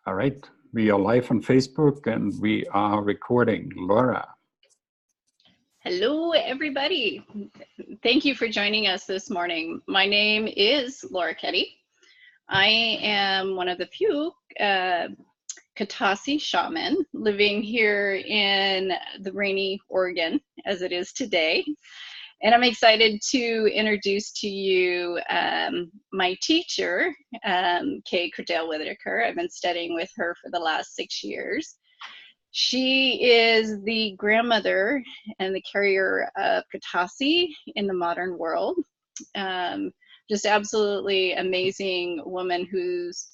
All right, we are live on Facebook and we are recording. Laura. Hello, everybody. Thank you for joining us this morning. My name is Laura Ketty. I am one of the few Katasi shaman living here in the rainy Oregon as it is today. And I'm excited to introduce to you my teacher, Kay Cordell Whitaker. I've been studying with her for the last 6 years. She is the grandmother and the carrier of Katasi in the modern world. Just absolutely amazing woman who's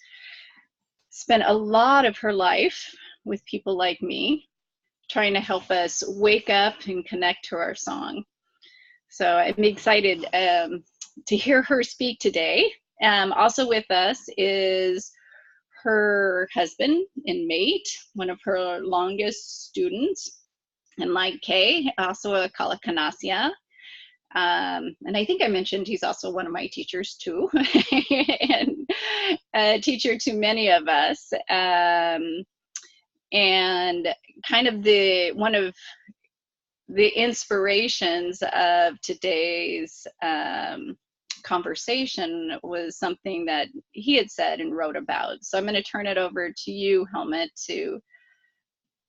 spent a lot of her life with people like me, trying to help us wake up and connect to our song. So I'm excited to hear her speak today. Also with us is her husband and mate, one of her longest students, and like Kay, also a Kalakanasia. And I think I mentioned he's also one of my teachers too, and a teacher to many of us. And kind of one of the inspirations of today's conversation was something that he had said and wrote about. So I'm going to turn it over to you, Helmut,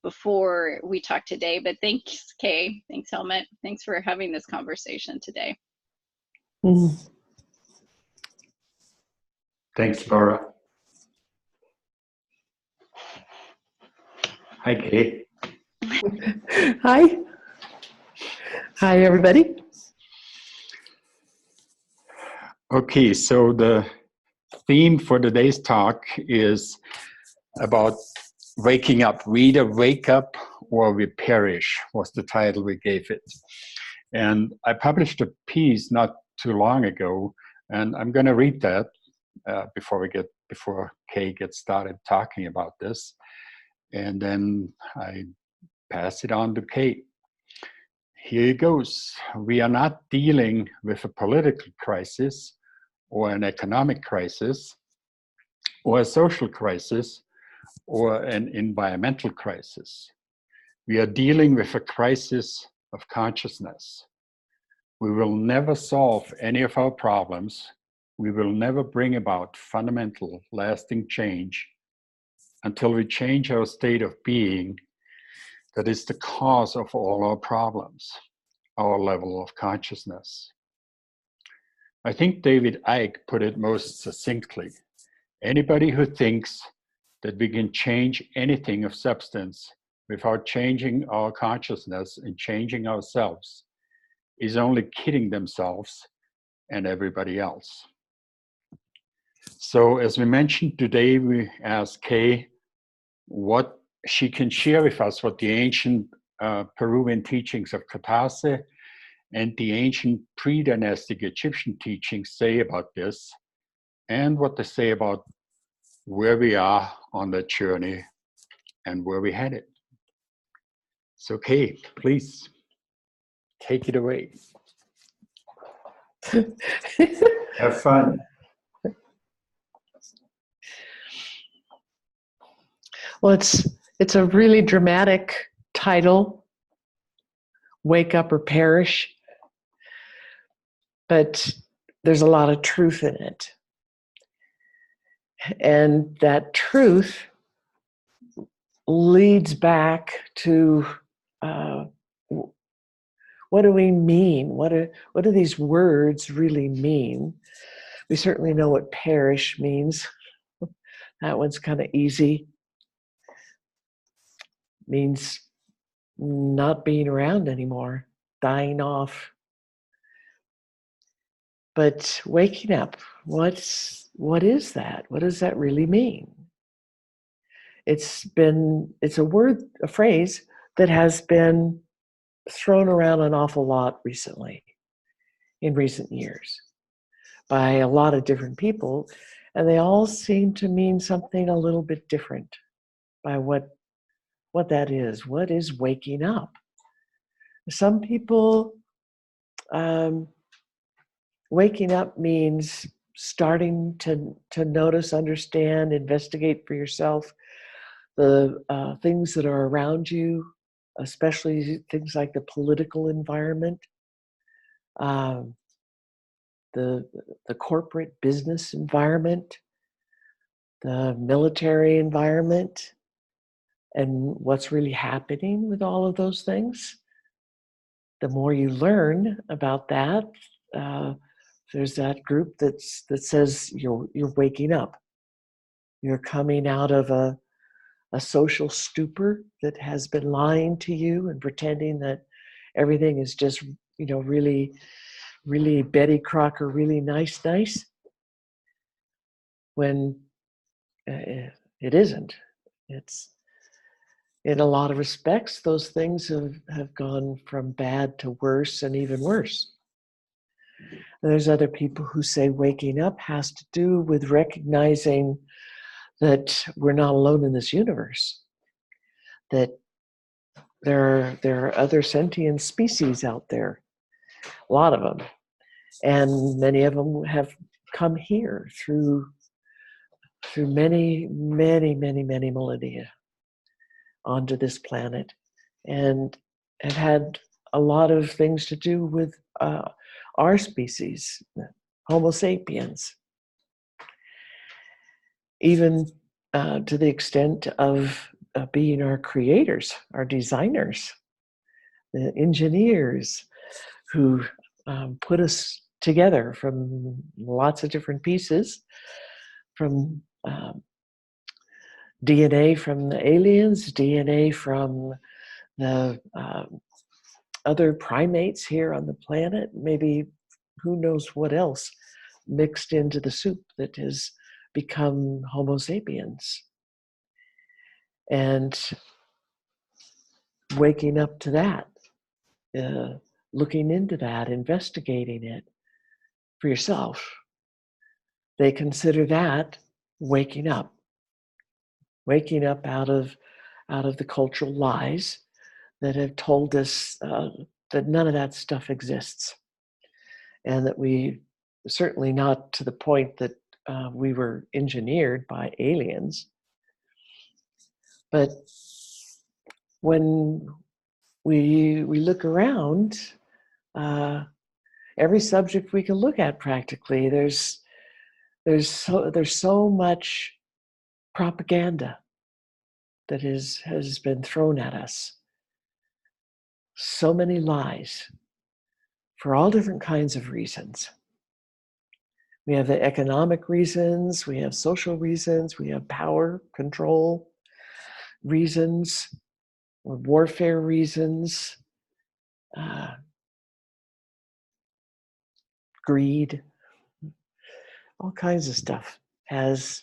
before we talk today. But thanks, Kay. Thanks, Helmut. Thanks for having this conversation today. Thanks, Laura. Hi, Kay. Hi. Hi, everybody. Okay, so the theme for today's talk is about waking up. We either wake up or we perish, was the title we gave it. And I published a piece not too long ago, and I'm going to read that before Kay gets started talking about this. And then I pass it on to Kay. Here it goes. We are not dealing with a political crisis or an economic crisis or a social crisis or an environmental crisis. We are dealing with a crisis of consciousness. We will never solve any of our problems. We will never bring about fundamental, lasting change until we change our state of being that is the cause of all our problems, our level of consciousness. I think David Icke put it most succinctly. Anybody who thinks that we can change anything of substance without changing our consciousness and changing ourselves is only kidding themselves and everybody else. So as we mentioned today, we asked Kay what she can share with us, what the ancient Peruvian teachings of Katasi and the ancient Predynastic Egyptian teachings say about this, and what they say about where we are on that journey and where we headed. So Kay, please take it away. Have fun. Well, it's a really dramatic title, Wake Up or Perish, but there's a lot of truth in it. And that truth leads back to what do we mean? What do these words really mean? We certainly know what perish means. That one's kind of easy. Means not being around anymore, dying off. But waking up, what is that? What does that really mean? It's a phrase that has been thrown around an awful lot recently, in recent years, by a lot of different people, and they all seem to mean something a little bit different by what that is. What is waking up? Some people, waking up means starting to notice, understand, investigate for yourself the things that are around you, especially things like the political environment, um, the corporate business environment, the military environment, and what's really happening with all of those things. The more you learn about that, there's that group that says you're waking up. You're coming out of a social stupor that has been lying to you and pretending that everything is just, really, really Betty Crocker, really nice, when it isn't. It's, in a lot of respects, those things have gone from bad to worse and even worse. And there's other people who say waking up has to do with recognizing that we're not alone in this universe, that there are other sentient species out there, a lot of them, and many of them have come here through many, many, many, many millennia onto this planet, and have had a lot of things to do with our species, Homo sapiens, even to the extent of being our creators, our designers, the engineers who put us together from lots of different pieces, from DNA from the aliens, DNA from the other primates here on the planet, maybe who knows what else mixed into the soup that has become Homo sapiens. And waking up to that, looking into that, investigating it for yourself, they consider that waking up out of the cultural lies that have told us that none of that stuff exists, and that we certainly not to the point that we were engineered by aliens. But when we look around, every subject we can look at practically, there's so much propaganda that has been thrown at us. So many lies for all different kinds of reasons. We have the economic reasons, we have social reasons, we have power, control reasons, or warfare reasons, greed, all kinds of stuff has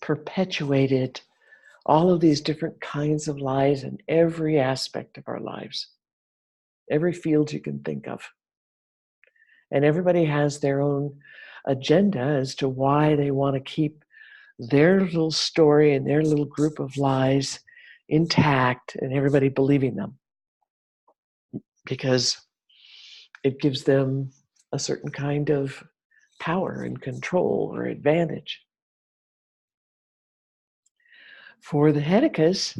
perpetuated all of these different kinds of lies in every aspect of our lives, every field you can think of. And everybody has their own agenda as to why they want to keep their little story and their little group of lies intact and everybody believing them, because it gives them a certain kind of power and control or advantage. For the Hedekas,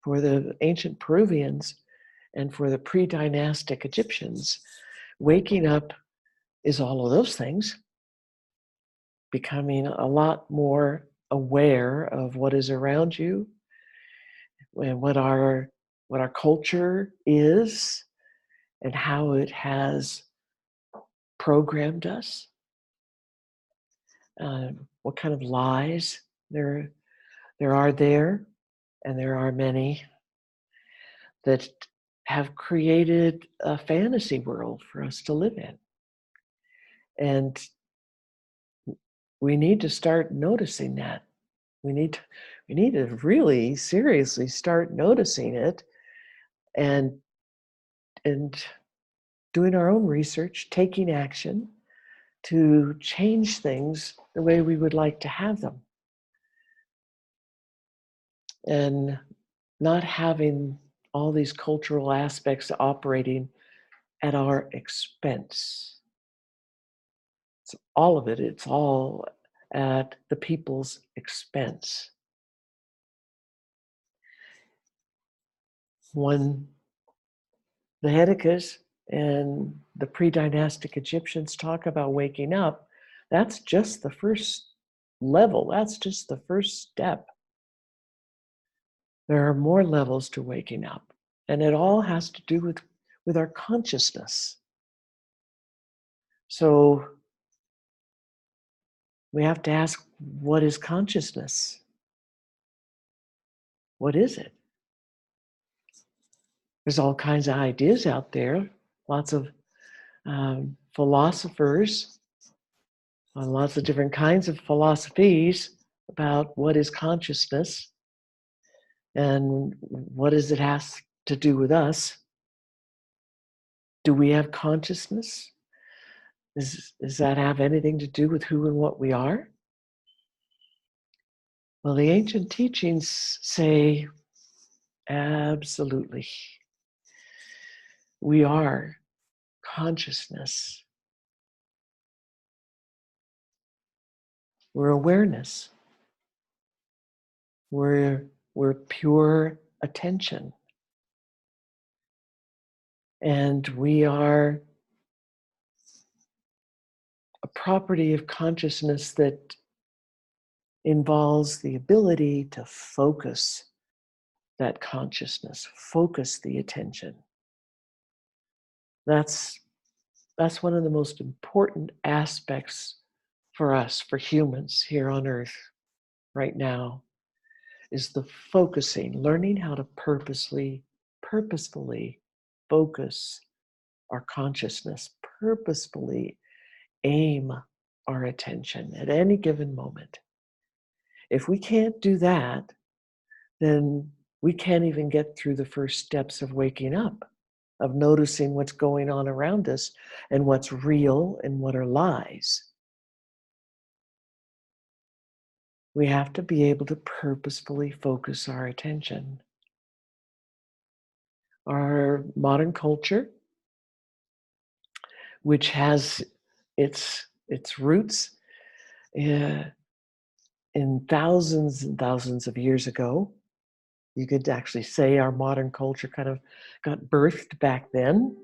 for the ancient Peruvians, and for the pre-dynastic Egyptians, waking up is all of those things, becoming a lot more aware of what is around you and what our culture is and how it has programmed us, what kind of lies there are there, and there are many that have created a fantasy world for us to live in. And we need to start noticing that. We need to really seriously start noticing it and doing our own research, taking action to change things the way we would like to have them. And not having all these cultural aspects operating at our expense. It's all of it, it's all at the people's expense. When the Hedekas and the pre-dynastic Egyptians talk about waking up, that's just the first level. That's just the first step. There are more levels to waking up, and it all has to do with our consciousness. So we have to ask, what is consciousness? What is it? There's all kinds of ideas out there, lots of philosophers, lots of different kinds of philosophies about what is consciousness and what does it has to do with us. Do we have consciousness? Does that have anything to do with who and what we are? Well, the ancient teachings say absolutely. We are consciousness. We're awareness. We're pure attention. And we are a property of consciousness that involves the ability to focus that consciousness, focus the attention. That's one of the most important aspects for us, for humans here on Earth right now, is the focusing, learning how to purposefully focus our consciousness, purposefully aim our attention at any given moment. If we can't do that, then we can't even get through the first steps of waking up, of noticing what's going on around us and what's real and what are lies. We have to be able to purposefully focus our attention. Our modern culture, which has its roots in thousands and thousands of years ago. You could actually say our modern culture kind of got birthed back then.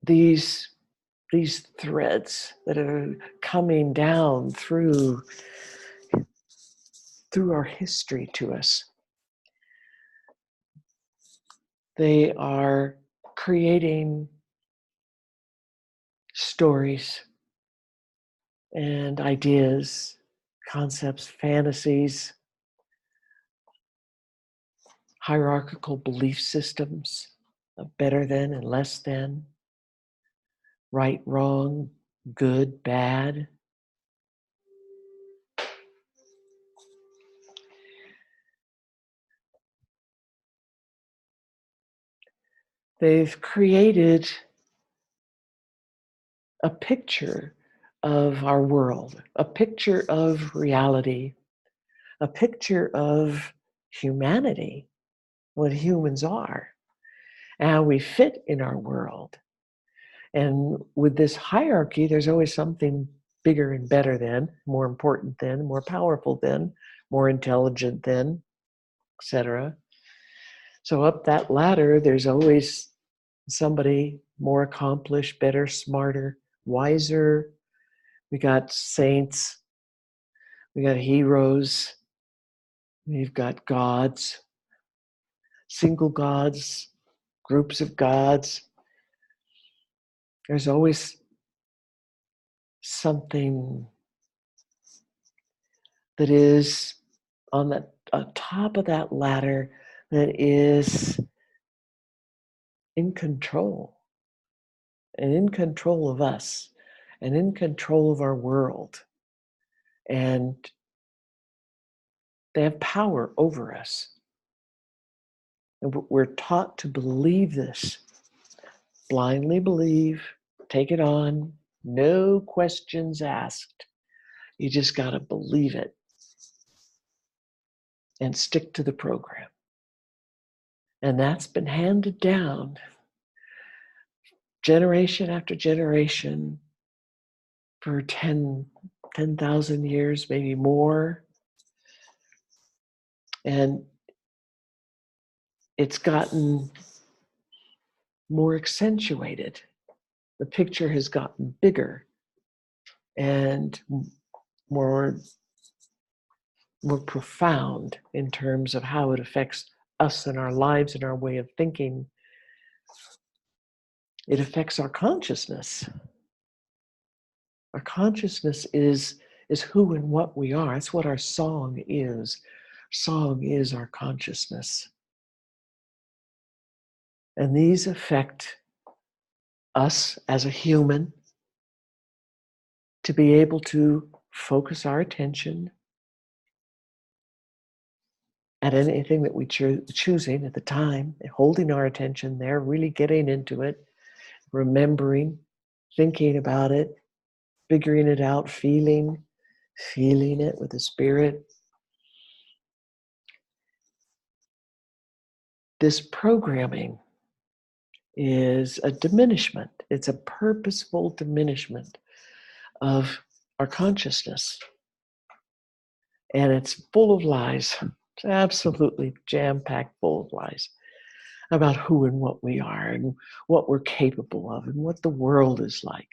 These threads that are coming down through our history to us, they are creating stories and ideas, concepts, fantasies, hierarchical belief systems of better than and less than, right, wrong, good, bad. They've created a picture of our world, a picture of reality, a picture of humanity, what humans are, and how we fit in our world. And with this hierarchy, there's always something bigger and better than, more important than, more powerful than, more intelligent than, etc. So up that ladder, there's always somebody more accomplished, better, smarter, wiser. We got saints, we got heroes, we've got gods, single gods, groups of gods. There's always something that is on the top of that ladder that is in control, and in control of us, and in control of our world. And they have power over us. And we're taught to believe this. Blindly believe, take it on, no questions asked. You just got to believe it and stick to the program. And that's been handed down generation after generation for 10,000 years, maybe more. And it's gotten more accentuated. The picture has gotten bigger and more profound in terms of how it affects us and our lives and our way of thinking. It affects our consciousness. Our consciousness is who and what we are. That's what our song is. Song is our consciousness. And these affect us as a human to be able to focus our attention at anything that we choosing at the time, holding our attention there, really getting into it, remembering, thinking about it, figuring it out, feeling it with the spirit. This programming is a diminishment. It's a purposeful diminishment of our consciousness. And it's full of lies. It's absolutely jam-packed full of lies about who and what we are and what we're capable of and what the world is like.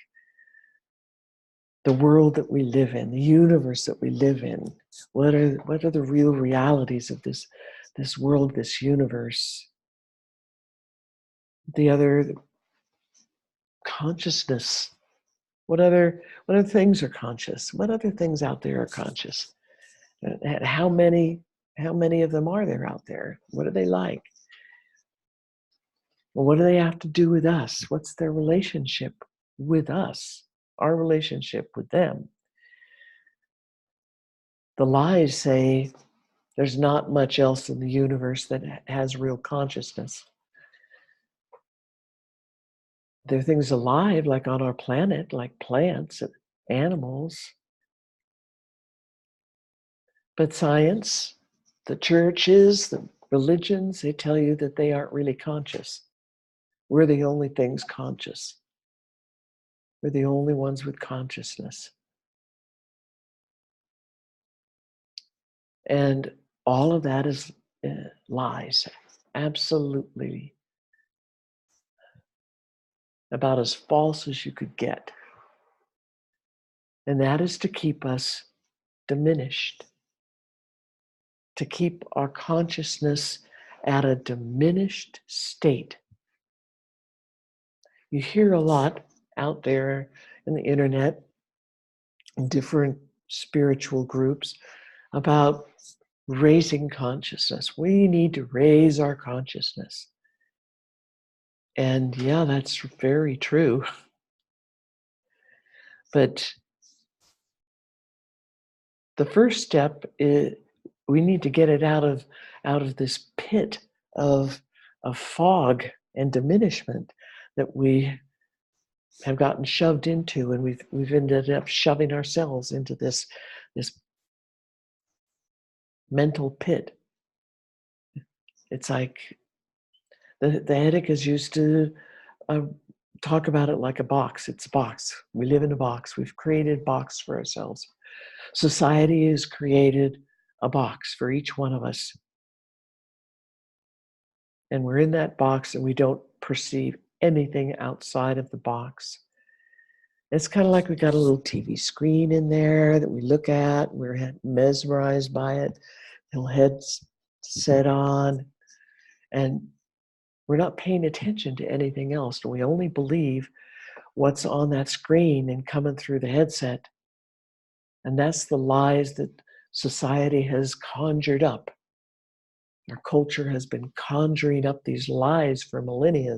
The world that we live in, the universe that we live in. What are the real realities of this world, this universe? The other consciousness. What other things are conscious? What other things out there are conscious? And how many of them are there out there? What are they like? Well, what do they have to do with us? What's their relationship with us? Our relationship with them? The lies say there's not much else in the universe that has real consciousness. There are things alive, like on our planet, like plants and animals. But science, the churches, the religions, they tell you that they aren't really conscious. We're the only things conscious. We're the only ones with consciousness. And all of that is lies. Absolutely. About as false as you could get. And that is to keep us diminished. To keep our consciousness at a diminished state. You hear a lot out there in the internet, in different spiritual groups, about raising consciousness. We need to raise our consciousness. And yeah, that's very true. But the first step is we need to get it out of this pit of fog and diminishment that we have gotten shoved into, and we've ended up shoving ourselves into this mental pit. It's like the Heidegger's used to talk about it like a box. It's a box. We live in a box. We've created a box for ourselves. Society has created a box for each one of us. And we're in that box and we don't perceive anything outside of the box. It's kind of like we got a little TV screen in there that we look at. We're mesmerized by it. Little heads set on. And we're not paying attention to anything else. We only believe what's on that screen and coming through the headset. And that's the lies that society has conjured up. Our culture has been conjuring up these lies for millennia.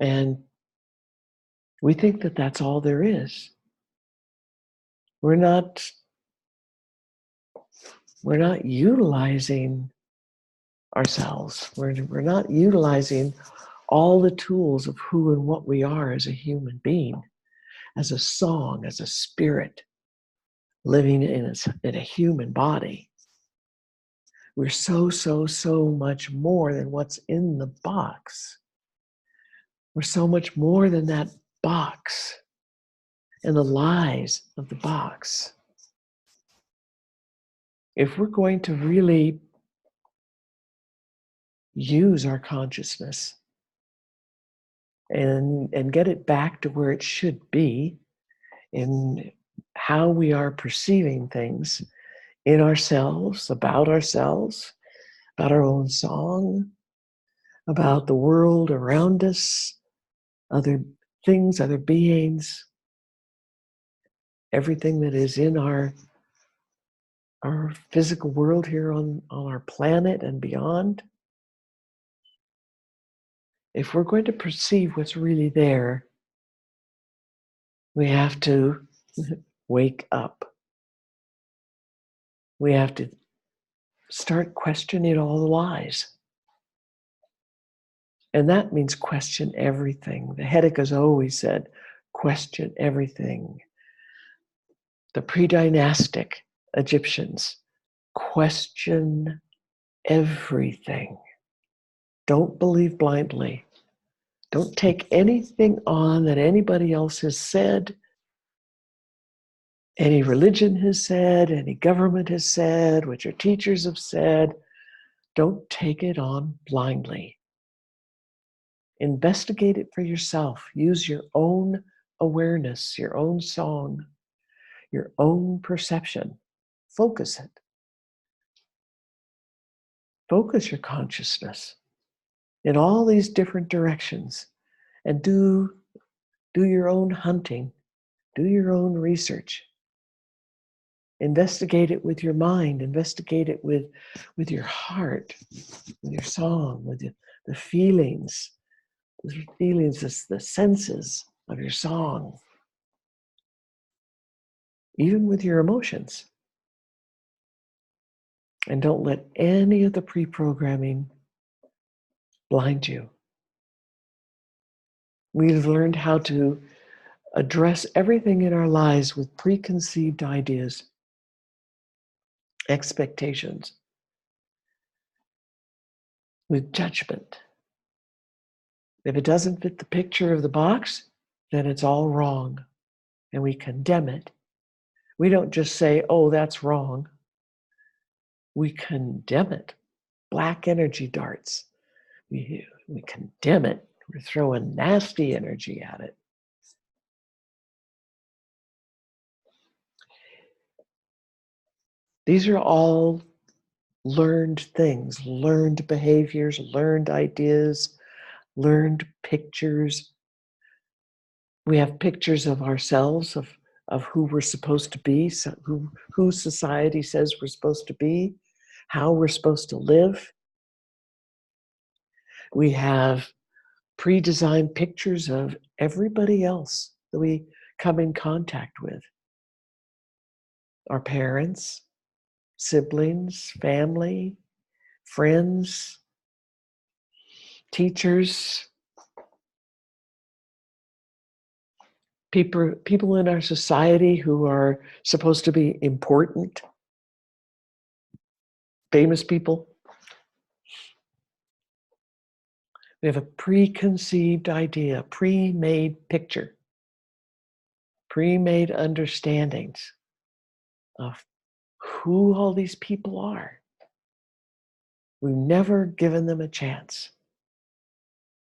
And we think that that's all there is. We're not utilizing ourselves. We're not utilizing all the tools of who and what we are as a human being, as a song, as a spirit, living in a human body. We're so much more than what's in the box. We're so much more than that box and the lies of the box. If we're going to really use our consciousness and get it back to where it should be in how we are perceiving things in ourselves, about our own song, about the world around us, other things, other beings, everything that is in our physical world here on our planet and beyond. If we're going to perceive what's really there, we have to wake up. We have to start questioning all the lies. And that means question everything. The Hedekas always said, question everything. The Predynastic Egyptians, question everything. Don't believe blindly. Don't take anything on that anybody else has said, any religion has said, any government has said, what your teachers have said. Don't take it on blindly. Investigate it for yourself. Use your own awareness, your own song, your own perception. Focus it. Focus your consciousness in all these different directions and do your own hunting, do your own research. Investigate it with your mind, investigate it with your heart, with your song, with the feelings, the senses of your song, even with your emotions. And don't let any of the pre-programming blind you. We've learned how to address everything in our lives with preconceived ideas, expectations, with judgment. If it doesn't fit the picture of the box, then it's all wrong, and we condemn it. We don't just say, oh, that's wrong. We condemn it. Black energy darts. We condemn it. We're throwing nasty energy at it. These are all learned things, learned behaviors, learned ideas, learned pictures. We have pictures of ourselves, of who we're supposed to be, so who society says we're supposed to be, how we're supposed to live. We have pre-designed pictures of everybody else that we come in contact with. Our parents, siblings, family, friends, teachers, people in our society who are supposed to be important, famous people. We have a preconceived idea, pre-made picture, pre-made understandings of who all these people are. We've never given them a chance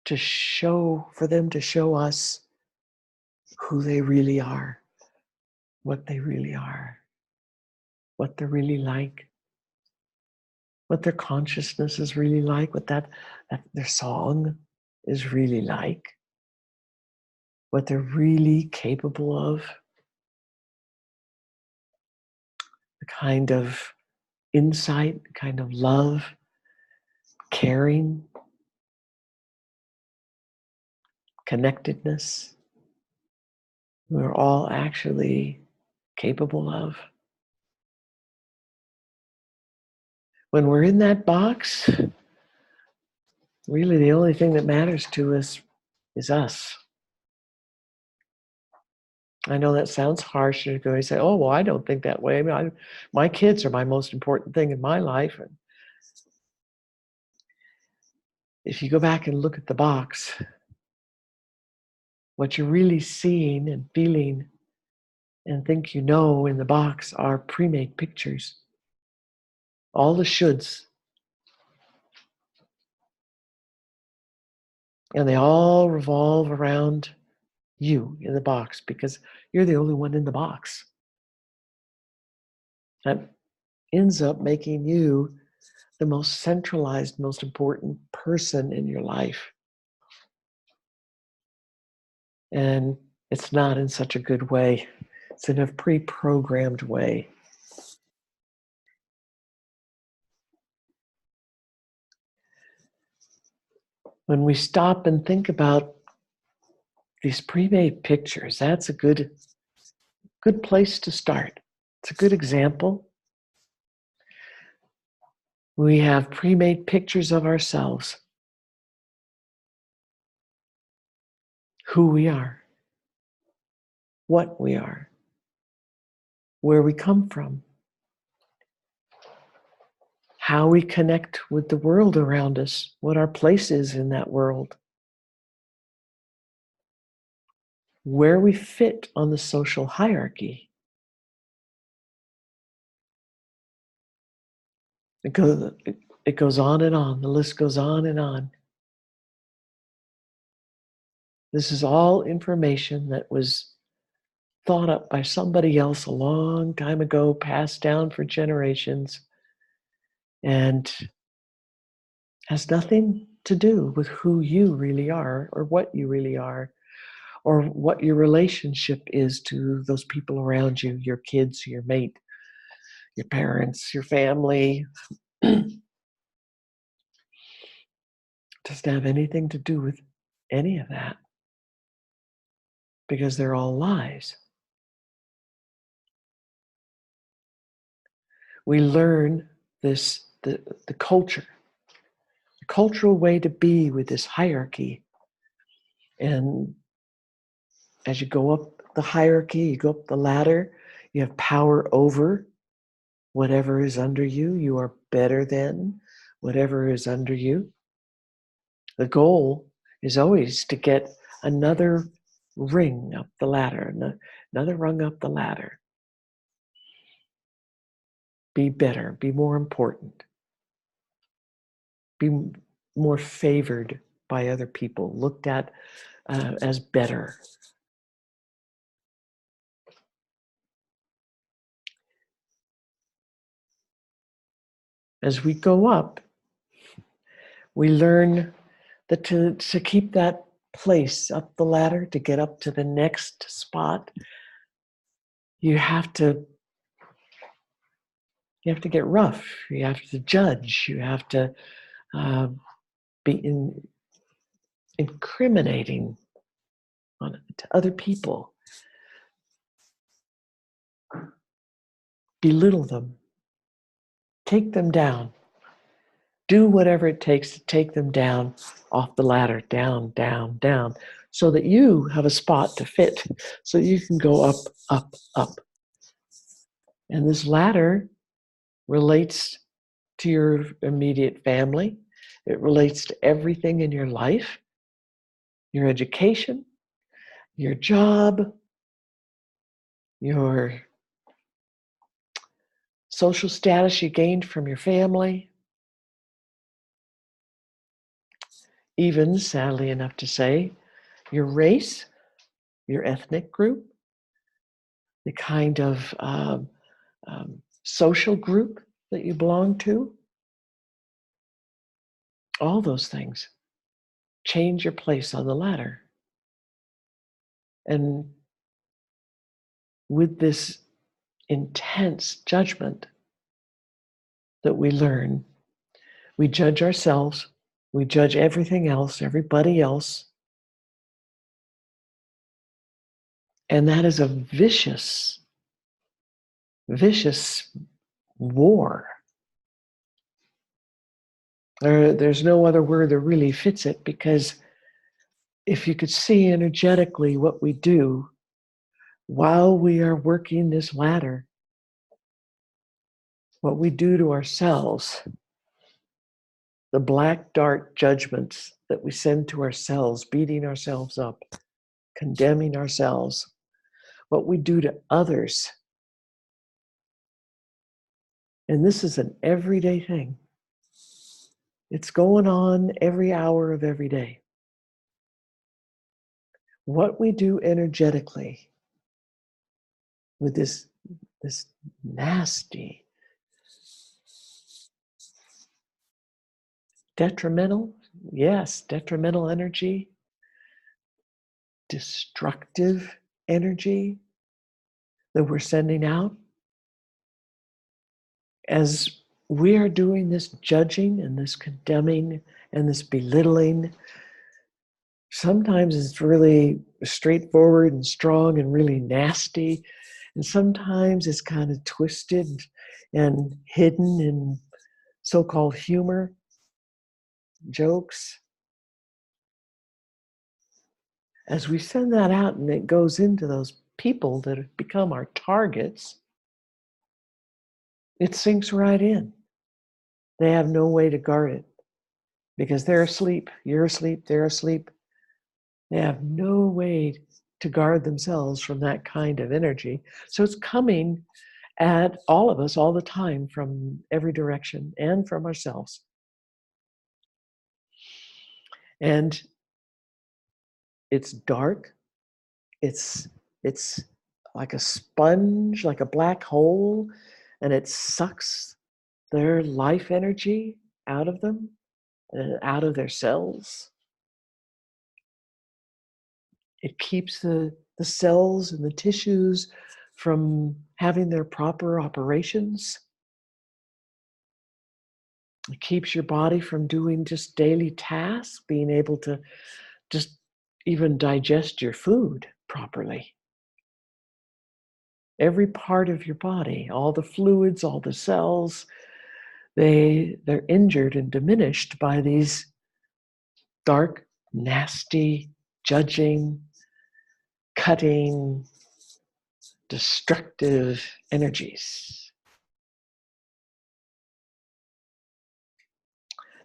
for them to show us who they really are, what they really are, what they're really like, what their consciousness is really like, what that their song is really like, what they're really capable of, the kind of insight, kind of love, caring, connectedness we're all actually capable of. When we're in that box, really the only thing that matters to us is us. I know that sounds harsh. You say, oh, well, I don't think that way. I mean, my kids are my most important thing in my life. And if you go back and look at the box, what you're really seeing and feeling and think you know in the box are pre-made pictures. All the shoulds. And they all revolve around you in the box because you're the only one in the box. That ends up making you the most centralized, most important person in your life. And it's not in such a good way. It's in a pre-programmed way. When we stop and think about these pre-made pictures, that's a good place to start. It's a good example. We have pre-made pictures of ourselves, who we are, what we are, where we come from, how we connect with the world around us, what our place is in that world, where we fit on the social hierarchy. It goes on and on. The list goes on and on. This is all information that was thought up by somebody else a long time ago, passed down for generations, and has nothing to do with who you really are or what you really are or what your relationship is to those people around you, your kids, your mate, your parents, your family. Doesn't have anything to do with any of that because they're all lies. We learn this, the culture, the cultural way to be with this hierarchy. And as you go up the hierarchy, you go up the ladder, you have power over whatever is under you. You are better than whatever is under you. The goal is always to get another ring up the ladder, another rung up the ladder. Be better, be more important, be more favored by other people, looked at as better. As we go up, we learn that to keep that place up the ladder, to get up to the next spot, you have to get rough. You have to judge. You have to be incriminating to other people. Belittle them. Take them down. Do whatever it takes to take them down off the ladder, down, down, down, so that you have a spot to fit, so you can go up, up, up. And this ladder relates to your immediate family. It relates to everything in your life, your education, your job, your social status you gained from your family. Even, sadly enough to say, your race, your ethnic group, the kind of social group that you belong to. All those things change your place on the ladder. And with this intense judgment that we learn, we judge ourselves, we judge everything else, everybody else. And that is a vicious, vicious war. There's no other word that really fits it, because if you could see energetically what we do while we are working this ladder, what we do to ourselves, the black dart judgments that we send to ourselves, beating ourselves up, condemning ourselves, what we do to others. And this is an everyday thing. It's going on every hour of every day. What we do energetically with this nasty, detrimental energy, destructive energy that we're sending out, as we are doing this judging and this condemning and this belittling, sometimes it's really straightforward and strong and really nasty, and sometimes it's kind of twisted and hidden in so-called humor, jokes. As we send that out and it goes into those people that have become our targets, it sinks right in. They have no way to guard it because they're asleep, you're asleep, they're asleep. They have no way to guard themselves from that kind of energy. So it's coming at all of us all the time from every direction and from ourselves. And it's dark. It's like a sponge, like a black hole, and it sucks their life energy out of them and out of their cells. It keeps the cells and the tissues from having their proper operations. It keeps your body from doing just daily tasks, being able to just even digest your food properly. Every part of your body, all the fluids, all the cells, they're injured and diminished by these dark, nasty, judging, cutting, destructive energies.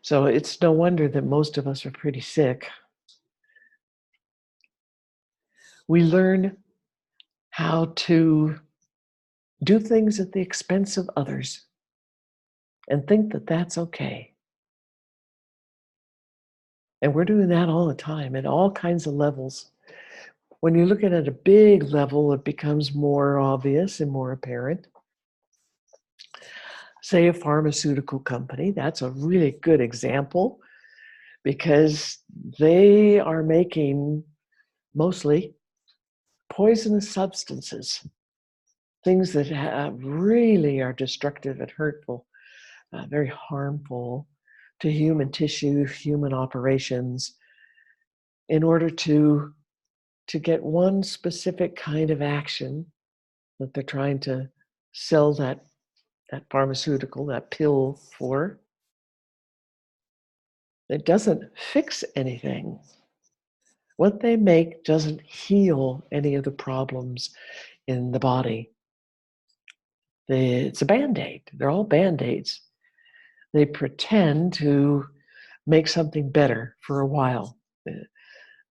So it's no wonder that most of us are pretty sick. We learn how to do things at the expense of others and think that that's okay. And we're doing that all the time at all kinds of levels. When you look at it at a big level, it becomes more obvious and more apparent. Say a pharmaceutical company, that's a really good example because they are making mostly poisonous substances, things that really are destructive and hurtful, very harmful to human tissue, human operations, in order to get one specific kind of action that they're trying to sell that pharmaceutical, that pill for. It doesn't fix anything. What they make doesn't heal any of the problems in the body. It's a Band-Aid. They're all Band-Aids. They pretend to make something better for a while.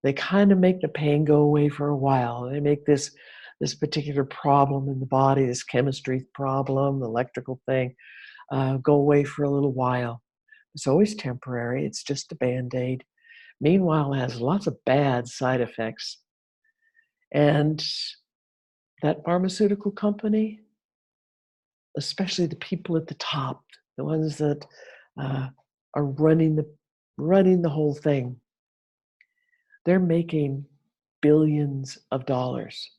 They kind of make the pain go away for a while. They make this particular problem in the body, this chemistry problem, electrical thing, go away for a little while. It's always temporary. It's just a Band-Aid. Meanwhile, it has lots of bad side effects. And that pharmaceutical company, especially the people at the top, the ones that are running the whole thing, they're making billions of dollars.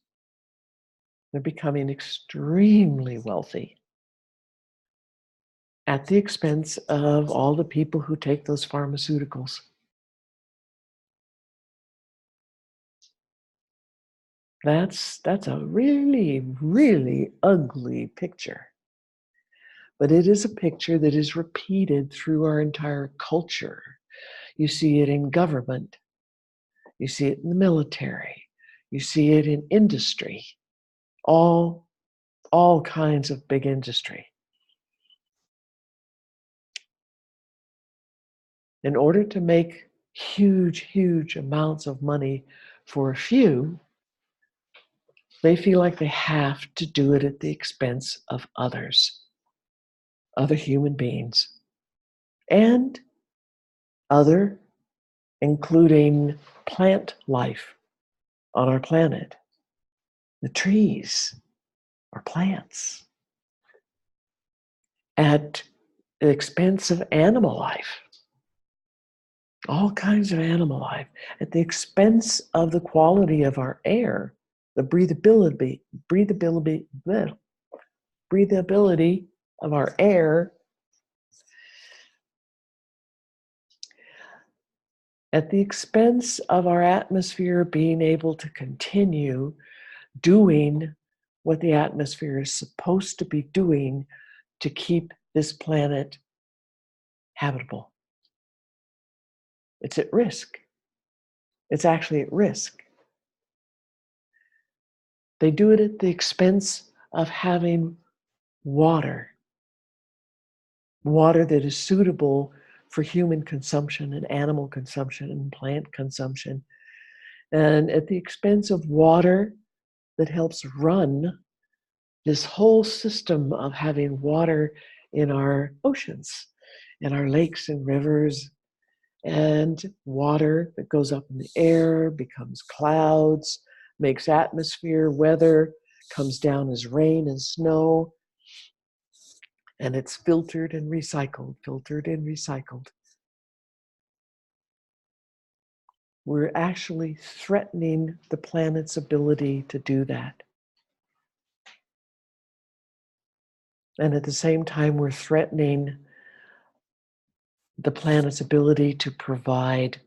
They're becoming extremely wealthy at the expense of all the people who take those pharmaceuticals. That's a really, really ugly picture. But it is a picture that is repeated through our entire culture. You see it in government. You see it in the military. You see it in industry. All kinds of big industry. In order to make huge, huge amounts of money for a few, they feel like they have to do it at the expense of others, other human beings, and other, including plant life on our planet. The trees are plants at the expense of animal life. All kinds of animal life at the expense of the quality of our air, the breathability of our air, at the expense of our atmosphere being able to continue doing what the atmosphere is supposed to be doing to keep this planet habitable. It's at risk. It's actually at risk. They do it at the expense of having water that is suitable for human consumption and animal consumption and plant consumption, and at the expense of water that helps run this whole system of having water in our oceans, in our lakes and rivers, and water that goes up in the air, becomes clouds, makes atmosphere, weather, comes down as rain and snow, and it's filtered and recycled, filtered and recycled. We're actually threatening the planet's ability to do that. And at the same time, we're threatening the planet's ability to provide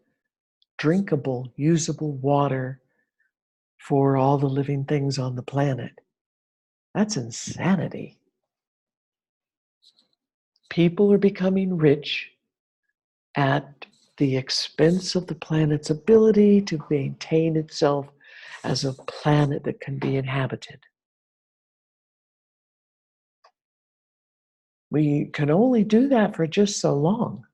drinkable, usable water for all the living things on the planet. That's insanity. People are becoming rich at the expense of the planet's ability to maintain itself as a planet that can be inhabited. We can only do that for just so long.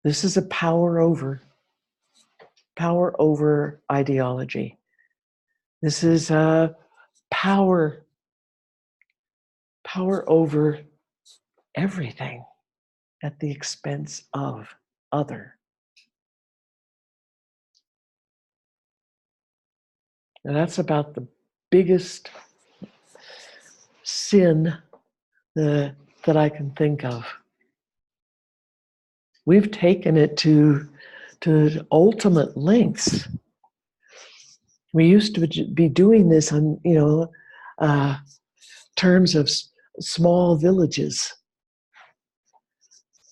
This is a power over ideology. This is a power over everything at the expense of other. And that's about the biggest sin that I can think of. We've taken it to ultimate lengths. We used to be doing this on, terms of small villages,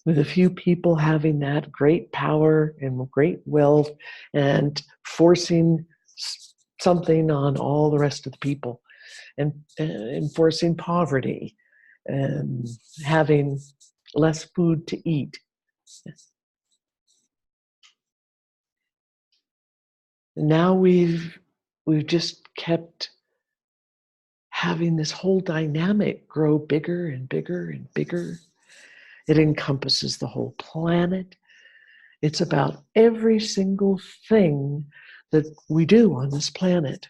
with a few people having that great power and great wealth and forcing something on all the rest of the people, and enforcing poverty and having less food to eat. And now we've just kept having this whole dynamic grow bigger and bigger and bigger. It encompasses the whole planet. It's about every single thing that we do on this planet.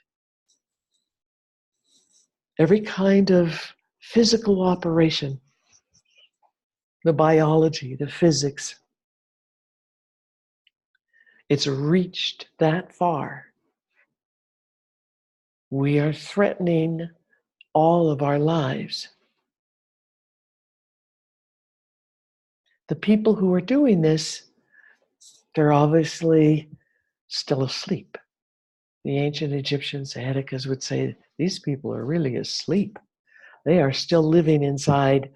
Every kind of physical operation, the biology, the physics. It's reached that far. We are threatening all of our lives. The people who are doing this, they're obviously still asleep. The ancient Egyptians, the Hedekas, would say, these people are really asleep. They are still living inside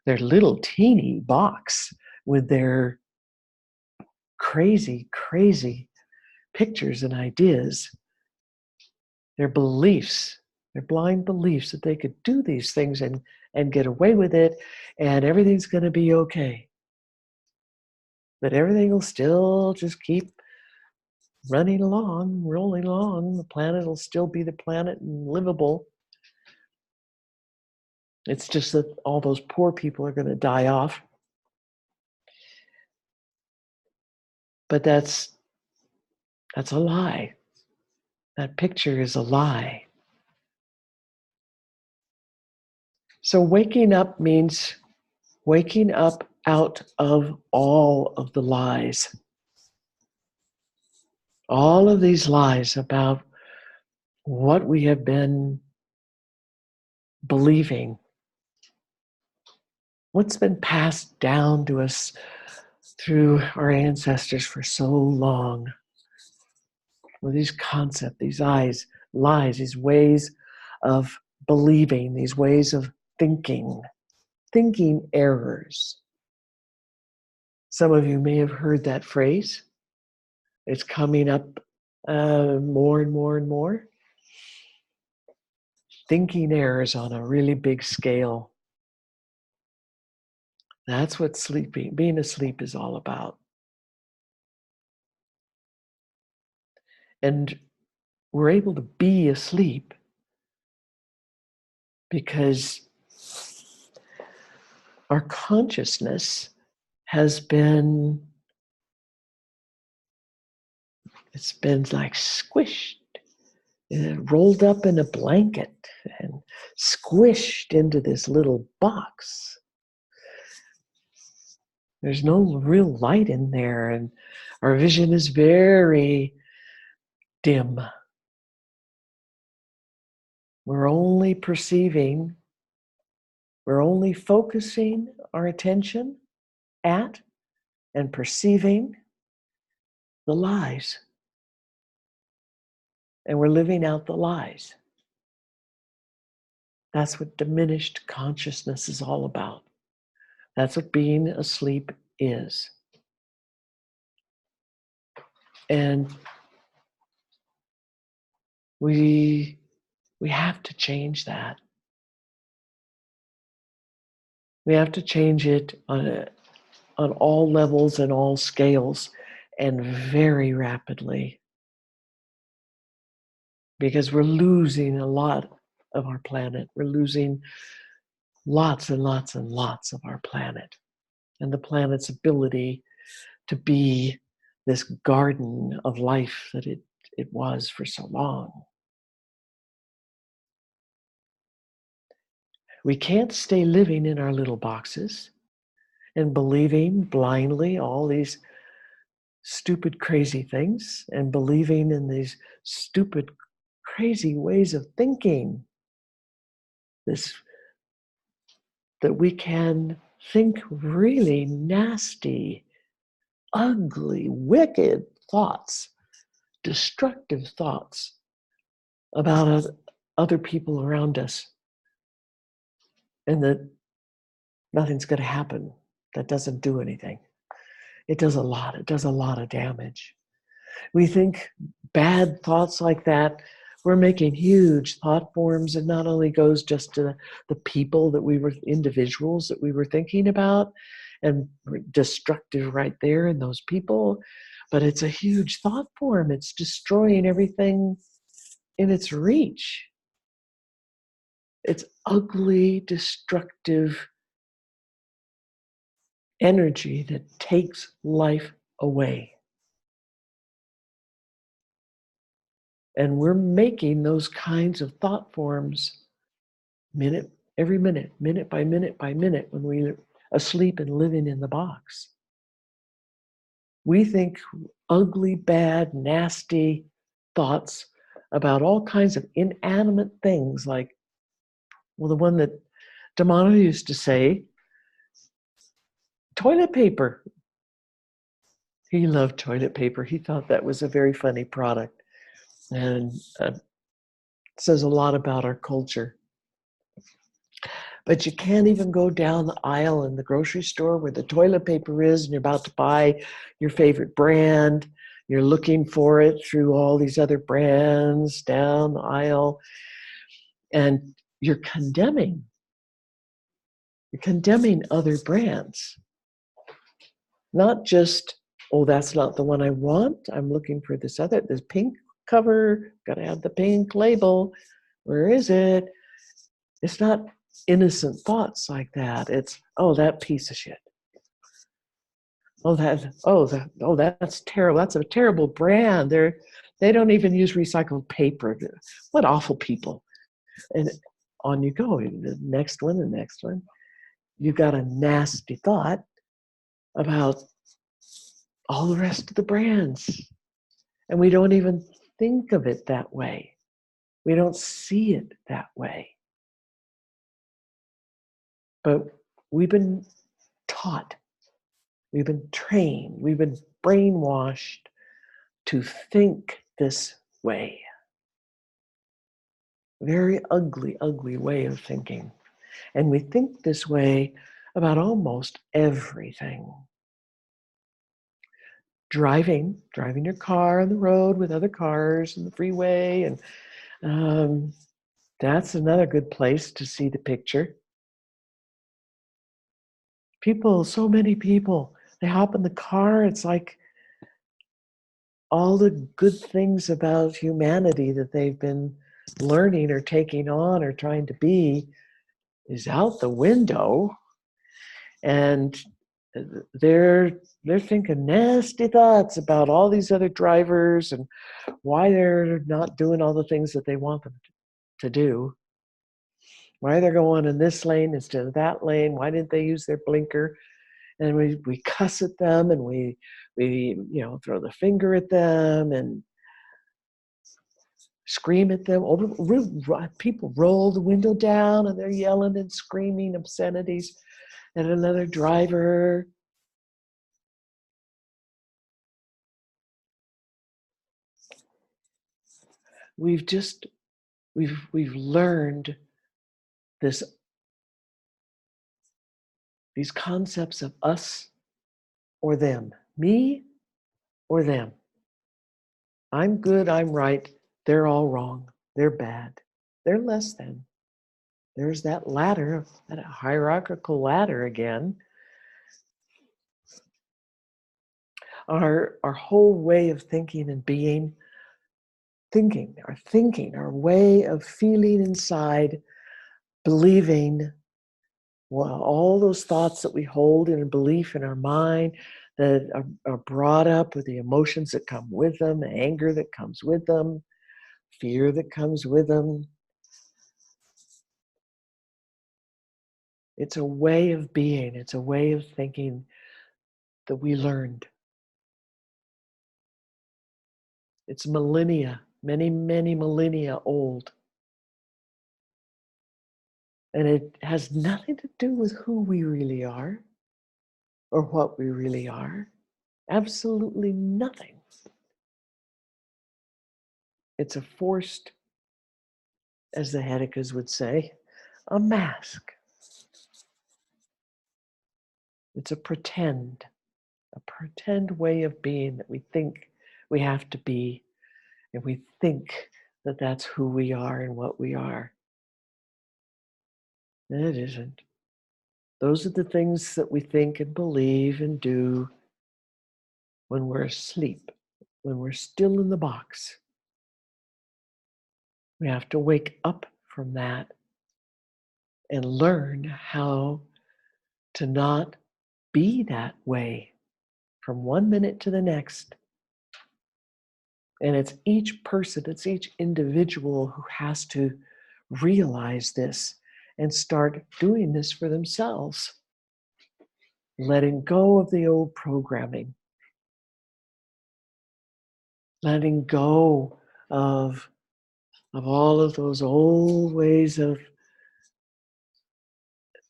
their little teeny box with their crazy, crazy pictures and ideas, their beliefs, their blind beliefs that they could do these things and get away with it, and everything's going to be okay. That everything will still just keep running along, rolling along. The planet will still be the planet and livable. It's just that all those poor people are going to die off. But that's a lie. That picture is a lie. So waking up means waking up out of all of the lies. All of these lies about what we have been believing, what's been passed down to us through our ancestors for so long. Well, these concepts, these lies, these ways of believing, these ways of thinking errors. Some of you may have heard that phrase. It's coming up more and more and more. Thinking errors on a really big scale. That's what being asleep is all about. And we're able to be asleep because our consciousness has been, it's been like squished, rolled up in a blanket and squished into this little box. There's no real light in there, and our vision is very dim. We're only perceiving, we're only focusing our attention at and perceiving the lies. And we're living out the lies. That's what diminished consciousness is all about. That's what being asleep is. And we have to change that. We have to change it on all levels and all scales, and very rapidly. Because we're losing a lot of our planet. We're losing lots and lots and lots of our planet. And the planet's ability to be this garden of life that it was for so long. We can't stay living in our little boxes and believing blindly all these stupid, crazy things and believing in these stupid, crazy ways of thinking. That we can think really nasty, ugly, wicked thoughts, destructive thoughts about other people around us, and that nothing's going to happen. That doesn't do anything. It does a lot. It does a lot of damage. We think bad thoughts like that, we're making huge thought forms. It not only goes just to the people individuals that we were thinking about, and destructive right there in those people, but it's a huge thought form. It's destroying everything in its reach. It's ugly, destructive energy that takes life away. And we're making those kinds of thought forms every minute, minute by minute by minute, when we're asleep and living in the box. We think ugly, bad, nasty thoughts about all kinds of inanimate things, like, well, the one that Damano used to say, toilet paper. He loved toilet paper. He thought that was a very funny product. And says a lot about our culture. But you can't even go down the aisle in the grocery store where the toilet paper is, and you're about to buy your favorite brand. You're looking for it through all these other brands down the aisle, and you're condemning other brands. Not just, oh, that's not the one I want. I'm looking for this pink cover, got to have the pink label. Where is it? It's not innocent thoughts like that. It's, oh, that piece of shit. That's terrible. That's a terrible brand. They don't even use recycled paper. What awful people. And on you go. The next one, the next one. You've got a nasty thought about all the rest of the brands. And we don't even think of it that way. We don't see it that way. But we've been taught, we've been trained, we've been brainwashed to think this way. Very ugly, ugly way of thinking. And we think this way about almost everything. Driving your car on the road with other cars and the freeway, and that's another good place to see the picture. People, so many people, they hop in the car. It's like all the good things about humanity that they've been learning or taking on or trying to be is out the window, and they're thinking nasty thoughts about all these other drivers and why they're not doing all the things that they want them to do. Why they're going in this lane instead of that lane? Why didn't they use their blinker? And we cuss at them, and we throw the finger at them and scream at them. People roll the window down and they're yelling and screaming obscenities at another driver. We've learned these concepts of us or them, me or them. I'm good, I'm right, they're all wrong, they're bad, they're less than. There's that ladder, that hierarchical ladder again. Our whole way of thinking and being, our way of feeling inside, believing, well, all those thoughts that we hold in a belief in our mind that are brought up with the emotions that come with them, the anger that comes with them, fear that comes with them. It's a way of being, it's a way of thinking that we learned. It's millennia, many, many millennia old. And it has nothing to do with who we really are or what we really are. Absolutely nothing. It's a forced, as the Hedekas would say, a mask. It's a pretend way of being that we think we have to be, and we think that that's who we are and what we are. And it isn't. Those are the things that we think and believe and do when we're asleep, when we're still in the box. We have to wake up from that and learn how to not be that way from one minute to the next. And it's each person, it's each individual who has to realize this and start doing this for themselves. Letting go of the old programming. Letting go of all of those old ways of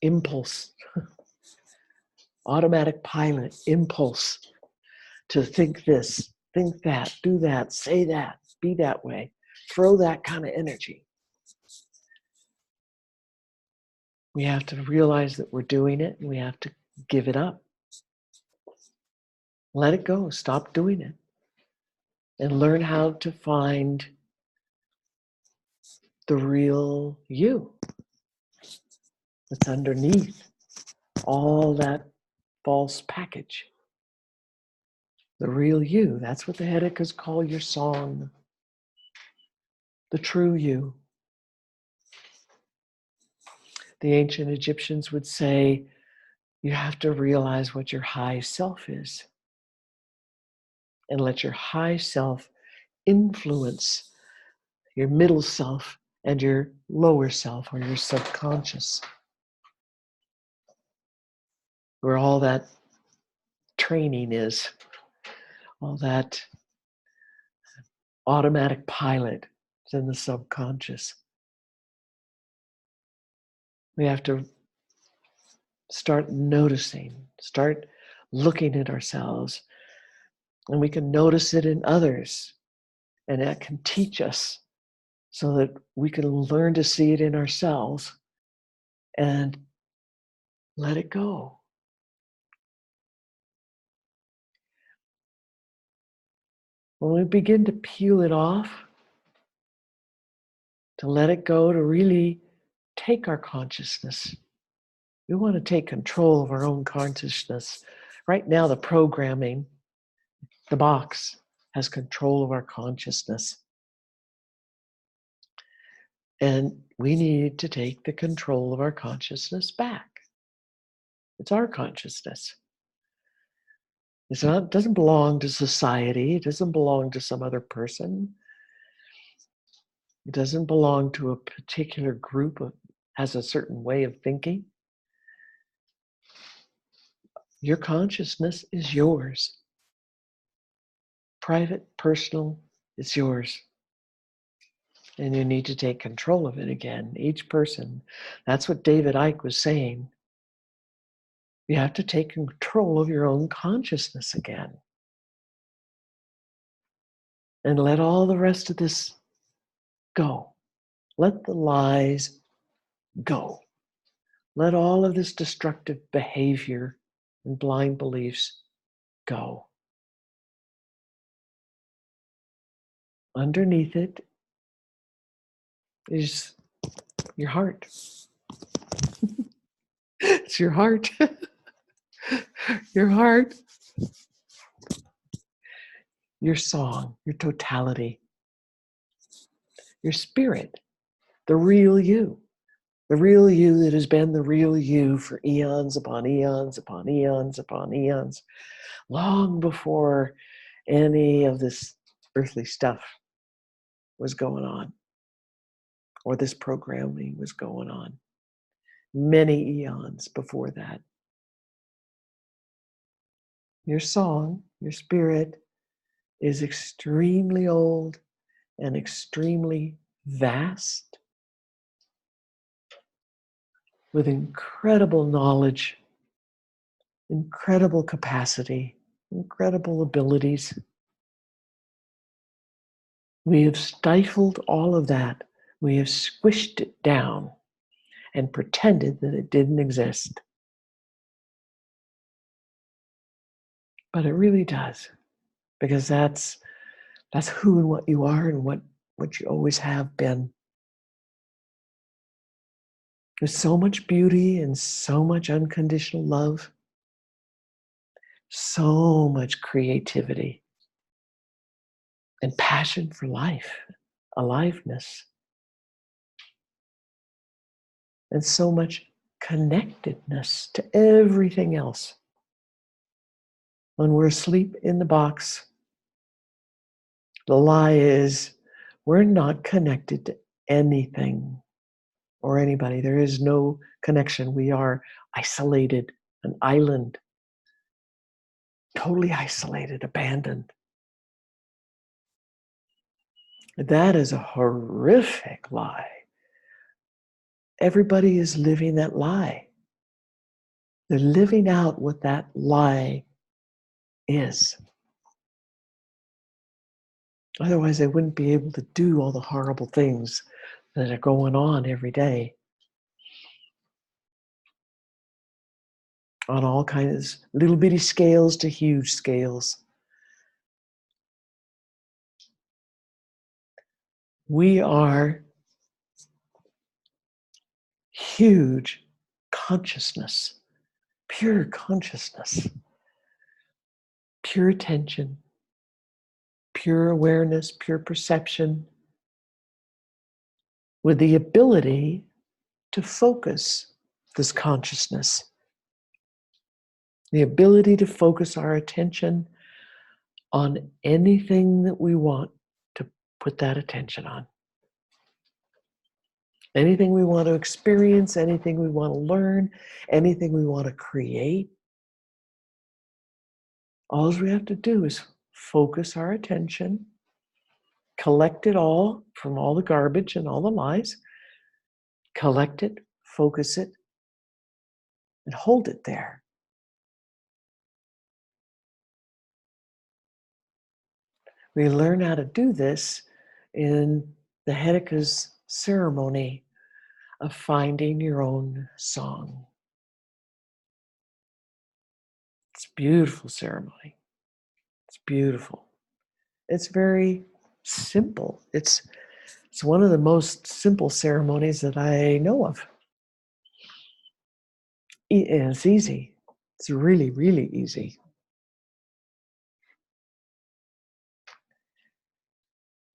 impulse, automatic pilot, impulse to think this, think that, do that, say that, be that way, throw that kind of energy. We have to realize that we're doing it, and we have to give it up. Let it go, stop doing it, and learn how to find the real you that's underneath all that false package. The real you, that's what the Hedekas call your song. The true you. The ancient Egyptians would say You have to realize what your high self is and let your high self influence your middle self and your lower self or your subconscious, where all that training is, all that automatic pilot is in the subconscious. We have to start noticing, start looking at ourselves, and we can notice it in others, and that can teach us so that we can learn to see it in ourselves and let it go. When we begin to peel it off, to let it go, to really take our consciousness, we want to take control of our own consciousness. Right now, the programming, the box, has control of our consciousness. And we need to take the control of our consciousness back. It's our consciousness. It doesn't belong to society. It doesn't belong to some other person. It doesn't belong to a particular group that has a certain way of thinking. Your consciousness is yours. Private, personal, it's yours. And you need to take control of it again, each person. That's what David Icke was saying. You have to take control of your own consciousness again. And let all the rest of this go. Let the lies go. Let all of this destructive behavior and blind beliefs go. Underneath it is your heart. It's your heart. Your heart. Your song, your totality. Your spirit. The real you. The real you that has been the real you for eons upon eons upon eons upon eons. Long before any of this earthly stuff was going on, or this programming was going on. Many eons before that. Your song, your spirit, is extremely old and extremely vast, with incredible knowledge, incredible capacity, incredible abilities. We have stifled all of that. We have squished it down and pretended that it didn't exist. But it really does, because that's who and what you are and what you always have been. There's so much beauty and so much unconditional love, so much creativity and passion for life, aliveness, and so much connectedness to everything else. When we're asleep in the box, the lie is we're not connected to anything or anybody. There is no connection. We are isolated, an island, totally isolated, abandoned. That is a horrific lie. Everybody is living that lie. They're living out what that lie is. Otherwise, they wouldn't be able to do all the horrible things that are going on every day. On all kinds of little bitty scales to huge scales. We are huge consciousness, pure consciousness, pure attention, pure awareness, pure perception, with the ability to focus this consciousness The ability to focus our attention on anything that we want to put that attention on. Anything we want to experience, anything we want to learn, anything we want to create. All we have to do is focus our attention, collect it all from all the garbage and all the lies, collect it, focus it, and hold it there. We learn how to do this in the Heidecker's ceremony of finding your own song. It's a beautiful ceremony. It's beautiful. It's very simple. It's one of the most simple ceremonies that I know of. And it's easy. It's really, really easy.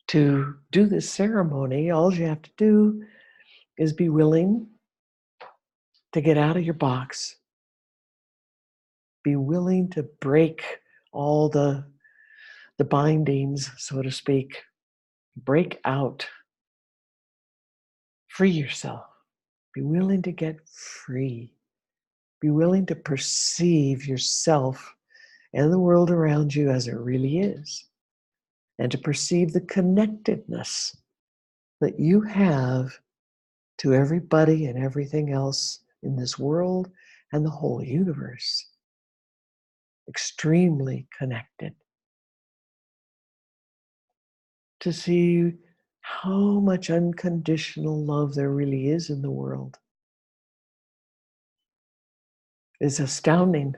To do this ceremony, all you have to do is be willing to get out of your box. Be willing to break all the bindings, so to speak. Break out. Free yourself. Be willing to get free. Be willing to perceive yourself and the world around you as it really is. And to perceive the connectedness that you have to everybody and everything else in this world and the whole universe. Extremely connected. To see how much unconditional love there really is in the world is astounding.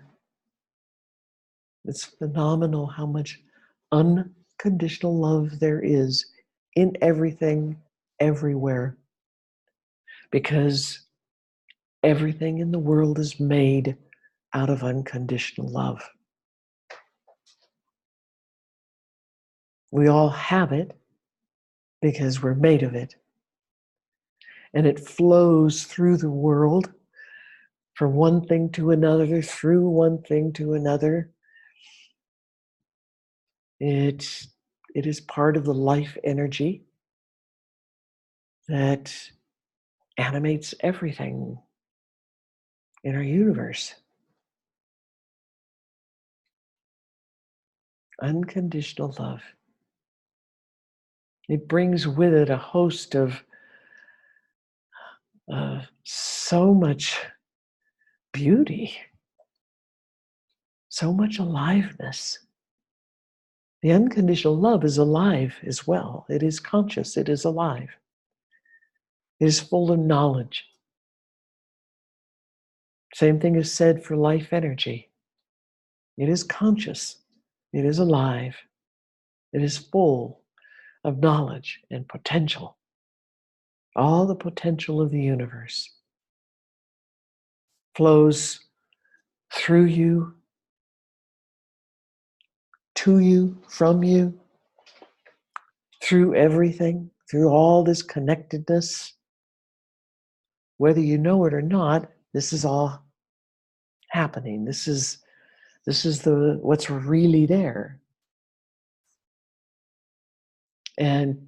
It's phenomenal how much unconditional love there is in everything, everywhere. Because everything in the world is made out of unconditional love. We all have it because we're made of it. And it flows through the world from one thing to another, through one thing to another. It is part of the life energy that animates everything in our universe. Unconditional love. It brings with it a host of so much beauty, so much aliveness. The unconditional love is alive as well. It is conscious. It is alive. It is full of knowledge. Same thing is said for life energy. It is conscious. It is alive. It is full of knowledge and potential. All the potential of the universe flows through you, to you, from you, through everything, through all this connectedness. Whether you know it or not, this is all happening. This is what's really there. And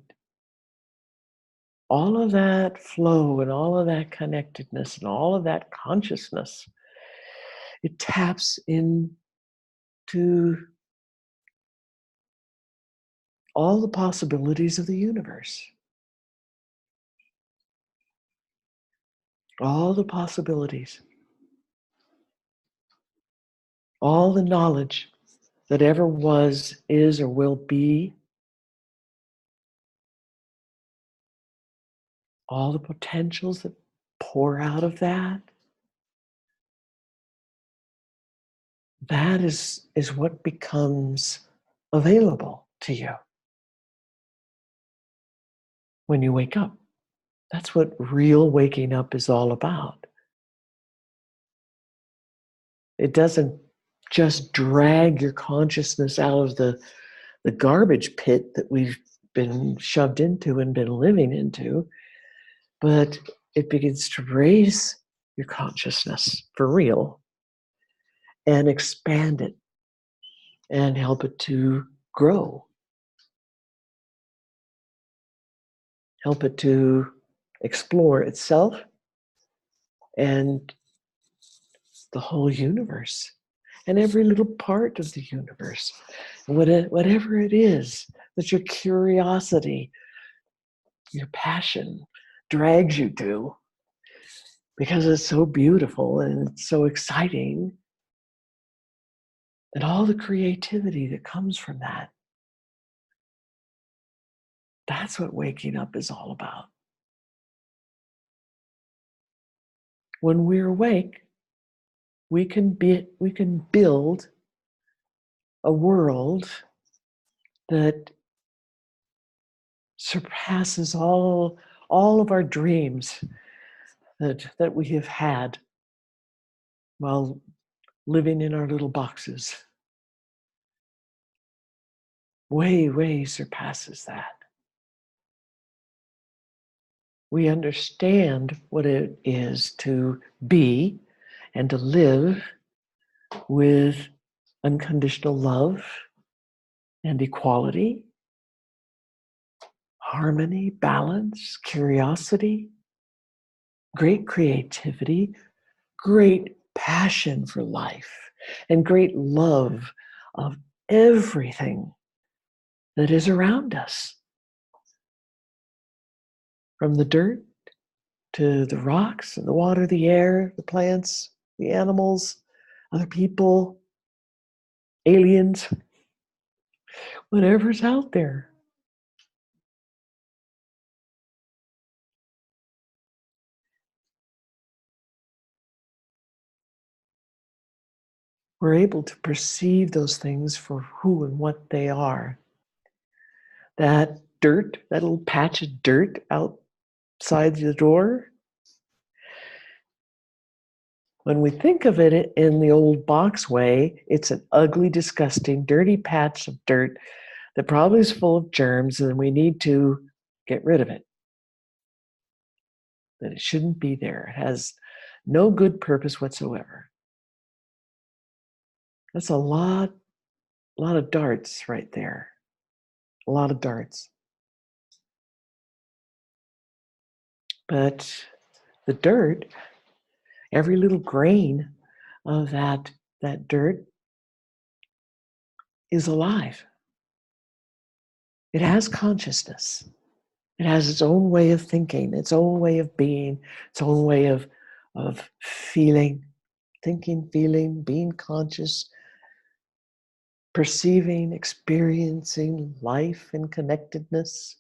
all of that flow and all of that connectedness and all of that consciousness, it taps into all the possibilities of the universe. All the possibilities. All the knowledge that ever was, is, or will be. All the potentials that pour out of that. That is what becomes available to you when you wake up. That's what real waking up is all about. It doesn't just drag your consciousness out of the garbage pit that we've been shoved into and been living into, but it begins to raise your consciousness for real and expand it and help it to grow. Help it to explore itself and the whole universe and every little part of the universe. Whatever it is that your curiosity, your passion drags you to, because it's so beautiful and it's so exciting, and all the creativity that comes from that. That's what waking up is all about. When we're awake, we can build a world that surpasses all of our dreams that we have had while living in our little boxes. Way surpasses that. We understand what it is to be and to live with unconditional love and equality, harmony, balance, curiosity, great creativity, great passion for life, and great love of everything that is around us. From the dirt to the rocks and the water, the air, the plants, the animals, other people, aliens, whatever's out there. We're able to perceive those things for who and what they are. That dirt, that little patch of dirt outside the door, when we think of it in the old box way, it's an ugly, disgusting, dirty patch of dirt that probably is full of germs, and we need to get rid of it. That it shouldn't be there. It has no good purpose whatsoever. That's a lot of darts right there. A lot of darts. But the dirt, every little grain of that dirt is alive. It has consciousness. It has its own way of thinking, its own way of being, its own way of feeling, thinking, feeling, being conscious, perceiving, experiencing life and connectedness.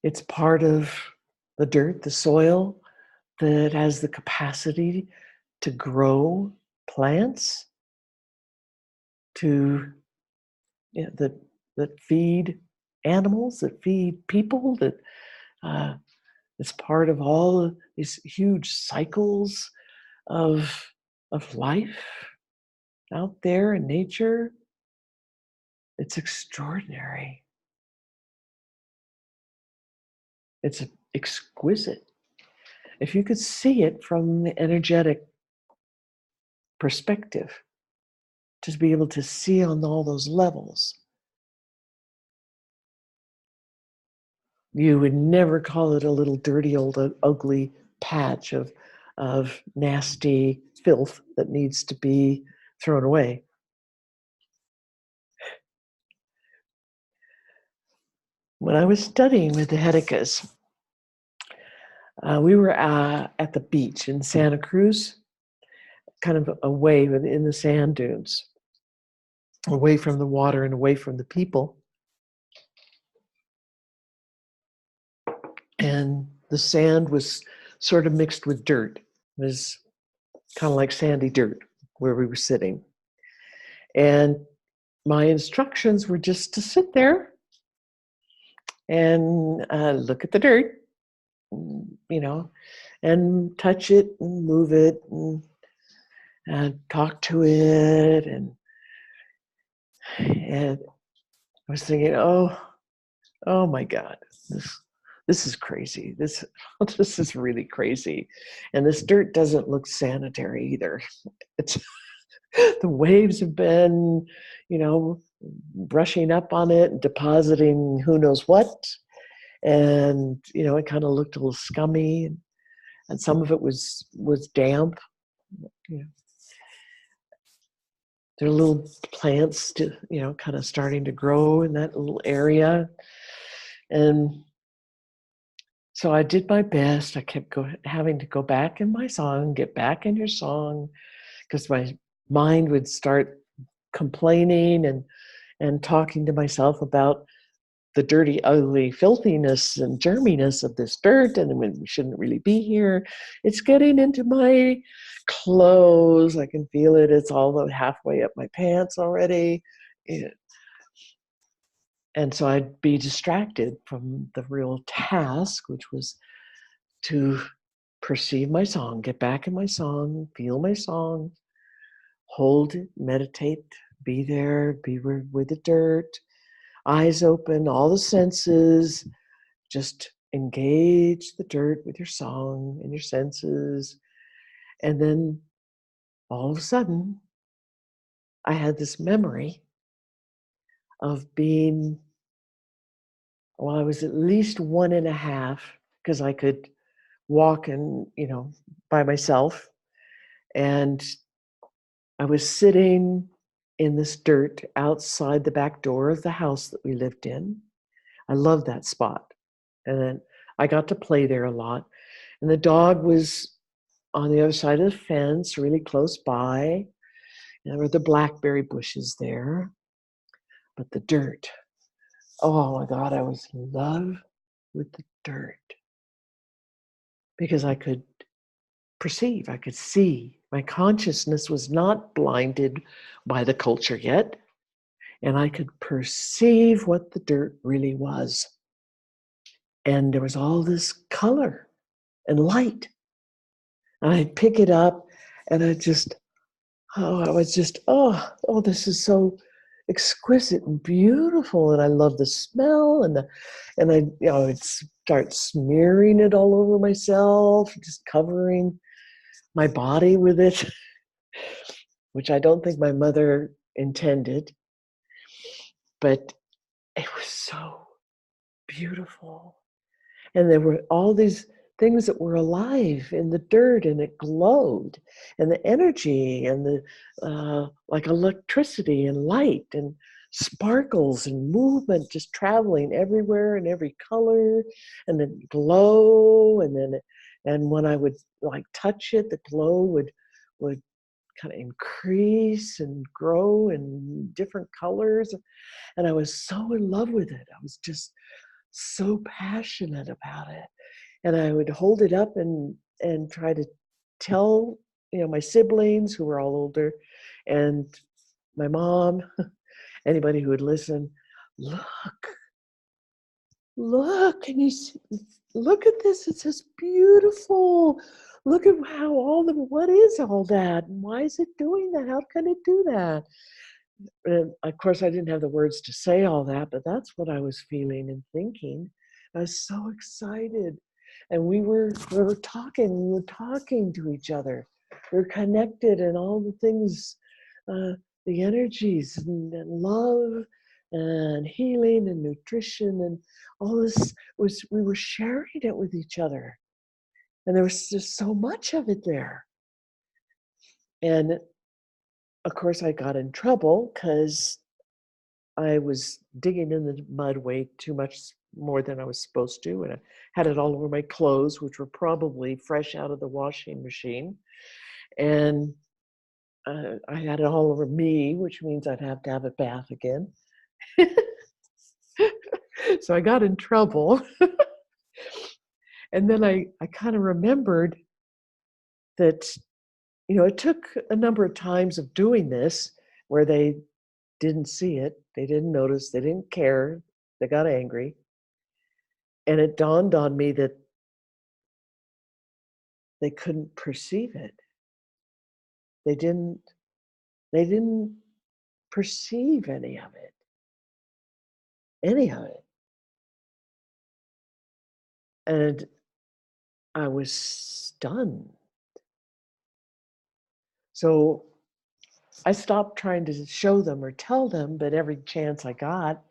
It's part of the dirt, the soil, that has the capacity to grow plants, that feed animals, that feed people, that it's part of all of these huge cycles of life out there in nature. It's extraordinary. It's exquisite. If you could see it from the energetic perspective, to be able to see on all those levels, you would never call it a little dirty old ugly patch of nasty filth that needs to be thrown away. When I was studying with the Hedicas, we were at the beach in Santa Cruz, kind of away in the sand dunes, away from the water and away from the people. And the sand was sort of mixed with dirt. It was kind of like sandy dirt where we were sitting. And my instructions were just to sit there and look at the dirt, and touch it and move it and talk to it. And I was thinking, oh my God, this is crazy. This this is really crazy. And this dirt doesn't look sanitary either. It's the waves have been, you know, brushing up on it, depositing who knows what. And, you know, it kind of looked a little scummy, and some of it was damp. You know, there are little plants, you know, kind of starting to grow in that little area. And so I did my best. I kept having to go back in my song, get back in your song, because my mind would start complaining and talking to myself about the dirty, ugly filthiness and germiness of this dirt, and when we shouldn't really be here. It's getting into my clothes. I can feel it. It's all the halfway up my pants already. And so I'd be distracted from the real task, which was to perceive my song, get back in my song, feel my song, hold it, meditate, be there, be with the dirt, eyes open, all the senses, just engage the dirt with your song and your senses. And then all of a sudden, I had this memory of being, well, I was at least 1.5, because I could walk and, you know, by myself. And I was sitting in this dirt outside the back door of the house that we lived in. I loved that spot. And then I got to play there a lot. And the dog was on the other side of the fence, really close by. And there were the blackberry bushes there. But the dirt, oh my God, I was in love with the dirt. Because I could perceive, I could see. My consciousness was not blinded by the culture yet. And I could perceive what the dirt really was. And there was all this color and light. And I'd pick it up and I just, I was just, this is so exquisite and beautiful. And I love the smell, and I, you know, I'd start smearing it all over myself, just covering my body with it, which I don't think my mother intended, but it was so beautiful. And there were all these things that were alive in the dirt, and it glowed, and the energy and the like electricity and light and sparkles and movement just traveling everywhere in every color, and then glow, and when I would like touch it, the glow would kind of increase and grow in different colors. And I was so in love with it. I was just so passionate about it. And I would hold it up and try to tell, you know, my siblings who were all older and my mom, anybody who would listen, look, can you see, look at this, it's just beautiful. Look at how what is all that? And why is it doing that? How can it do that? And of course, I didn't have the words to say all that, but that's what I was feeling and thinking. I was so excited. And we were talking to each other. We were connected, and all the things, the energies and love and healing and nutrition and all this we were sharing it with each other. And there was just so much of it there. And of course, I got in trouble because I was digging in the mud way too much more than I was supposed to, and I had it all over my clothes, which were probably fresh out of the washing machine. And I had it all over me, which means I'd have to have a bath again. So I got in trouble. And then I kind of remembered that, you know, it took a number of times of doing this where they didn't see it, they didn't notice, they didn't care, they got angry. And it dawned on me that they couldn't perceive it. They didn't perceive any of it. Any of it. And I was stunned. So I stopped trying to show them or tell them, but every chance I got,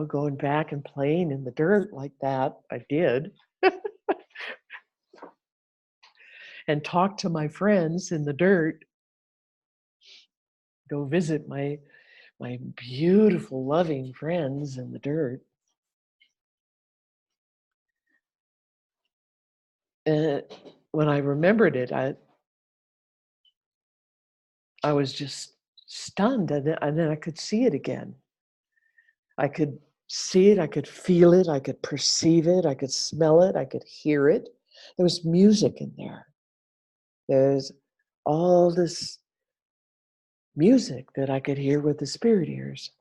going back and playing in the dirt like that, I did. And talk to my friends in the dirt, go visit my beautiful, loving friends in the dirt. And when I remembered it, I was just stunned, and then I could see it again. I could see it, I could feel it, I could perceive it, I could smell it, I could hear it. There was music in there. There's all this music that I could hear with the spirit ears.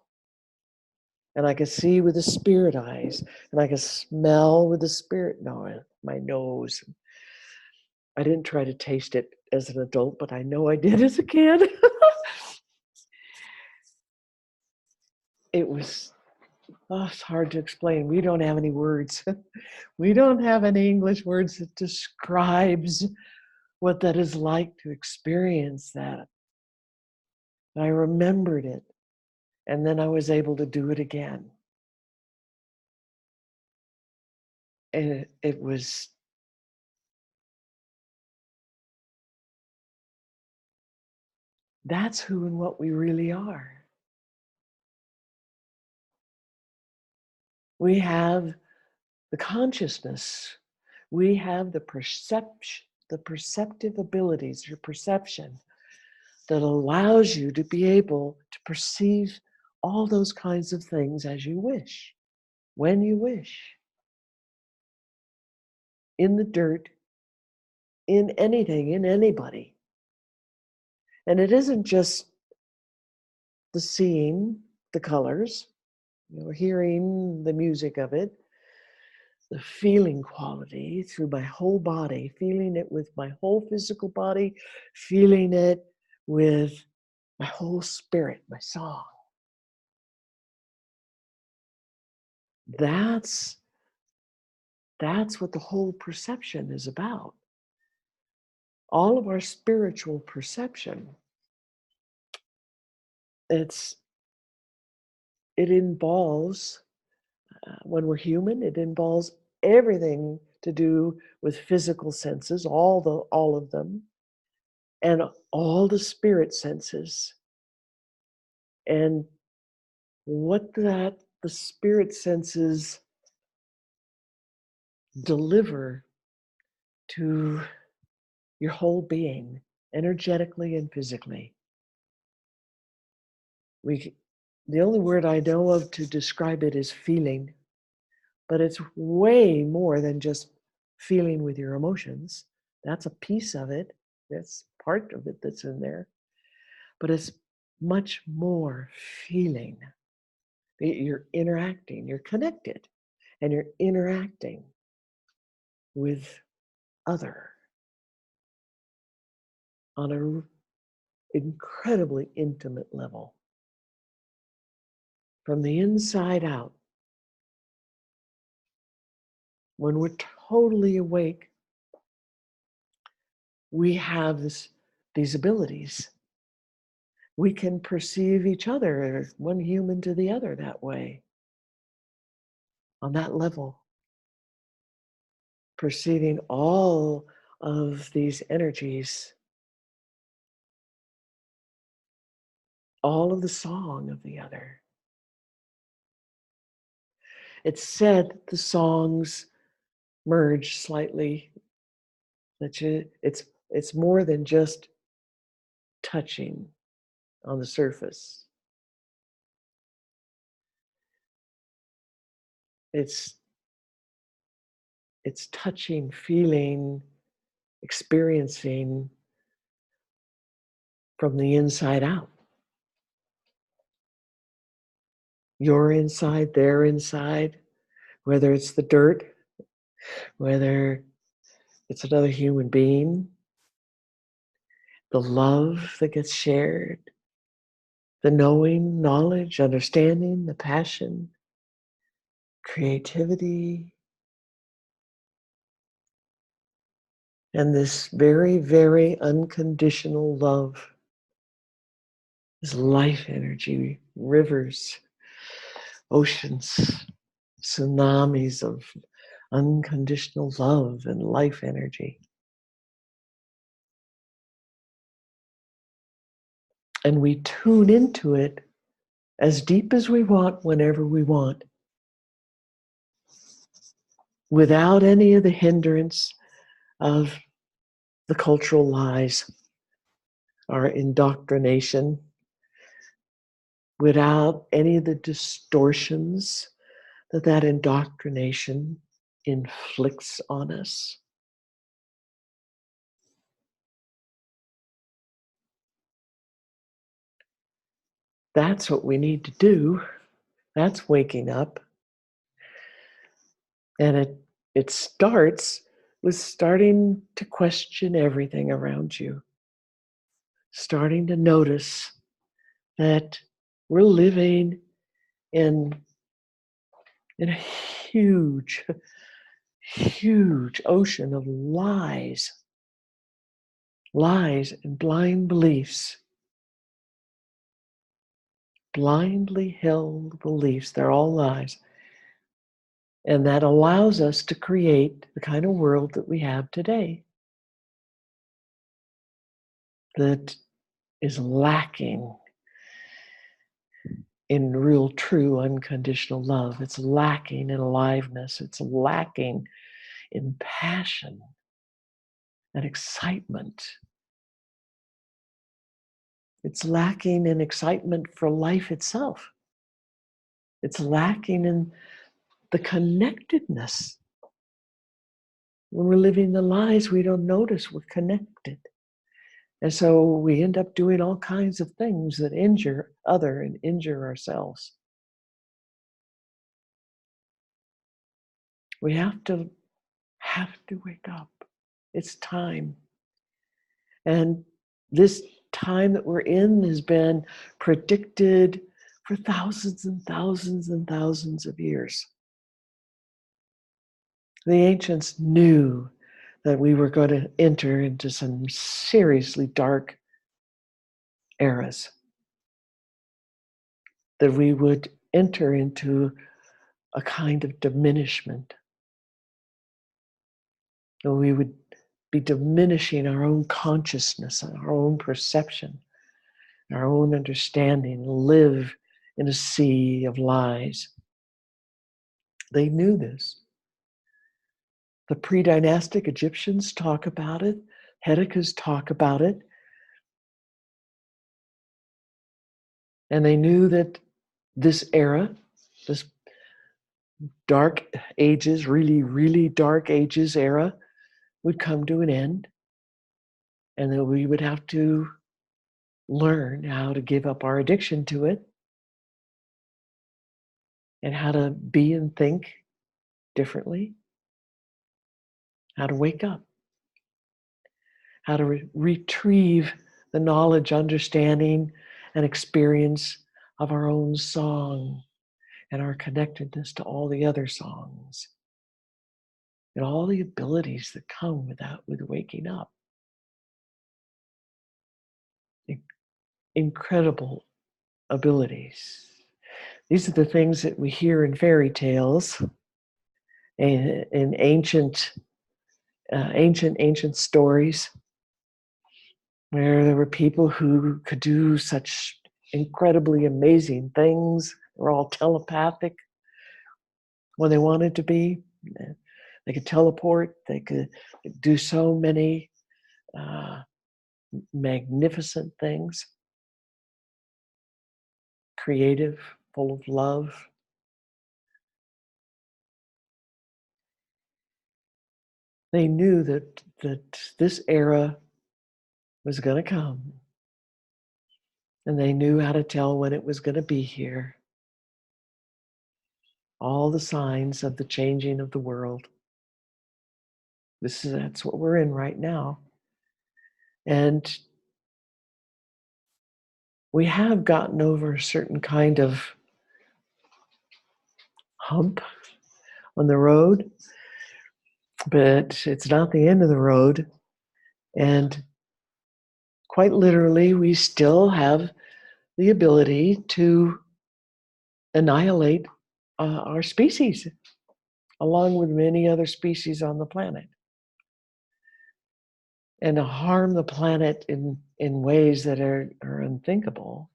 And I could see with the spirit eyes, and I could smell with the spirit my nose. I didn't try to taste it as an adult, but I know I did as a kid. It's hard to explain. We don't have any words. We don't have any English words that describes what that is like to experience that. I remembered it, and then I was able to do it again. And that's who and what we really are. We have the consciousness. We have the perceptive abilities, your perception, that allows you to be able to perceive all those kinds of things as you wish, when you wish, in the dirt, in anything, in anybody. And it isn't just the seeing, the colors, hearing the music of it, the feeling quality through my whole body, feeling it with my whole physical body, feeling it with my whole spirit, my song. That's what the whole perception is about. All of our spiritual perception, it involves, when we're human, it involves everything to do with physical senses, all of them, and all the spirit senses. And what the spirit senses deliver to your whole being, energetically and physically. The only word I know of to describe it is feeling, but it's way more than just feeling with your emotions. That's a piece of it. That's part of it that's in there. But it's much more feeling. You're interacting, you're connected, and you're interacting with other on an incredibly intimate level. From the inside out, when we're totally awake, we have these abilities. We can perceive each other, one human to the other, that way, on that level, perceiving all of these energies, all of the song of the other. It's said the songs merge slightly, it's more than just touching on the surface. It's touching, feeling, experiencing from the inside out. You're inside, they're inside, whether it's the dirt, whether it's another human being, the love that gets shared, the knowing, knowledge, understanding, the passion, creativity, And this very, very unconditional love, this life energy, rivers, oceans, tsunamis of unconditional love and life energy. And we tune into it as deep as we want, whenever we want, without any of the hindrance of the cultural lies, our indoctrination, without any of the distortions that that indoctrination inflicts on us. That's what we need to do. That's waking up. And it starts with starting to question everything around you. Starting to notice that we're living in a huge, huge ocean of lies. Lies and blind beliefs. Blindly held beliefs. They're all lies. And that allows us to create the kind of world that we have today, that is lacking in real, true, unconditional love. It's lacking in aliveness. It's lacking in passion and excitement. It's lacking in excitement for life itself. It's lacking in the connectedness. When we're living the lies, we don't notice we're connected. And so we end up doing all kinds of things that injure other and injure ourselves. We have to wake up. It's time. And this time that we're in has been predicted for thousands and thousands and thousands of years. The ancients knew that we were going to enter into some seriously dark eras, that we would enter into a kind of diminishment, that we would be diminishing our own consciousness, our own perception, our own understanding, live in a sea of lies. They knew this. The Predynastic Egyptians talk about it. Hedekas talk about it. And they knew that this era, this dark ages, really, really dark ages era, would come to an end. And that we would have to learn how to give up our addiction to it, and how to be and think differently, how to wake up, how to retrieve the knowledge, understanding, and experience of our own song and our connectedness to all the other songs and all the abilities that come with waking up. Incredible abilities. These are the things that we hear in fairy tales and in ancient stories, where there were people who could do such incredibly amazing things. They were all telepathic when they wanted to be. They could teleport. They could do so many magnificent things. Creative, full of love. They knew that this era was going to come. And they knew how to tell when it was going to be here. All the signs of the changing of the world. That's what we're in right now. And we have gotten over a certain kind of hump on the road, but it's not the end of the road. And quite literally, we still have the ability to annihilate our species, along with many other species on the planet, and to harm the planet in ways that are unthinkable.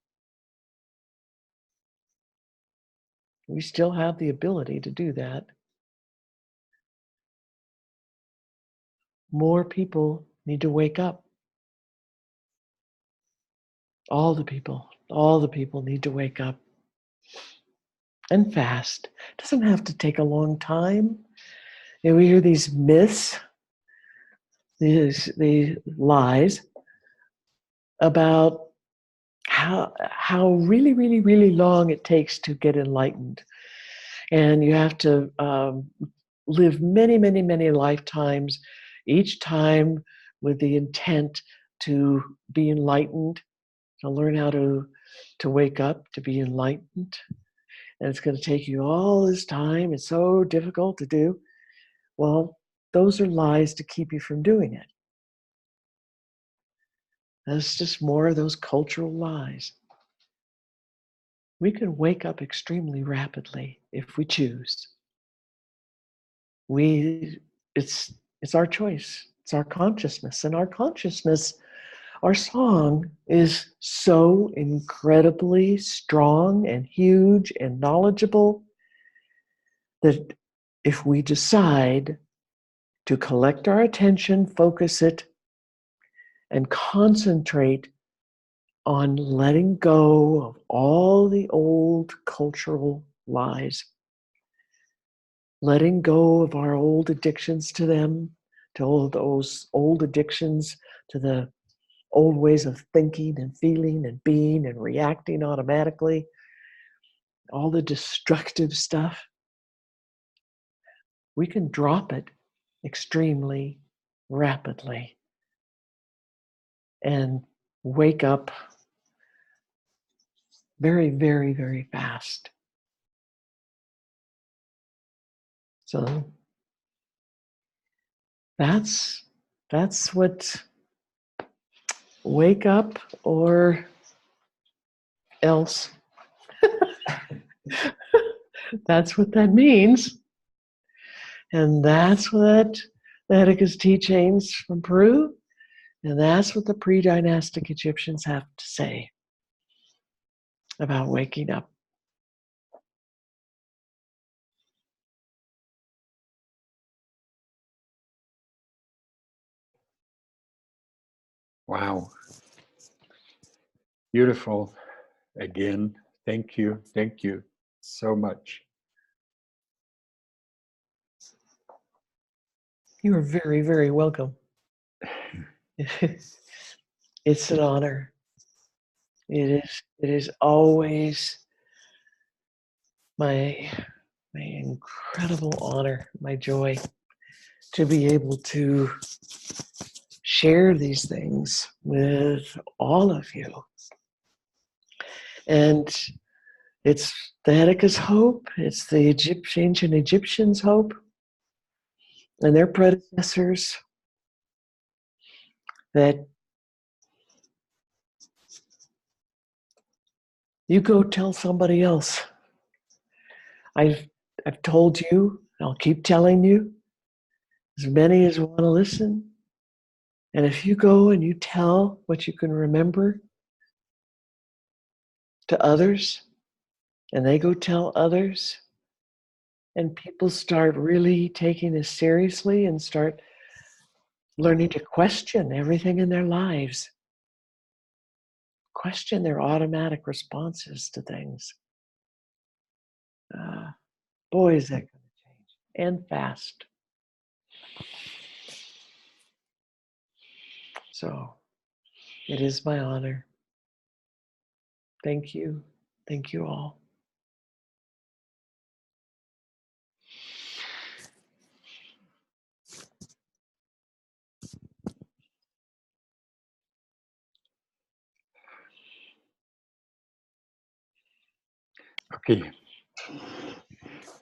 We still have the ability to do that. More people need to wake up. All the people need to wake up and fast. It doesn't have to take a long time. You know, we hear these myths, these lies about how really, really, really long it takes to get enlightened. And you have to live many, many, many lifetimes, each time with the intent to be enlightened, to learn how to wake up, to be enlightened. And it's going to take you all this time. It's so difficult to do. Well, those are lies to keep you from doing it. That's just more of those cultural lies. We can wake up extremely rapidly if we choose. It's our choice. It's our consciousness. And our consciousness, our song is so incredibly strong and huge and knowledgeable that if we decide to collect our attention, focus it, and concentrate on letting go of all the old cultural lies, letting go of our old addictions to them, to all those old addictions to the old ways of thinking and feeling and being and reacting automatically, all the destructive stuff, we can drop it extremely rapidly and wake up very, very, very fast. So that's what wake up or else. That's what that means. And that's what the Heidegger's teachings from Peru, and that's what the pre-dynastic Egyptians have to say about waking up. Wow. Beautiful. Again, thank you. Thank you so much. You are very, very welcome. It's an honor. It is always my incredible honor, my joy to be able to share these things with all of you. And it's the Heidegger's hope, it's the ancient Egyptians' hope, and their predecessors, that you go tell somebody else. I've told you, and I'll keep telling you, as many as want to listen. And if you go and you tell what you can remember to others, and they go tell others, and people start really taking this seriously and start learning to question everything in their lives, question their automatic responses to things. Boy, is that going to change, and fast. So it is my honor. Thank you. Thank you all. Okay.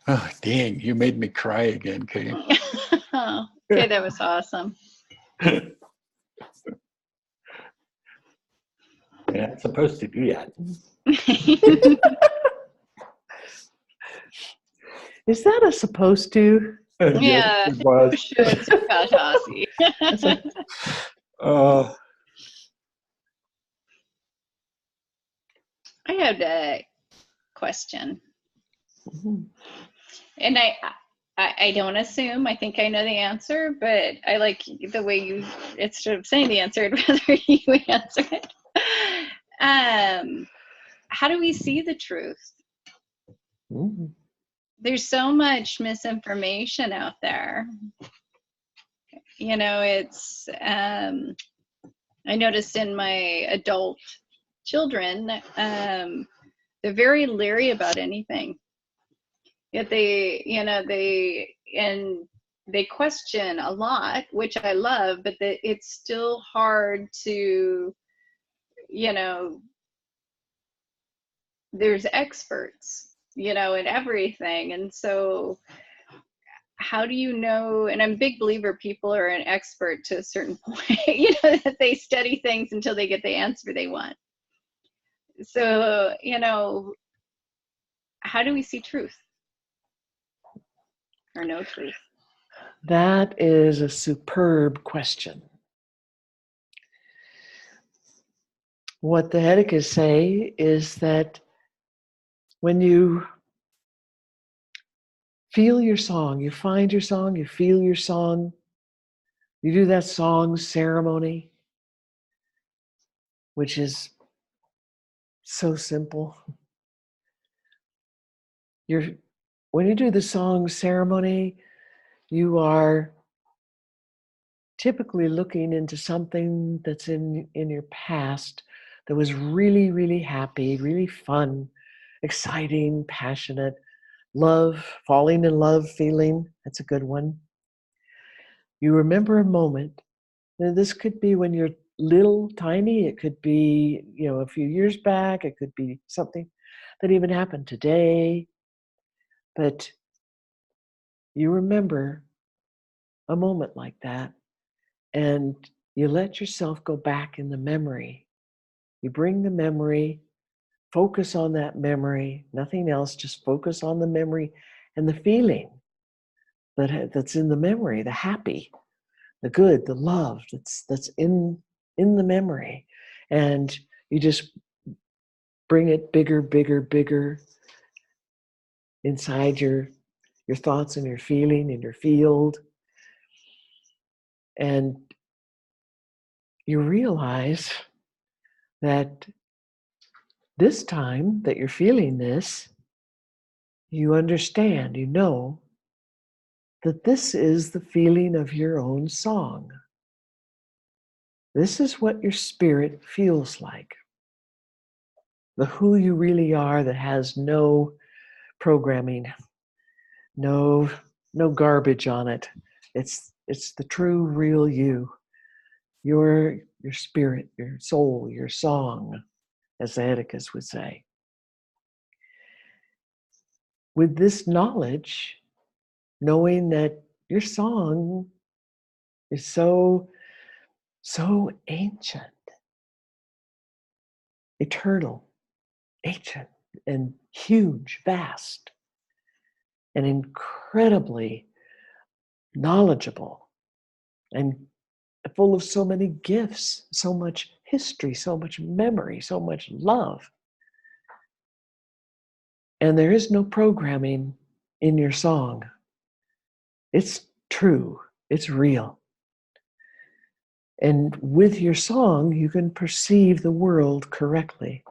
Oh, dang, you made me cry again, Kay. Okay, that was awesome. You're not supposed to do that. Is that a supposed to? Yes, Yeah, it was. should Kakatasi. I had a question, and I don't assume. I think I know the answer, but I like the way you, instead of saying the answer, I'd rather you answer it. How do we see the truth? There's so much misinformation out there. You know, it's I noticed in my adult children, they're very leery about anything. Yet they, you know, they question a lot, which I love, but it's still hard to, you know, there's experts, you know, in everything. And so how do you know, and I'm a big believer people are an expert to a certain point, you know, that they study things until they get the answer they want. So, you know, how do we see truth or no truth? That is a superb question. What the Hedicas say is that when you feel your song, you find your song, you feel your song, you do that song ceremony, which is so simple. When you do the song ceremony, you are typically looking into something that's in your past that was really, really happy, really fun, exciting, passionate, love, falling in love feeling. That's a good one. You remember a moment. Now, this could be when you're little, tiny. It could be, you know, a few years back. It could be something that even happened today. But you remember a moment like that, and you let yourself go back in the memory. You bring the memory, focus on that memory, nothing else, just focus on the memory and the feeling that's in the memory, the happy, the good, the love that's in the memory. And you just bring it bigger, bigger, bigger inside your thoughts and your feeling and your field. And you realize that this time that you're feeling this, you understand, you know, that this is the feeling of your own song. This is what your spirit feels like. The who you really are that has no programming, no garbage on it. It's the true, real you. Your spirit, your soul, your song, as the Hedicas would say. With this knowledge, knowing that your song is so ancient, eternal, ancient, and huge, vast, and incredibly knowledgeable, and full of so many gifts, so much history, so much memory, so much love. And there is no programming in your song. It's true, it's real. And with your song, you can perceive the world correctly.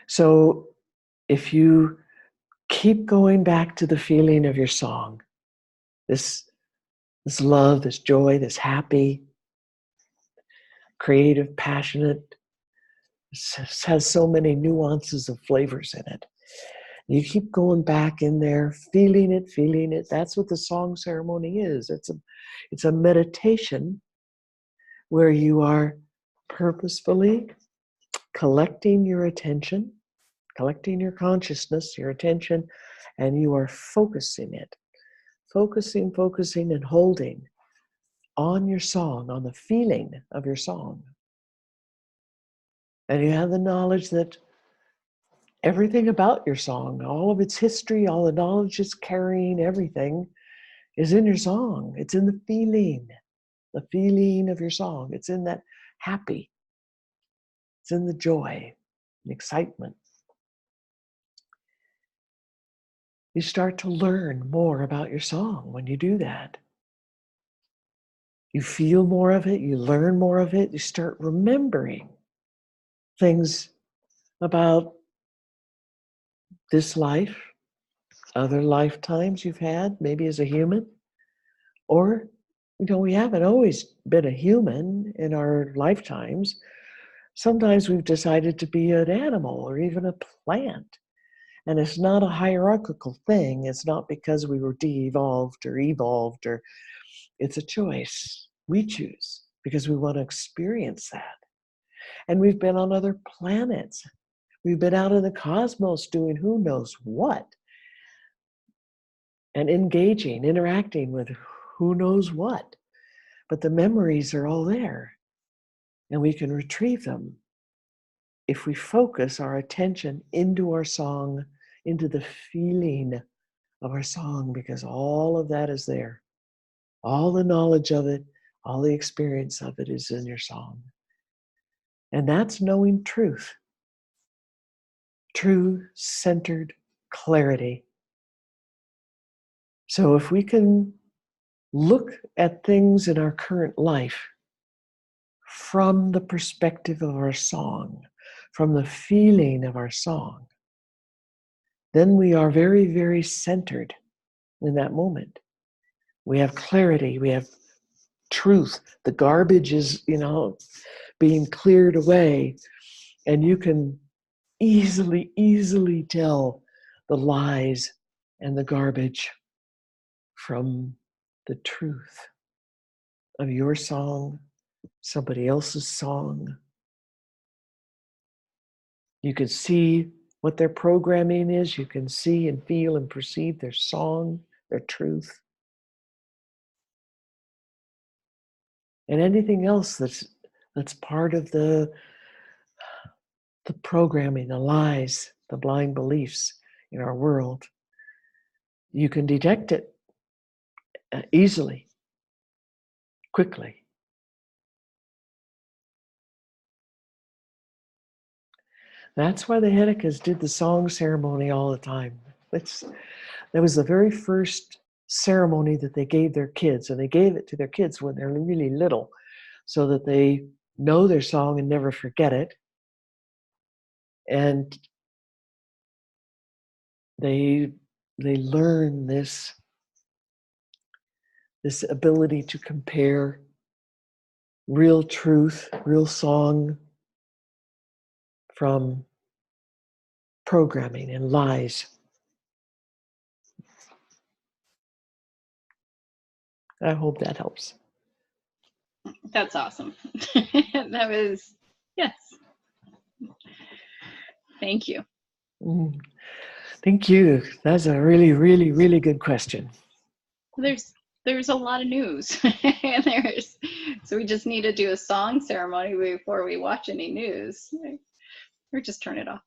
So if you keep going back to the feeling of your song, this love, this joy, this happy, creative, passionate, has so many nuances of flavors in it. You keep going back in there, feeling it. That's what the song ceremony is. It's a meditation where you are purposefully collecting your attention, collecting your consciousness, your attention, and you are focusing it. Focusing, and holding on your song, on the feeling of your song. And you have the knowledge that everything about your song, all of its history, all the knowledge it's carrying, everything is in your song. It's in the feeling of your song. It's in that happy. It's in the joy and excitement. You start to learn more about your song when you do that. You feel more of it, you learn more of it, you start remembering things about this life, other lifetimes you've had, maybe as a human, or, we haven't always been a human in our lifetimes. Sometimes we've decided to be an animal or even a plant. And it's not a hierarchical thing. It's not because we were de-evolved or evolved, or it's a choice. We choose because we want to experience that. And we've been on other planets. We've been out in the cosmos doing who knows what, and engaging, interacting with who knows what. But the memories are all there, and we can retrieve them if we focus our attention into our song, into the feeling of our song, because all of that is there. All the knowledge of it, all the experience of it is in your song. And that's knowing truth. True, centered clarity. So if we can look at things in our current life from the perspective of our song, from the feeling of our song, then we are very, very centered in that moment. We have clarity, we have truth. The garbage is, being cleared away, and you can easily tell the lies and the garbage from the truth of your song, somebody else's song. You can see what their programming is. You can see and feel and perceive their song, their truth. And anything else that's part of the programming, the lies, the blind beliefs in our world, you can detect it easily, quickly. That's why the Hedekas did the song ceremony all the time. That was the very first ceremony that they gave their kids, and they gave it to their kids when they're really little, so that they know their song and never forget it. And they learn this ability to compare real truth, real song from programming and lies. I hope that helps. That's awesome. That was, yes. Thank you. Thank you. That's a really, really, really good question. There's a lot of news. So we just need to do a song ceremony before we watch any news, or just turn it off.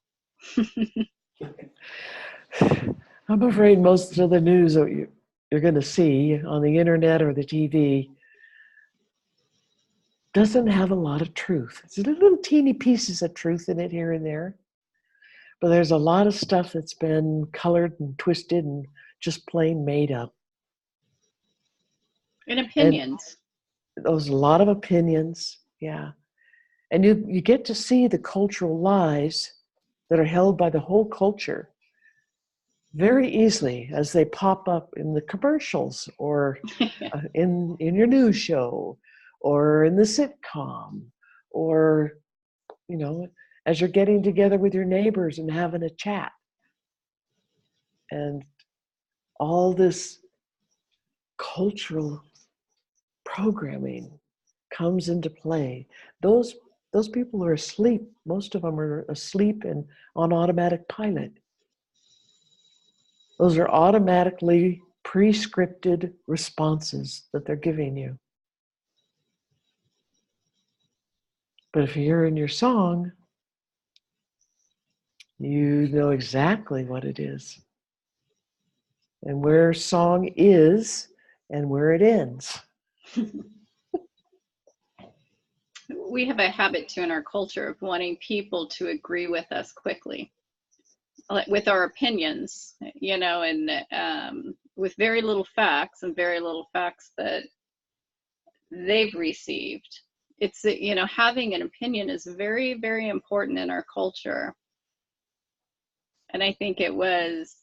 I'm afraid most of the news that you're going to see on the internet or the TV doesn't have a lot of truth. It's little teeny pieces of truth in it here and there. But there's a lot of stuff that's been colored and twisted and just plain made up. And opinions. And there's a lot of opinions, yeah. And you get to see the cultural lies that are held by the whole culture very easily as they pop up in the commercials, or in your news show, or in the sitcom, or as you're getting together with your neighbors and having a chat. And all this cultural programming comes into play. Those people are asleep. Most of them are asleep and on automatic pilot. Those are automatically pre-scripted responses that they're giving you. But if you're in your song, You know exactly what it is, and where song is and where it ends. We have a habit too in our culture of wanting people to agree with us quickly, with our opinions, you know, and with very little facts that they've received. It's, you know, having an opinion is very, very important in our culture. And I think it was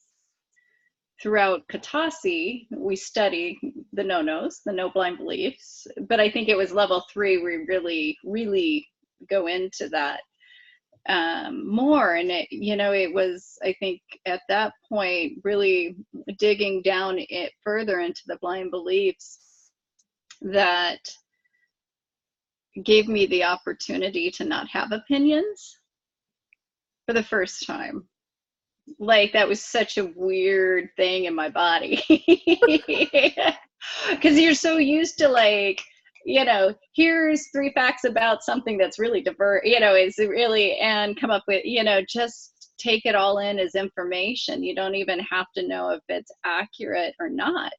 throughout Katasi, we study the no-nos, the no blind beliefs, but I think it was level 3 we really go into that more. And it, you know, it was, I think at that point, really digging down it further into the blind beliefs that gave me the opportunity to not have opinions for the first time. Like, that was such a weird thing in my body. Because you're so used to, like, you know, here's 3 facts about something that's really diverse, you know, is really, and come up with, you know, just take it all in as information. You don't even have to know if it's accurate or not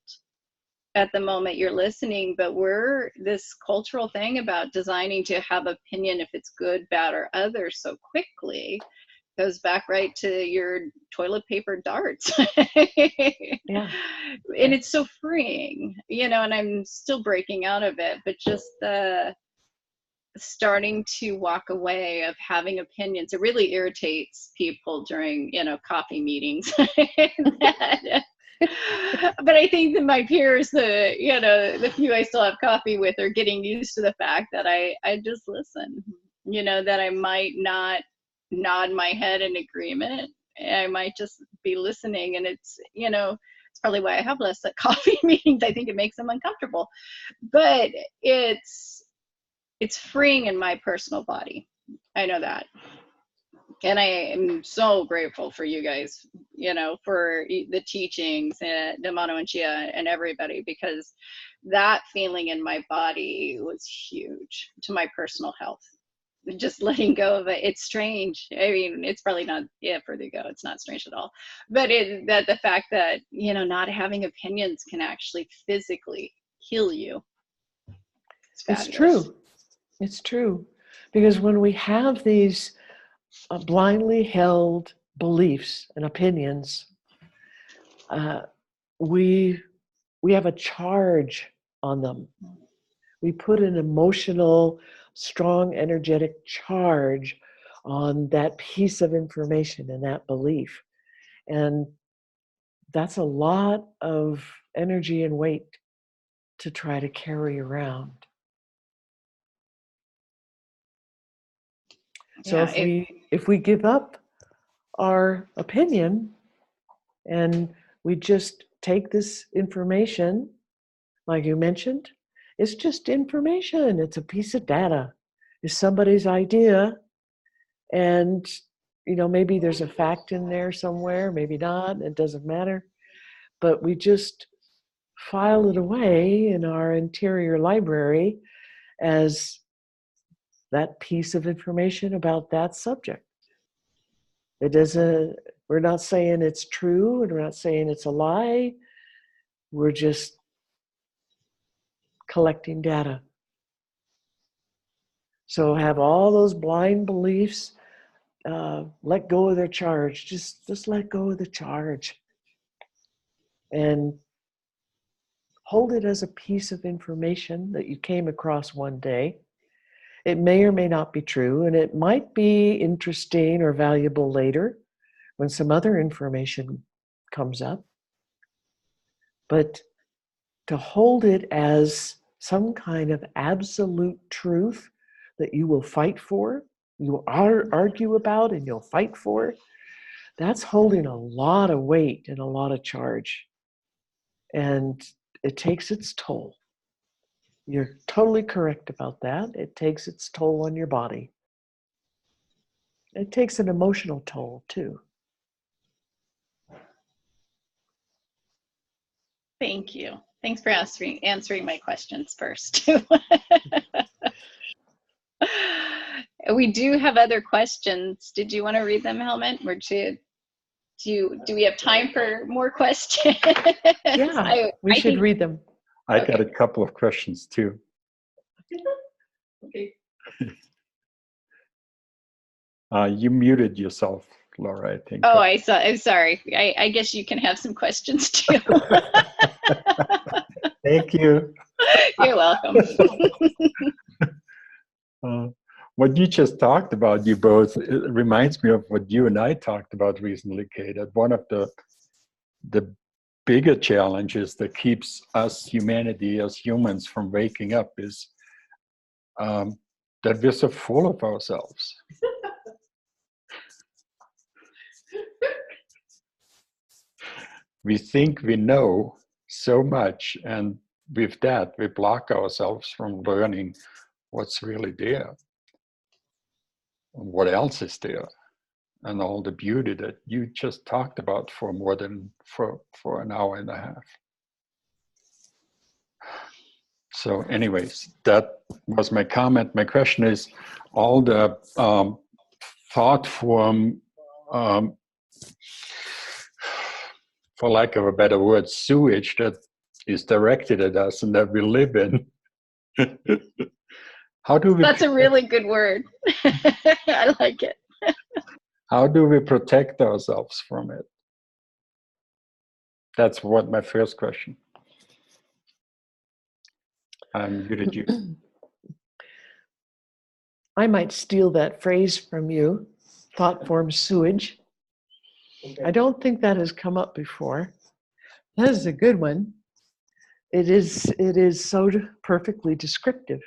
at the moment you're listening. But we're this cultural thing about designing to have opinion if it's good, bad, or other so quickly. Goes back right to your toilet paper darts. Yeah. And it's so freeing, you know, and I'm still breaking out of it, but just the starting to walk away of having opinions. It really irritates people during, you know, coffee meetings. But I think that my peers, you know, the few I still have coffee with, are getting used to the fact that I just listen, you know, that I might not nod my head in agreement. I might just be listening. And it's, you know, it's probably why I have less at coffee meetings. I think it makes them uncomfortable, but it's freeing in my personal body. I know that. And I am so grateful for you guys, you know, for the teachings and Damano and Chia and everybody, because that feeling in my body was huge to my personal health. Just letting go of it. It's strange. I mean, it's probably not, yeah, further you go, it's not strange at all. But that the fact that, you know, not having opinions can actually physically heal you. It's true. It's true. Because when we have these blindly held beliefs and opinions, we have a charge on them. We put an emotional, strong, energetic charge on that piece of information and that belief. And that's a lot of energy and weight to try to carry around. So if we give up our opinion and we just take this information, like you mentioned, it's just information. It's a piece of data. It's somebody's idea. And, you know, maybe there's a fact in there somewhere, maybe not, it doesn't matter. But we just file it away in our interior library as that piece of information about that subject. It doesn't, we're not saying it's true, and we're not saying it's a lie. We're just collecting data. So have all those blind beliefs, let go of their charge. Just let go of the charge. And hold it as a piece of information that you came across one day. It may or may not be true, and it might be interesting or valuable later when some other information comes up. But to hold it as some kind of absolute truth that you will fight for, you will argue about, and you'll fight for, that's holding a lot of weight and a lot of charge. And it takes its toll. You're totally correct about that. It takes its toll on your body. It takes an emotional toll too. Thank you. Thanks for answering my questions first. We do have other questions. Did you want to read them, Helmut? Or do we have time for more questions? Yeah, we should read them. I got a couple of questions too. Okay. You muted yourself, Laura, I think. Oh, I saw. I'm sorry. I guess you can have some questions too. Thank you. You're welcome. What you just talked about, you both, it reminds me of what you and I talked about recently, Kay, that one of the bigger challenges that keeps us, humanity, as humans, from waking up is that we're so full of ourselves. We think we know so much, and with that, we block ourselves from learning what's really there, and what else is there, and all the beauty that you just talked about for more than for an hour and a half. So anyways, that was my comment. My question is, all the thought form, for lack of a better word, sewage that is directed at us and that we live in. How do we? That's a really good word. I like it. How do we protect ourselves from it? That's what my first question. I muted you. I might steal that phrase from you, thought form sewage. Okay. I don't think that has come up before. That is a good one. It is so perfectly descriptive.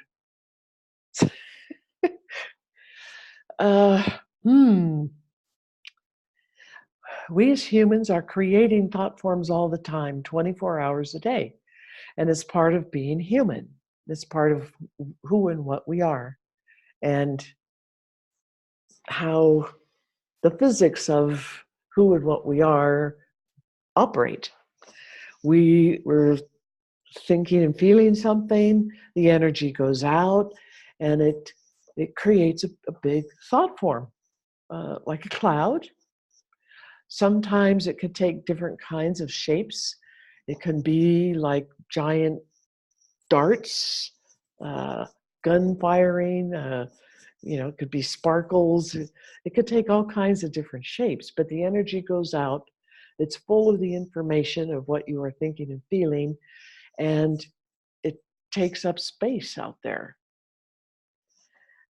We as humans are creating thought forms all the time, 24 hours a day. And it's part of being human. It's part of who and what we are. And how the physics of who and what we are operate. We're thinking and feeling something, the energy goes out, and it creates a big thought form, like a cloud. Sometimes it could take different kinds of shapes. It can be like giant darts, gun firing, it could be sparkles. It could take all kinds of different shapes, but the energy goes out. It's full of the information of what you are thinking and feeling, and it takes up space out there.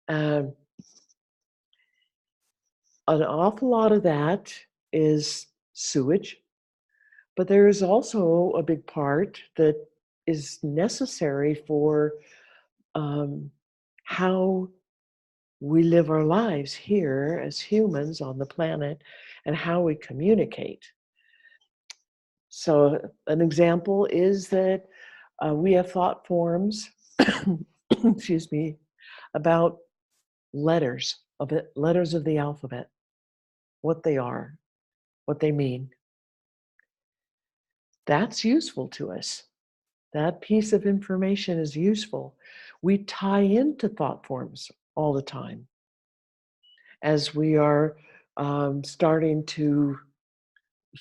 An awful lot of that is sewage, but there is also a big part that is necessary for how we live our lives here as humans on the planet and how we communicate. So an example is that we have thought forms, excuse me, about letters of the alphabet, what they are, what they mean. That's useful to us. That piece of information is useful. We tie into thought forms all the time as we are starting to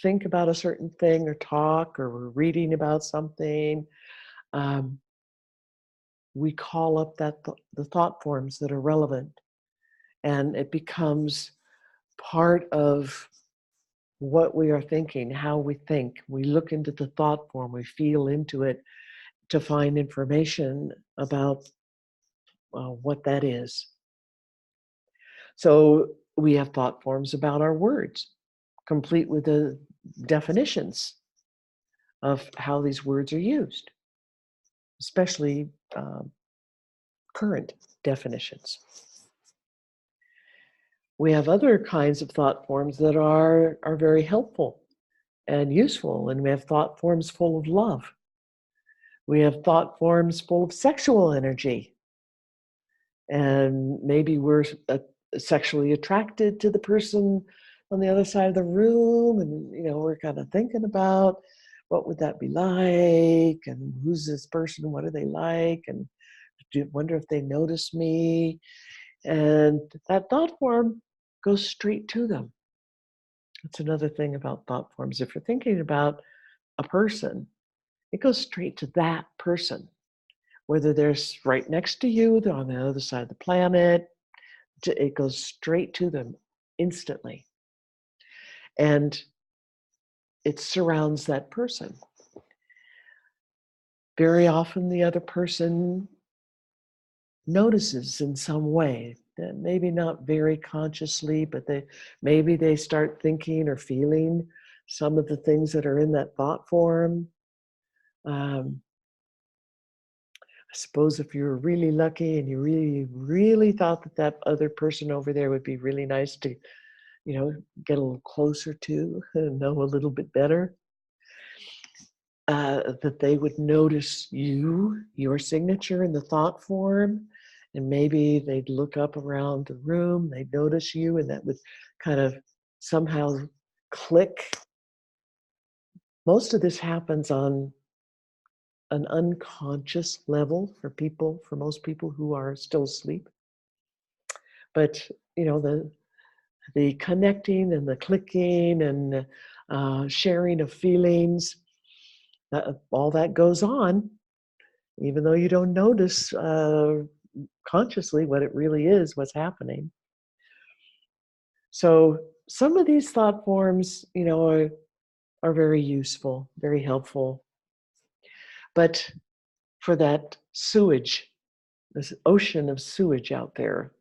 think about a certain thing or talk, or we're reading about something. We call up the thought forms that are relevant, and it becomes part of what we are thinking, how we think. We look into the thought form, we feel into it to find information about what that is. So we have thought forms about our words, complete with the definitions of how these words are used, especially current definitions. We have other kinds of thought forms that are very helpful and useful, and we have thought forms full of love. We have thought forms full of sexual energy, and maybe we're sexually attracted to the person on the other side of the room, and we're kind of thinking about what would that be like, and who's this person, what are they like, and wonder if they notice me. And that thought form goes straight to them. That's another thing about thought forms. If you're thinking about a person, it goes straight to that person, whether they're right next to you, they're on the other side of the planet. It goes straight to them instantly. And it surrounds that person. Very often the other person notices in some way, that maybe not very consciously, but maybe they start thinking or feeling some of the things that are in that thought form. I suppose if you were really lucky and you really, really thought that that other person over there would be really nice to, get a little closer to and know a little bit better, that they would notice your signature in the thought form, and maybe they'd look up around the room, they'd notice you, and that would kind of somehow click. Most of this happens on an unconscious level for most people who are still asleep. But the connecting and the clicking and sharing of feelings, all that goes on, even though you don't notice consciously what it really is, what's happening. So some of these thought forms, are very useful, very helpful. But for that sewage, this ocean of sewage out there,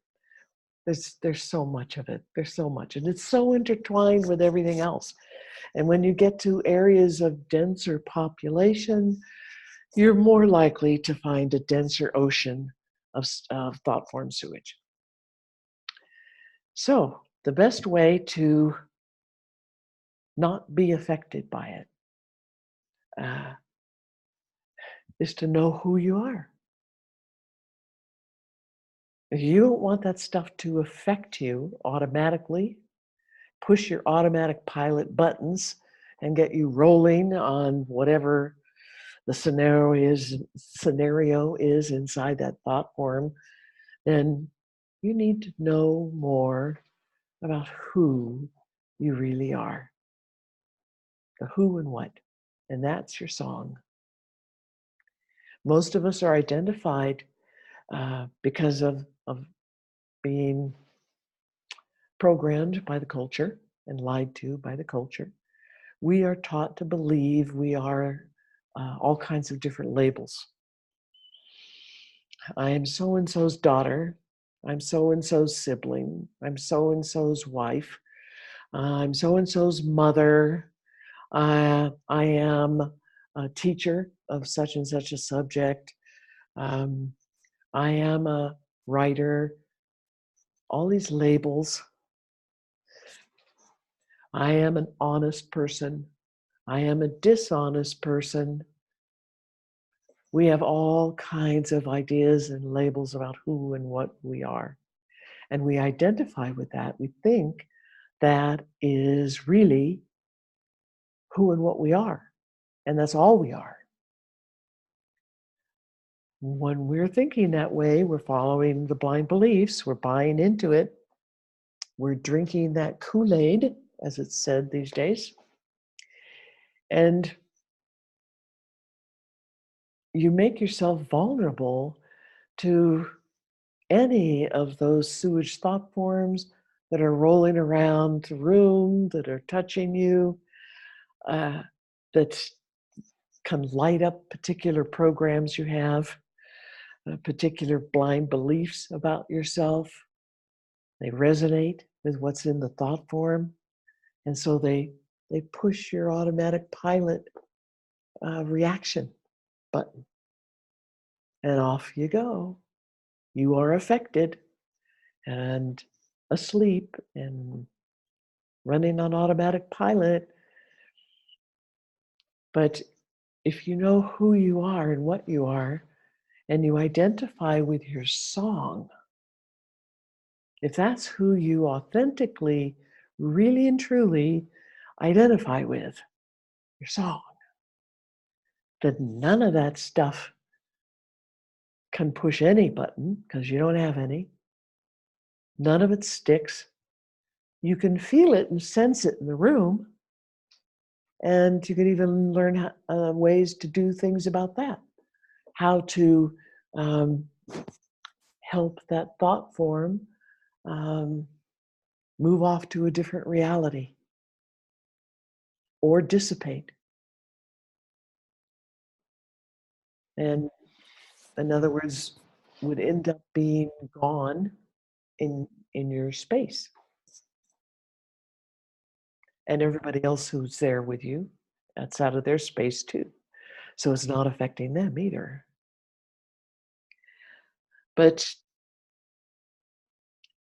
there's so much of it. There's so much, and it's so intertwined with everything else. And when you get to areas of denser population, you're more likely to find a denser ocean of thought form sewage. So the best way to not be affected by it is to know who you are. If you don't want that stuff to affect you automatically, push your automatic pilot buttons and get you rolling on whatever the scenario is inside that thought form, then you need to know more about who you really are. The who and what. And that's your song. Most of us are identified because of being programmed by the culture and lied to by the culture. We are taught to believe we are all kinds of different labels. I am so-and-so's daughter. I'm so-and-so's sibling. I'm so-and-so's wife. I'm so-and-so's mother. I am a teacher of such and such a subject. I am a writer. All these labels. I am an honest person. I am a dishonest person. We have all kinds of ideas and labels about who and what we are. And we identify with that. We think that is really who and what we are. And that's all we are. When we're thinking that way, we're following the blind beliefs, we're buying into it, we're drinking that Kool-Aid, as it's said these days. And you make yourself vulnerable to any of those sewage thought forms that are rolling around the room, that are touching you, that can light up particular programs you have, particular blind beliefs about yourself. They resonate with what's in the thought form. And so they push your automatic pilot reaction button. And off you go. You are affected and asleep and running on automatic pilot. But if you know who you are and what you are, and you identify with your song, if that's who you authentically, really and truly identify with, your song, then none of that stuff can push any button, because you don't have any. None of it sticks. You can feel it and sense it in the room, and you can even learn ways to do things about that. How to help that thought form move off to a different reality or dissipate. And in other words, would end up being gone in your space. And everybody else who's there with you, that's out of their space too. So it's not affecting them either. But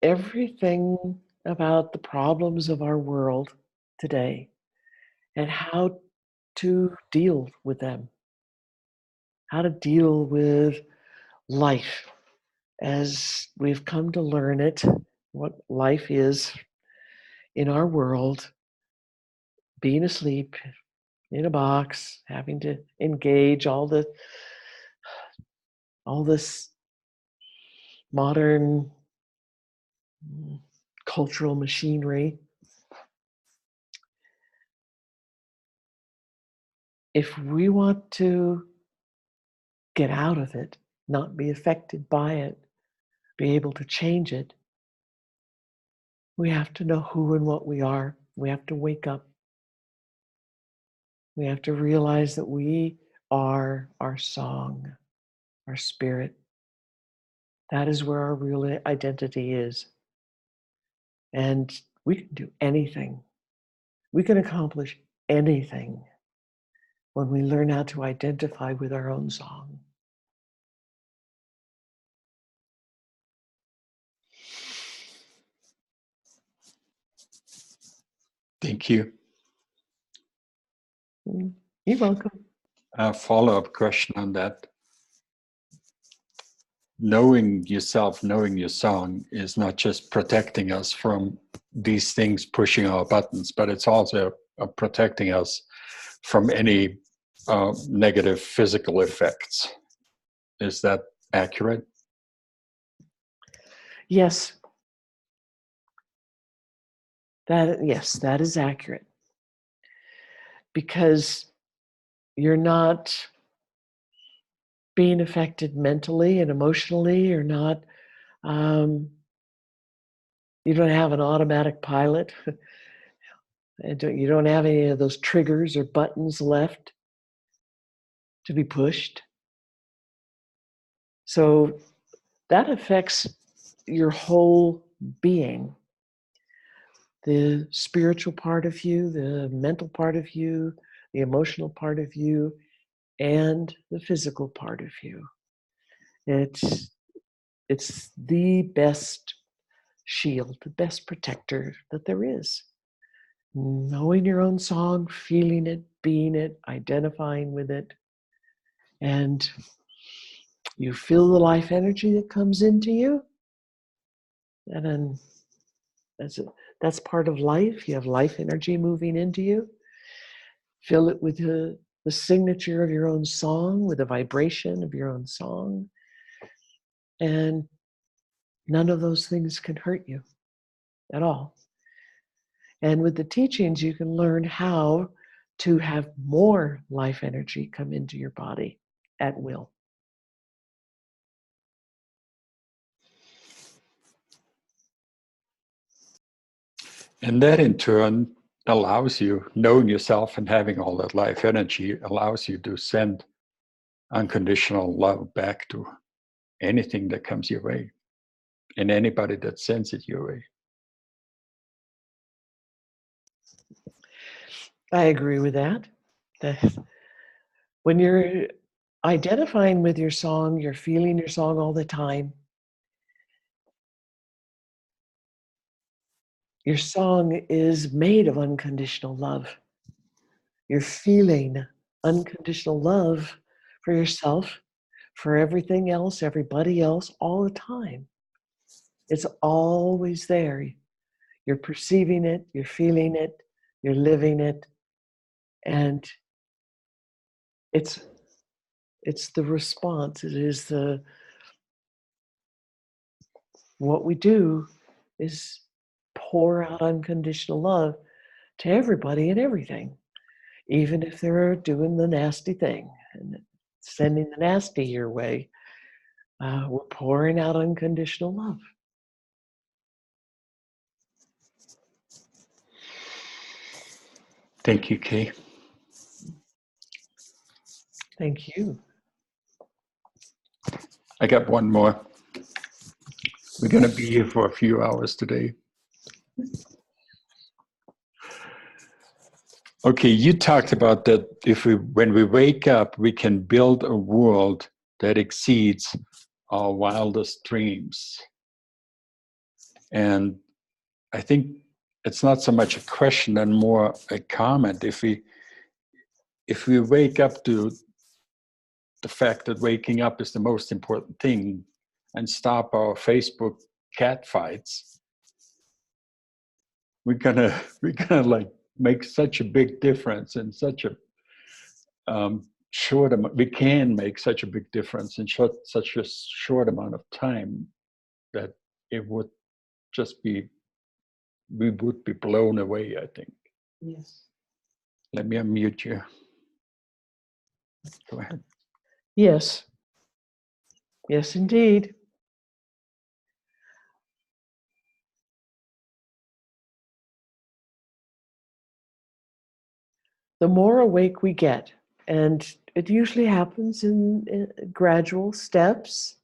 everything about the problems of our world today and how to deal with them, how to deal with life as we've come to learn it, what life is in our world, being asleep in a box, having to engage all this modern cultural machinery. If we want to get out of it, not be affected by it, be able to change it, we have to know who and what we are. We have to wake up. We have to realize that we are our song, our spirit. That is where our real identity is. And we can do anything. We can accomplish anything when we learn how to identify with our own song. Thank you. You're welcome. A follow-up question on that. Knowing yourself, knowing your song is not just protecting us from these things pushing our buttons, but it's also protecting us from any negative physical effects. Is that accurate? Yes. Yes, that is accurate. Because you're not being affected mentally and emotionally, or not, you don't have an automatic pilot. You don't have any of those triggers or buttons left to be pushed. So that affects your whole being. The spiritual part of you, the mental part of you, the emotional part of you, and the physical part of you. It's the best shield, the best protector that there is. Knowing your own song, feeling it, being it, identifying with it, and you feel the life energy that comes into you, and then that's part of life. You have life energy moving into you. Fill it with the signature of your own song, with the vibration of your own song, and none of those things can hurt you at all. And with the teachings, you can learn how to have more life energy come into your body at will. And that in turn allows you, knowing yourself and having all that life energy, allows you to send unconditional love back to anything that comes your way and anybody that sends it your way. I agree with that. When you're identifying with your song, you're feeling your song all the time. Your song is made of unconditional love. You're feeling unconditional love for yourself, for everything else, everybody else, all the time. It's always there. You're perceiving it, you're feeling it, you're living it, and it's the response. It is what we do is pour out unconditional love to everybody and everything, even if they're doing the nasty thing and sending the nasty your way. We're pouring out unconditional love. Thank you, Kay. Thank you. I got one more. We're going to be here for a few hours today. Okay, you talked about that when we wake up, we can build a world that exceeds our wildest dreams. And I think it's not so much a question and more a comment. If we wake up to the fact that waking up is the most important thing and stop our Facebook cat fights, we're gonna like make such a big difference in such a short amount. We can make such a big difference in such a short amount of time that it would just be, we would be blown away, I think. Yes. Let me unmute you. Go ahead. Yes. Yes, indeed. The more awake we get, and it usually happens in gradual steps.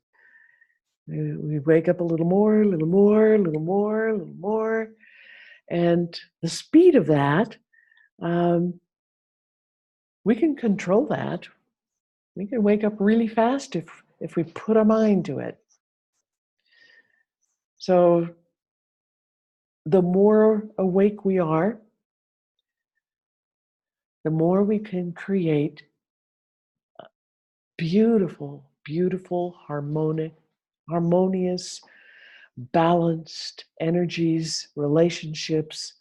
We wake up a little more, a little more, a little more, a little more. And the speed of that, we can control that. We can wake up really fast if we put our mind to it. So the more awake we are, the more we can create beautiful, beautiful, harmonious, balanced energies, relationships,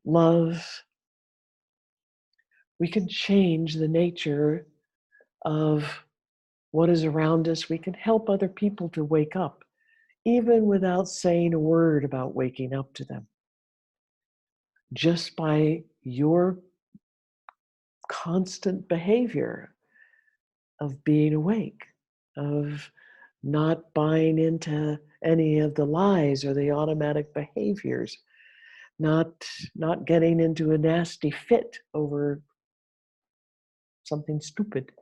love. We can change the nature of what is around us. We can help other people to wake up, even without saying a word about waking up to them. Just by your constant behavior of being awake, of not buying into any of the lies or the automatic behaviors, not getting into a nasty fit over something stupid.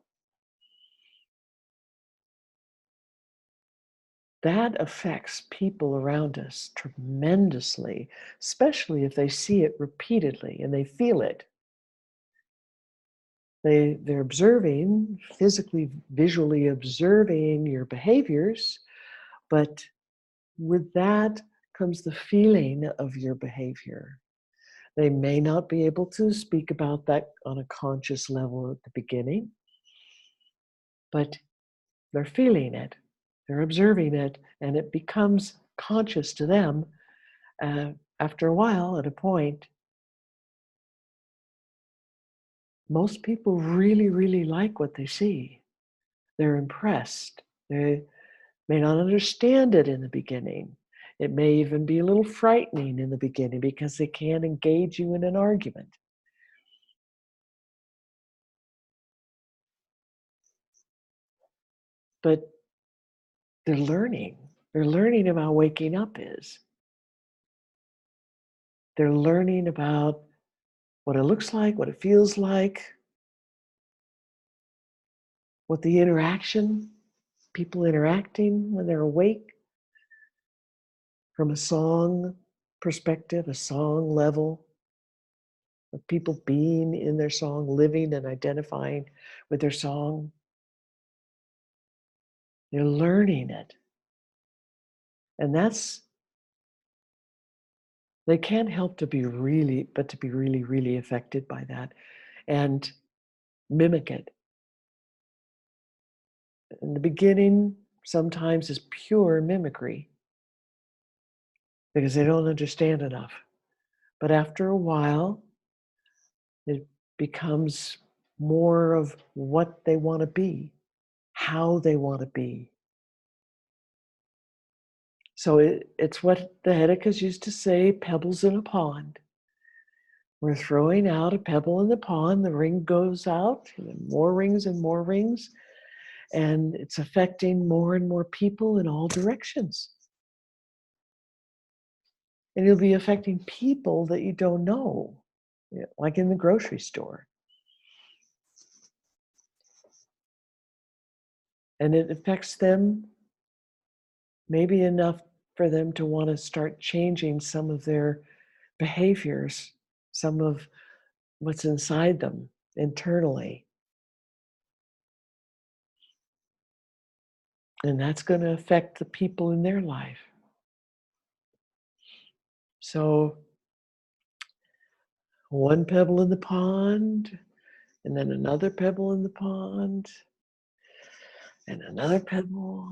That affects people around us tremendously, especially if they see it repeatedly and they feel it. They're observing, physically, visually observing your behaviors, but with that comes the feeling of your behavior. They may not be able to speak about that on a conscious level at the beginning, but they're feeling it, they're observing it, and it becomes conscious to them after a while. At a point, most people really, really like what they see. They're impressed. They may not understand it in the beginning. It may even be a little frightening in the beginning because they can't engage you in an argument. But they're learning. They're learning about waking up is. They're learning about what it looks like, what it feels like, what the interaction, people interacting when they're awake, from a song perspective, a song level, of people being in their song, living and identifying with their song. They're learning it. And they can't help to be really, really affected by that and mimic it. In the beginning, sometimes is pure mimicry because they don't understand enough. But after a while, it becomes more of what they want to be, how they want to be. So it's what the Hedicas used to say, pebbles in a pond. We're throwing out a pebble in the pond, the ring goes out, and more rings and more rings, and it's affecting more and more people in all directions. And it'll be affecting people that you don't know, like in the grocery store. And it affects them maybe enough for them to want to start changing some of their behaviors, some of what's inside them internally. And that's going to affect the people in their life. So, one pebble in the pond, and then another pebble in the pond, and another pebble.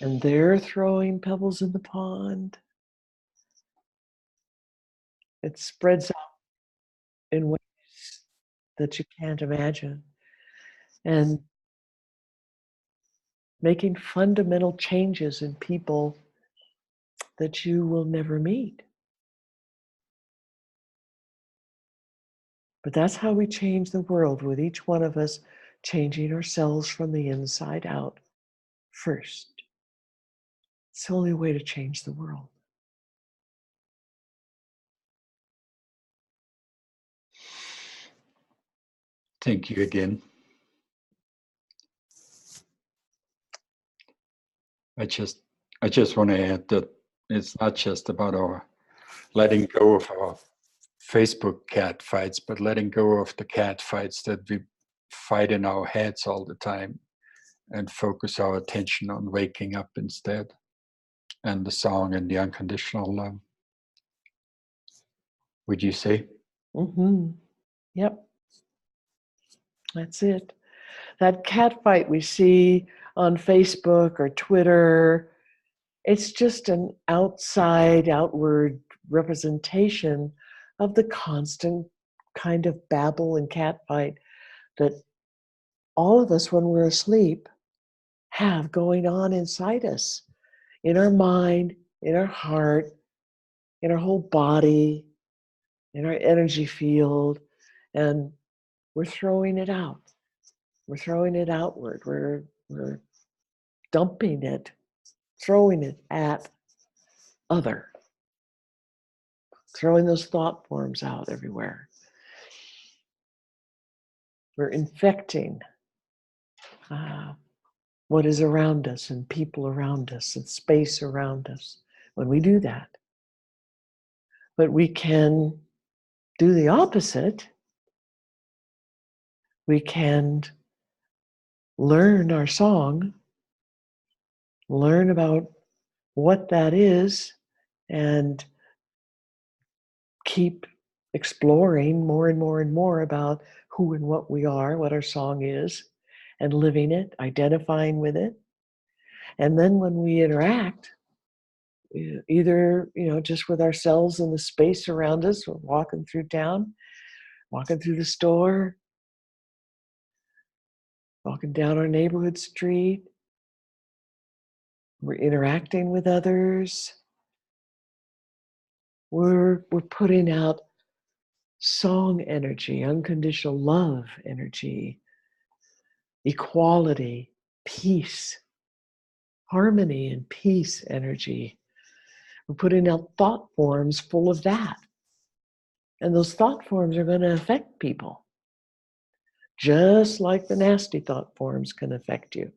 And they're throwing pebbles in the pond. It spreads out in ways that you can't imagine. And making fundamental changes in people that you will never meet. But that's how we change the world, with each one of us changing ourselves from the inside out first. It's the only way to change the world. Thank you again. I just want to add that it's not just about our letting go of our Facebook cat fights, but letting go of the cat fights that we fight in our heads all the time, and focus our attention on waking up instead, and the song and the unconditional love. Would you say? Mm-hmm. Yep. That's it. That cat fight we see on Facebook or Twitter, it's just an outward representation of the constant kind of babble and cat fight that all of us, when we're asleep, have going on inside us, in our mind, in our heart, in our whole body, in our energy field, and we're throwing it out. We're throwing it outward. We're dumping it, throwing it at other, throwing those thought forms out everywhere. We're infecting what is around us, and people around us, and space around us when we do that. But we can do the opposite. We can learn our song, learn about what that is, and keep exploring more and more and more about who and what we are, what our song is, and living it, identifying with it. And then when we interact, either just with ourselves in the space around us, we're walking through town, walking through the store, walking down our neighborhood street, we're interacting with others, we're putting out song energy, unconditional love energy, equality, peace, harmony and peace energy. We're putting out thought forms full of that. And those thought forms are going to affect people, just like the nasty thought forms can affect you.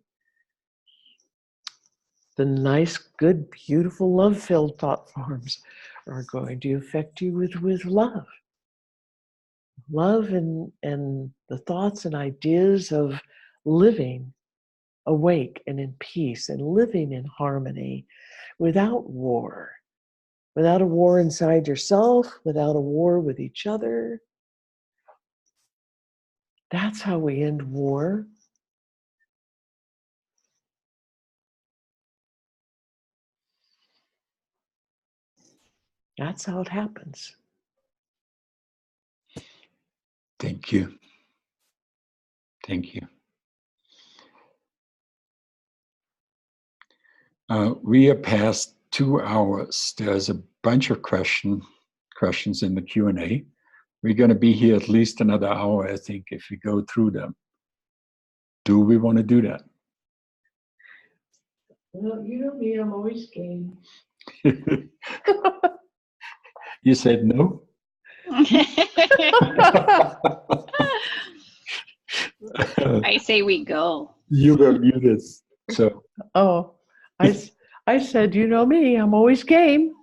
The nice, good, beautiful, love-filled thought forms are going to affect you with love. Love and the thoughts and ideas of living awake and in peace and living in harmony without war. Without a war inside yourself, without a war with each other. That's how we end war. That's how it happens. Thank you. Thank you. We are past 2 hours. There's a bunch of questions in the Q&A. We're going to be here at least another hour, I think, if we go through them. Do we want to do that? Well, you know me, I'm always game. You said no? I say we go. You were muted. So. Oh, I said, you know me, I'm always game.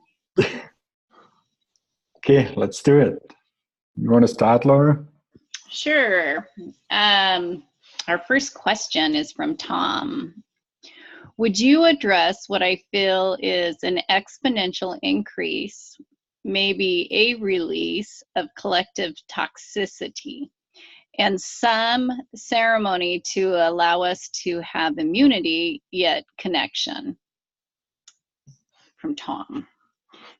Okay, let's do it. You want to start, Laura? Sure. Our first question is from Tom. Would you address what I feel is an exponential increase, maybe a release of collective toxicity, and some ceremony to allow us to have immunity yet connection? From Tom.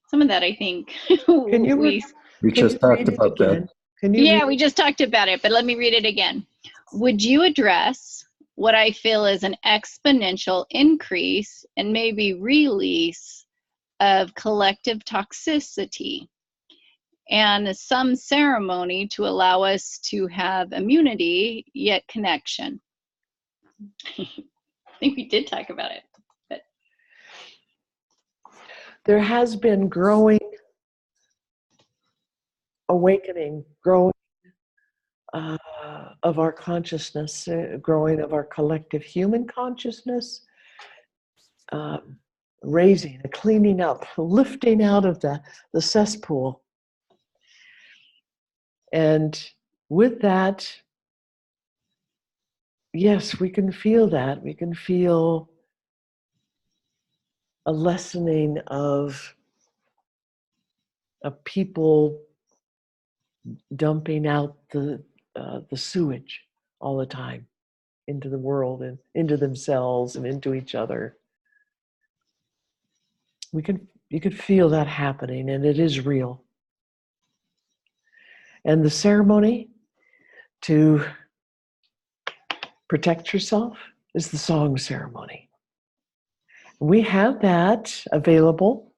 Some of that, I think, we just talked about that. We just talked about it, but let me read it again. Would you address what I feel is an exponential increase and maybe release of collective toxicity and some ceremony to allow us to have immunity yet connection? I think we did talk about it. But there has been growing awakening, growing of our consciousness, growing of our collective human consciousness, raising, cleaning up, lifting out of the cesspool. And with that, yes, we can feel that. We can feel a lessening of people dumping out the sewage all the time into the world and into themselves and into each other. You could feel that happening, and it is real. And the ceremony to protect yourself is the song ceremony. We have that available.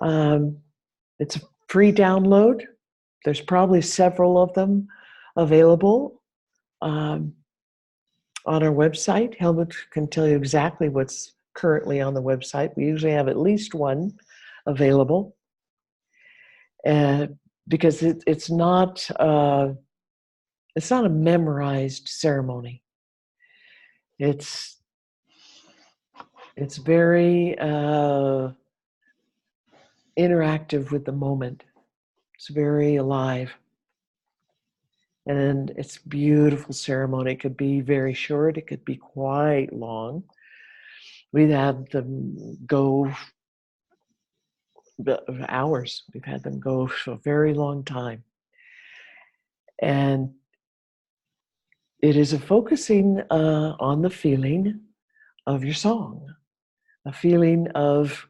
It's a free download. There's probably several of them available on our website. Helmut can tell you exactly what's currently on the website. We usually have at least one available, because it's not a memorized ceremony. It's very interactive with the moment. It's very alive. And it's beautiful ceremony. It could be very short. It could be quite long. We've had them go hours. We've had them go for a very long time. And it is a focusing on the feeling of your song, a feeling of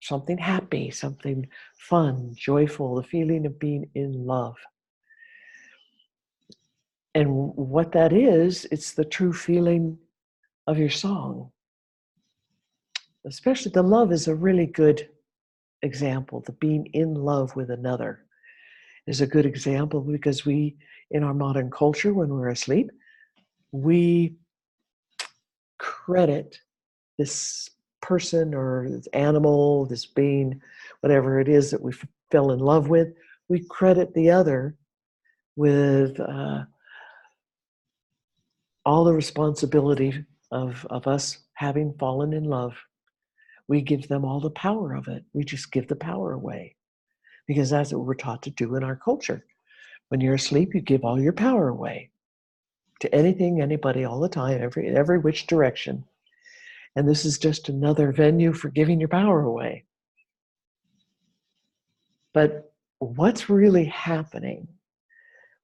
something happy, something fun, joyful, the feeling of being in love. And what that is, it's the true feeling of your song. Especially the love is a really good example. The being in love with another is a good example, because we, in our modern culture, when we're asleep, we credit this person or this animal, this being, whatever it is that we fell in love with, we credit the other with all the responsibility of us having fallen in love. We give them all the power of it. We just give the power away, because that's what we're taught to do in our culture. When you're asleep, you give all your power away to anything, anybody, all the time, every which direction. And this is just another venue for giving your power away. But what's really happening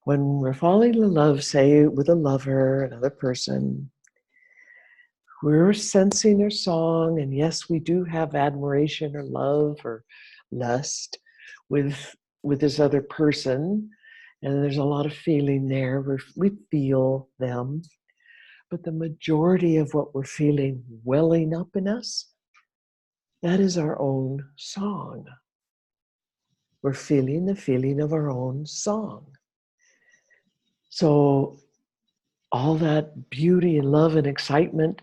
when we're falling in love, say, with a lover, another person, we're sensing their song, and yes, we do have admiration or love or lust with this other person, and there's a lot of feeling there. We feel them, but the majority of what we're feeling welling up in us That is our own song. We're feeling the feeling of our own song. So all that beauty and love and excitement,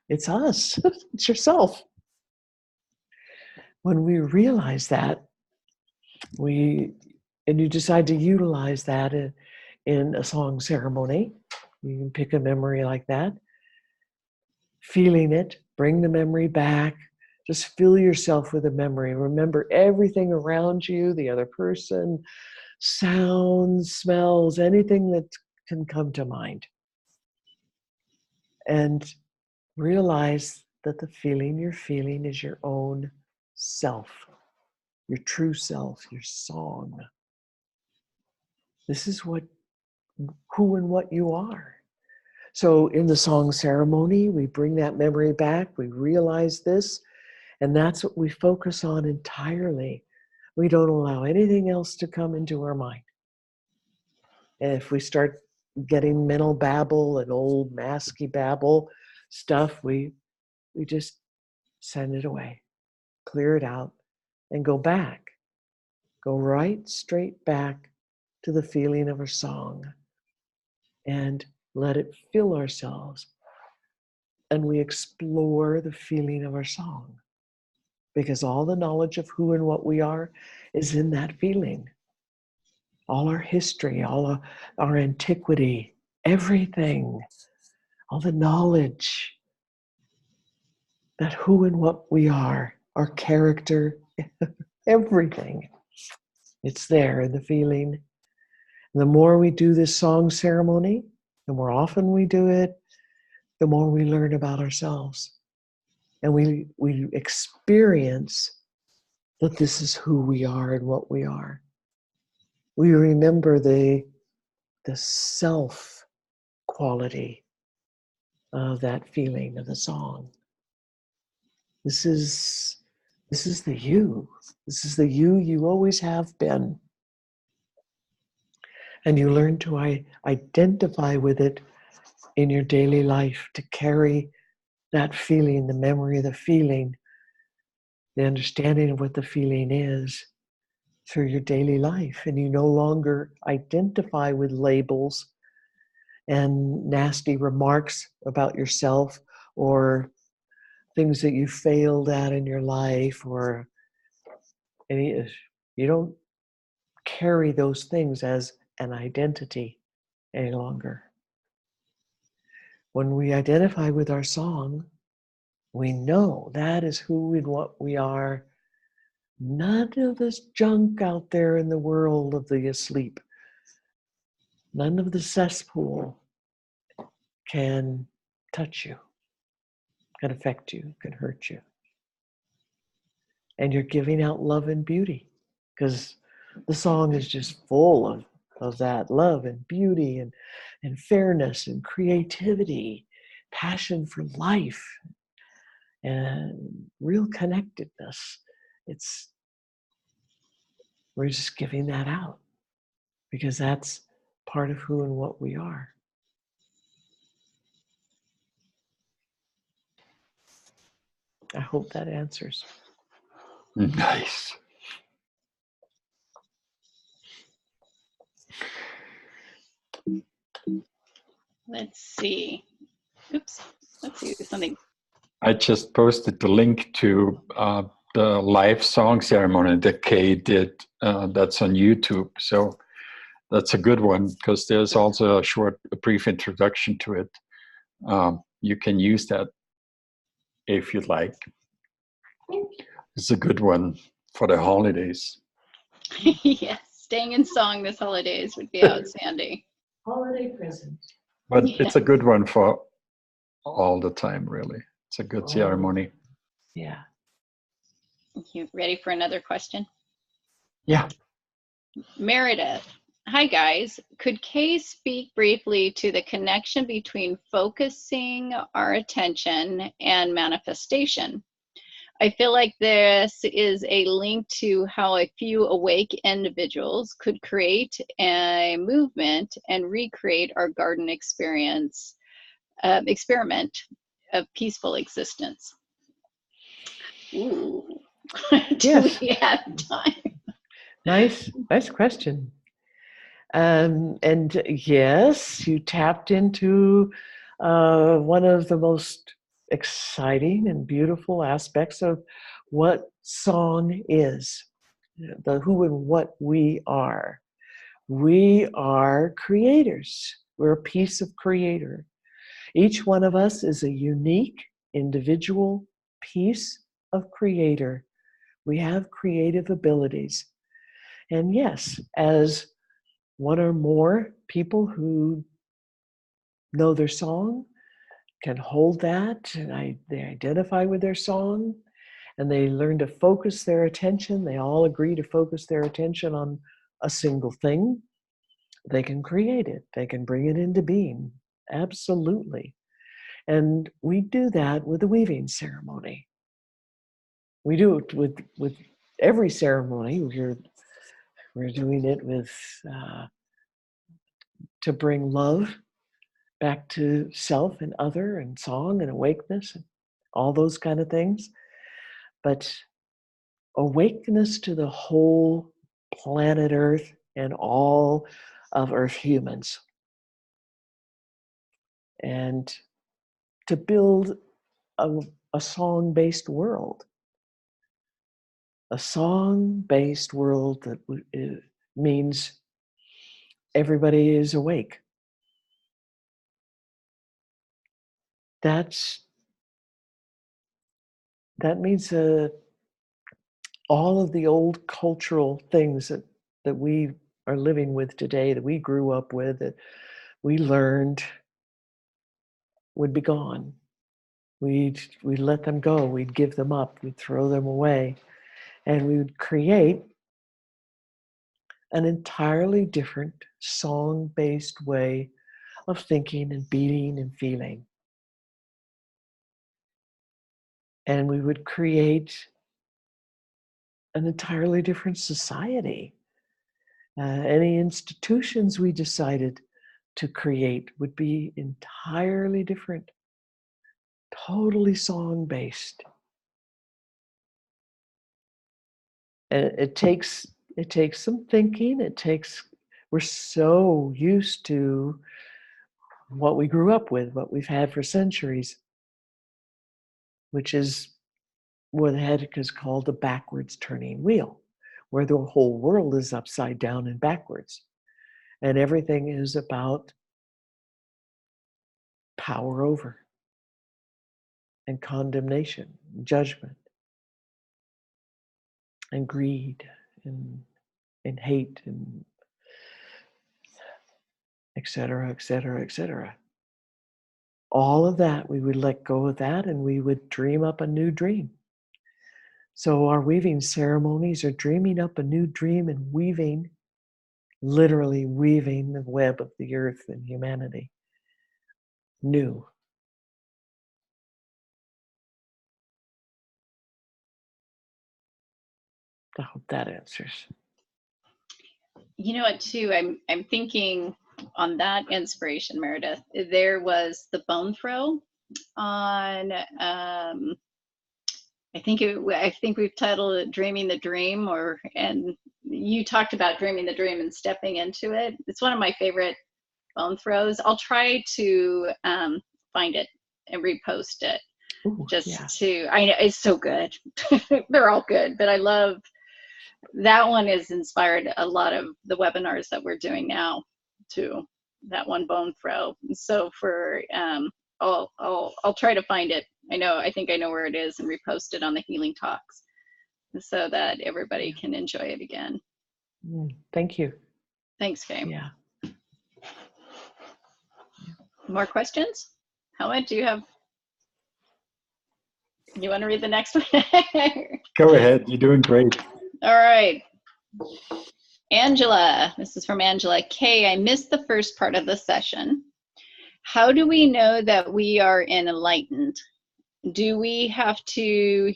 it's us, it's yourself. When we realize that, and you decide to utilize that in a song ceremony, you can pick a memory like that, feeling it, bring the memory back, just fill yourself with a memory. Remember everything around you, the other person, sounds, smells, anything that can come to mind. And realize that the feeling you're feeling is your own self, your true self, your song. This is who and what you are. So in the song ceremony, we bring that memory back, we realize this, and that's what we focus on entirely. We don't allow anything else to come into our mind. And if we start getting mental babble and old masky babble stuff, we just send it away, clear it out, and go back. Go right straight back to the feeling of our song and let it fill ourselves. And we explore the feeling of our song, because all the knowledge of who and what we are is in that feeling. All our history, all our antiquity, everything, all the knowledge that who and what we are, our character, everything. It's there in the feeling. And the more we do this song ceremony, the more often we do it, the more we learn about ourselves. And we experience that this is who we are and what we are. We remember the self quality of that feeling of the song. This is the you. This is the you always have been. And you learn to identify with it in your daily life, to carry that feeling, the memory of the feeling, the understanding of what the feeling is through your daily life. And you no longer identify with labels and nasty remarks about yourself or things that you failed at in your life, or you don't carry those things as an identity any longer. When we identify with our song, we know that is who and what we are. None of this junk out there in the world of the asleep, none of the cesspool can touch you, can affect you, can hurt you. And you're giving out love and beauty, because the song is just full of that love and beauty and fairness and creativity, passion for life, and real connectedness. We're just giving that out because that's part of who and what we are. I hope that answers. Nice. Let's see. Oops. Let's see something. I just posted the link to the live song ceremony that Kay did. That's on YouTube. So that's a good one, because there's also a brief introduction to it. You can use that if you'd like. It's a good one for the holidays. Yes, staying in song this holidays would be outstanding. Holiday present. But Yeah. It's a good one for all the time, really. It's a good ceremony. Yeah. You ready for another question? Yeah. Meredith. Hi guys. Could Kay speak briefly to the connection between focusing our attention and manifestation? I feel like this is a link to how a few awake individuals could create a movement and recreate our garden experiment of peaceful existence. Ooh. Do Yes. we have time? Nice question. And yes, you tapped into one of the most exciting and beautiful aspects of what song is, the who and what we are. We are creators. We're a piece of creator. Each one of us is a unique individual piece of creator. We have creative abilities. And yes, as one or more people who know their song can hold that, and they identify with their song, and they learn to focus their attention. They all agree to focus their attention on a single thing. They can create it. They can bring it into being. Absolutely. And we do that with the weaving ceremony. We do it with every ceremony. We're doing it with to bring love back to self and other and song and awakeness and all those kind of things. But awakeness to the whole planet Earth and all of Earth humans. And to build a song-based world. A song-based world that means everybody is awake. That means all of the old cultural things that we are living with today, that we grew up with, that we learned, would be gone. We'd let them go. We'd give them up. We'd throw them away. And we would create an entirely different song-based way of thinking and being and feeling. And we would create an entirely different society. Any institutions we decided to create would be entirely different, totally song-based. And it takes some thinking. We're so used to what we grew up with, what we've had for centuries, which is what is called the backwards turning wheel, where the whole world is upside down and backwards. And everything is about power over and condemnation, and judgment, and greed, and hate, and et cetera, et cetera, et cetera. All of that, we would let go of that and we would dream up a new dream. So our weaving ceremonies are dreaming up a new dream and weaving, literally weaving the web of the earth and humanity new. I hope that answers. You know what, too? I'm thinking on that inspiration, Meredith. There was the bone throw on. I think we've titled it "Dreaming the Dream," and you talked about dreaming the dream and stepping into it. It's one of my favorite bone throws. I'll try to find it and repost it. Ooh, I know it's so good. They're all good, but I love that one. Has inspired a lot of the webinars that we're doing now too. That one bone throw. So for I'll try to find it. I think I know where it is and repost it on the Healing Talks so that everybody can enjoy it again. Thank you. Thanks, Kay. Yeah. More questions? Helen, do you have? You want to read the next one? Go ahead. You're doing great. All right. Angela, this is from Angela. Kay, I missed the first part of the session. How do we know that we are enlightened? Do we have to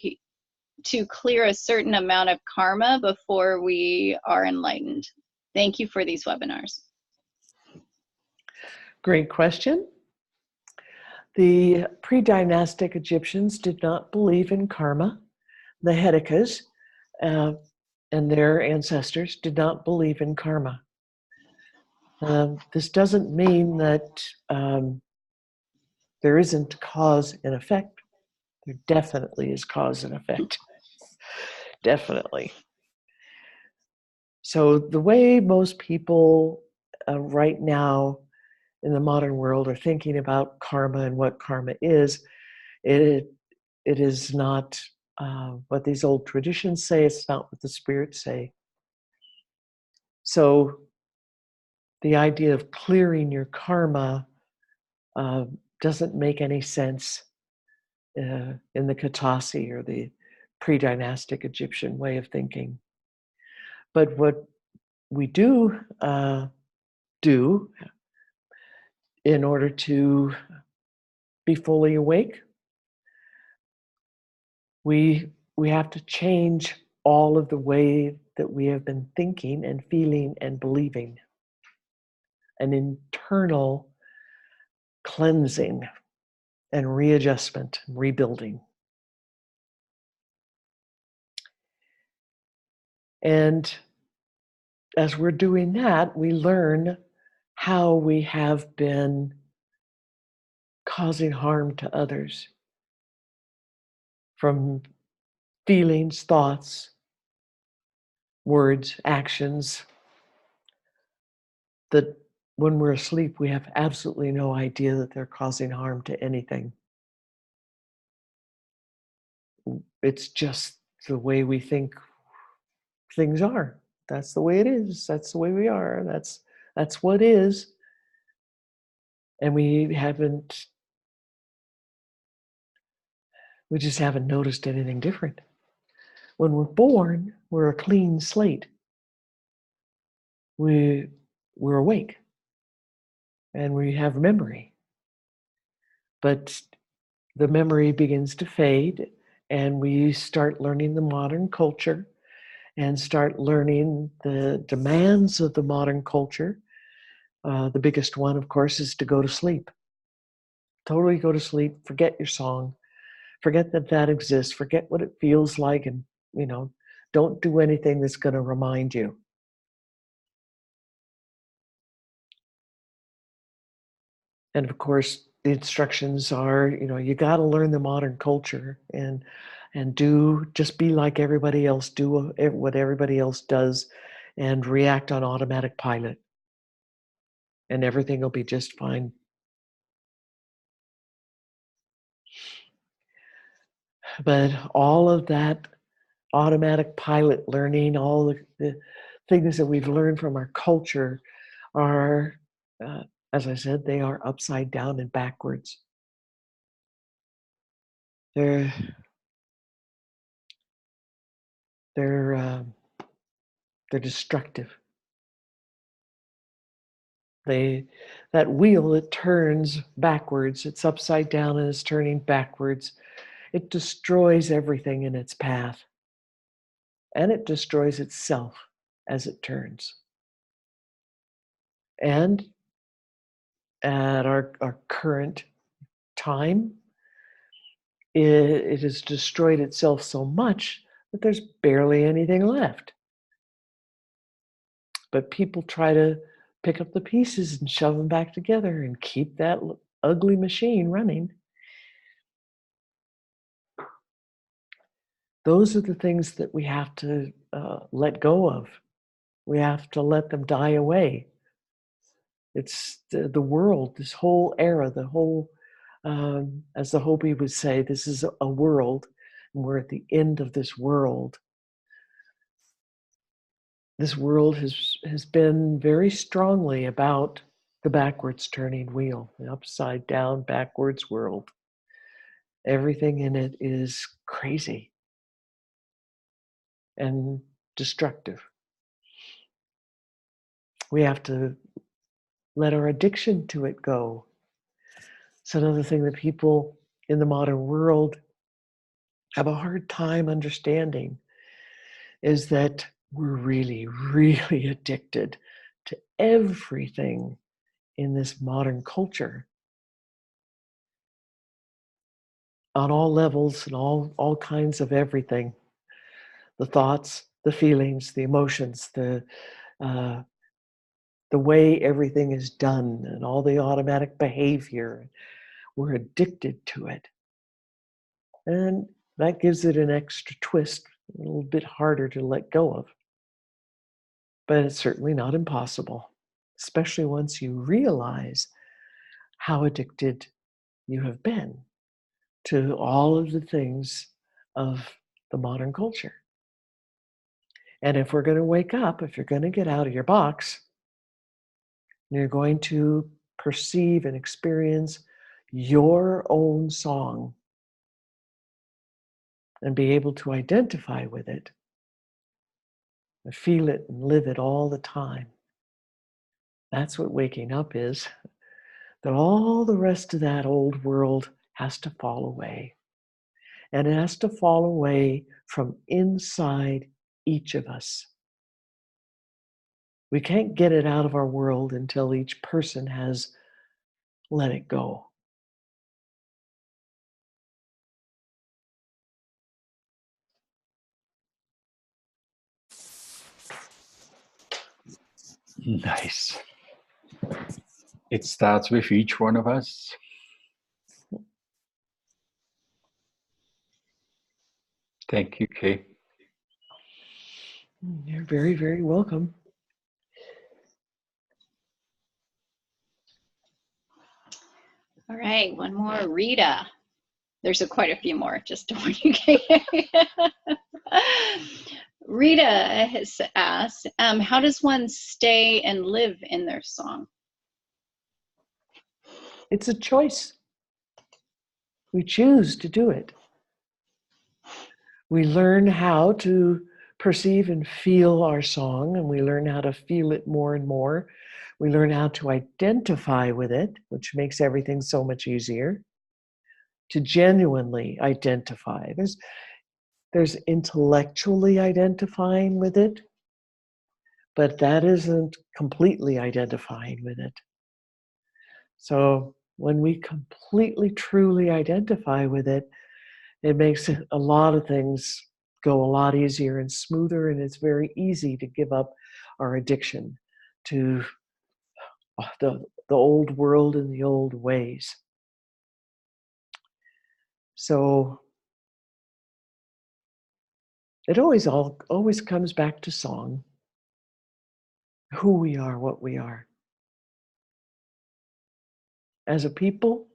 clear a certain amount of karma before we are enlightened? Thank you for these webinars. Great question. The pre-dynastic Egyptians did not believe in karma. the Hedikas and their ancestors did not believe in karma. This doesn't mean that there isn't cause and effect. There definitely is cause and effect. Definitely. So the way most people right now in the modern world are thinking about karma and what karma is, it is not what these old traditions say. It's not what the spirits say. So the idea of clearing your karma doesn't make any sense in the Katasi or the Predynastic Egyptian way of thinking. But what we do in order to be fully awake, we have to change all of the way that we have been thinking and feeling and believing. An internal cleansing and readjustment, rebuilding. And as we're doing that, we learn how we have been causing harm to others from feelings, thoughts, words, actions, that when we're asleep, we have absolutely no idea that they're causing harm to anything. It's just the way we think things are. That's the way it is. That's the way we are. That's what is. And we just haven't noticed anything different. When we're born, we're a clean slate. We're awake and we have memory. But the memory begins to fade and we start learning the modern culture and start learning the demands of the modern culture. The biggest one, of course, is to go to sleep. Totally go to sleep, forget your song, forget that exists, forget what it feels like, and don't do anything that's going to remind you. And of course, the instructions are, you got to learn the modern culture and just be like everybody else, do what everybody else does, and react on automatic pilot, and everything will be just fine. But all of that automatic pilot learning, all the things that we've learned from our culture are, as I said, they are upside down and backwards. They're destructive. That wheel, it turns backwards. It's upside down and it's turning backwards. It destroys everything in its path. And it destroys itself as it turns. And at our current time, it has destroyed itself so much that there's barely anything left. But people try to pick up the pieces and shove them back together and keep that ugly machine running. Those are the things that we have to let go of. We have to let them die away. It's the world, this whole era, the whole, as the Hopi would say, this is a world, and we're at the end of this world. This world has been very strongly about the backwards turning wheel, the upside down backwards world. Everything in it is crazy and destructive. We have to let our addiction to it go. It's another thing that people in the modern world have a hard time understanding, is that we're really, really addicted to everything in this modern culture on all levels and all kinds of everything. the thoughts, the feelings, the emotions, uh, the way everything is done and all the automatic behavior. We're addicted to it. And that gives it an extra twist, a little bit harder to let go of. But it's certainly not impossible, especially once you realize how addicted you have been to all of the things of the modern culture. And if we're going to wake up, if you're going to get out of your box, you're going to perceive and experience your own song and be able to identify with it, and feel it and live it all the time. That's what waking up is. That all the rest of that old world has to fall away. And it has to fall away from inside each of us. We can't get it out of our world until each person has let it go. Nice. It starts with each one of us. Thank you, Kay. You're very, very welcome. All right, one more, Rita. There's quite a few more, just to warn you. Rita has asked, how does one stay and live in their song? It's a choice. We choose to do it. We learn how to perceive and feel our song, and we learn how to feel it more and more. We learn how to identify with it, which makes everything so much easier. To genuinely identify. There's intellectually identifying with it, but that isn't completely identifying with it. So when we completely, truly identify with it, it makes a lot of things go a lot easier and smoother, and it's very easy to give up our addiction to the old world and the old ways. So it always comes back to song, who we are, what we are. As a people,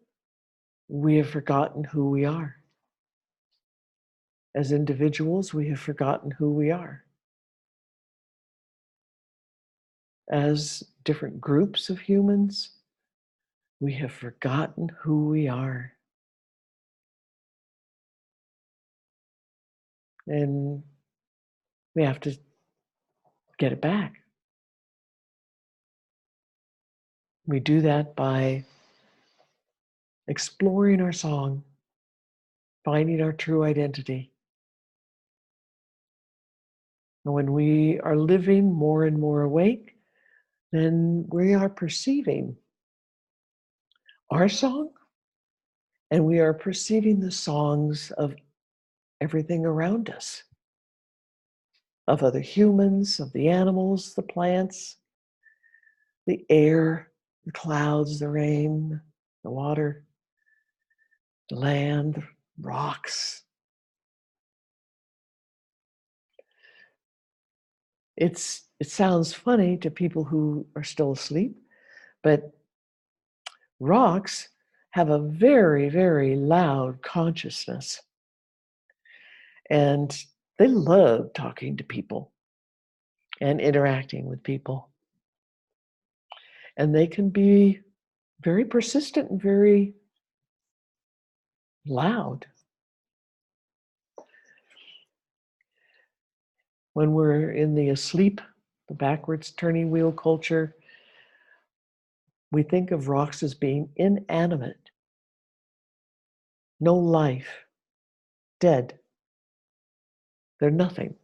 we have forgotten who we are. As individuals, we have forgotten who we are. As different groups of humans, we have forgotten who we are. And we have to get it back. We do that by exploring our song, finding our true identity. And when we are living more and more awake, then we are perceiving our song, and we are perceiving the songs of everything around us, of other humans, of the animals, the plants, the air, the clouds, the rain, the water, the land, the rocks. It sounds funny to people who are still asleep, but rocks have a very, very loud consciousness. And they love talking to people and interacting with people. And they can be very persistent and very loud. When we're in the asleep, the backwards turning wheel culture, we think of rocks as being inanimate, no life, dead. They're nothing.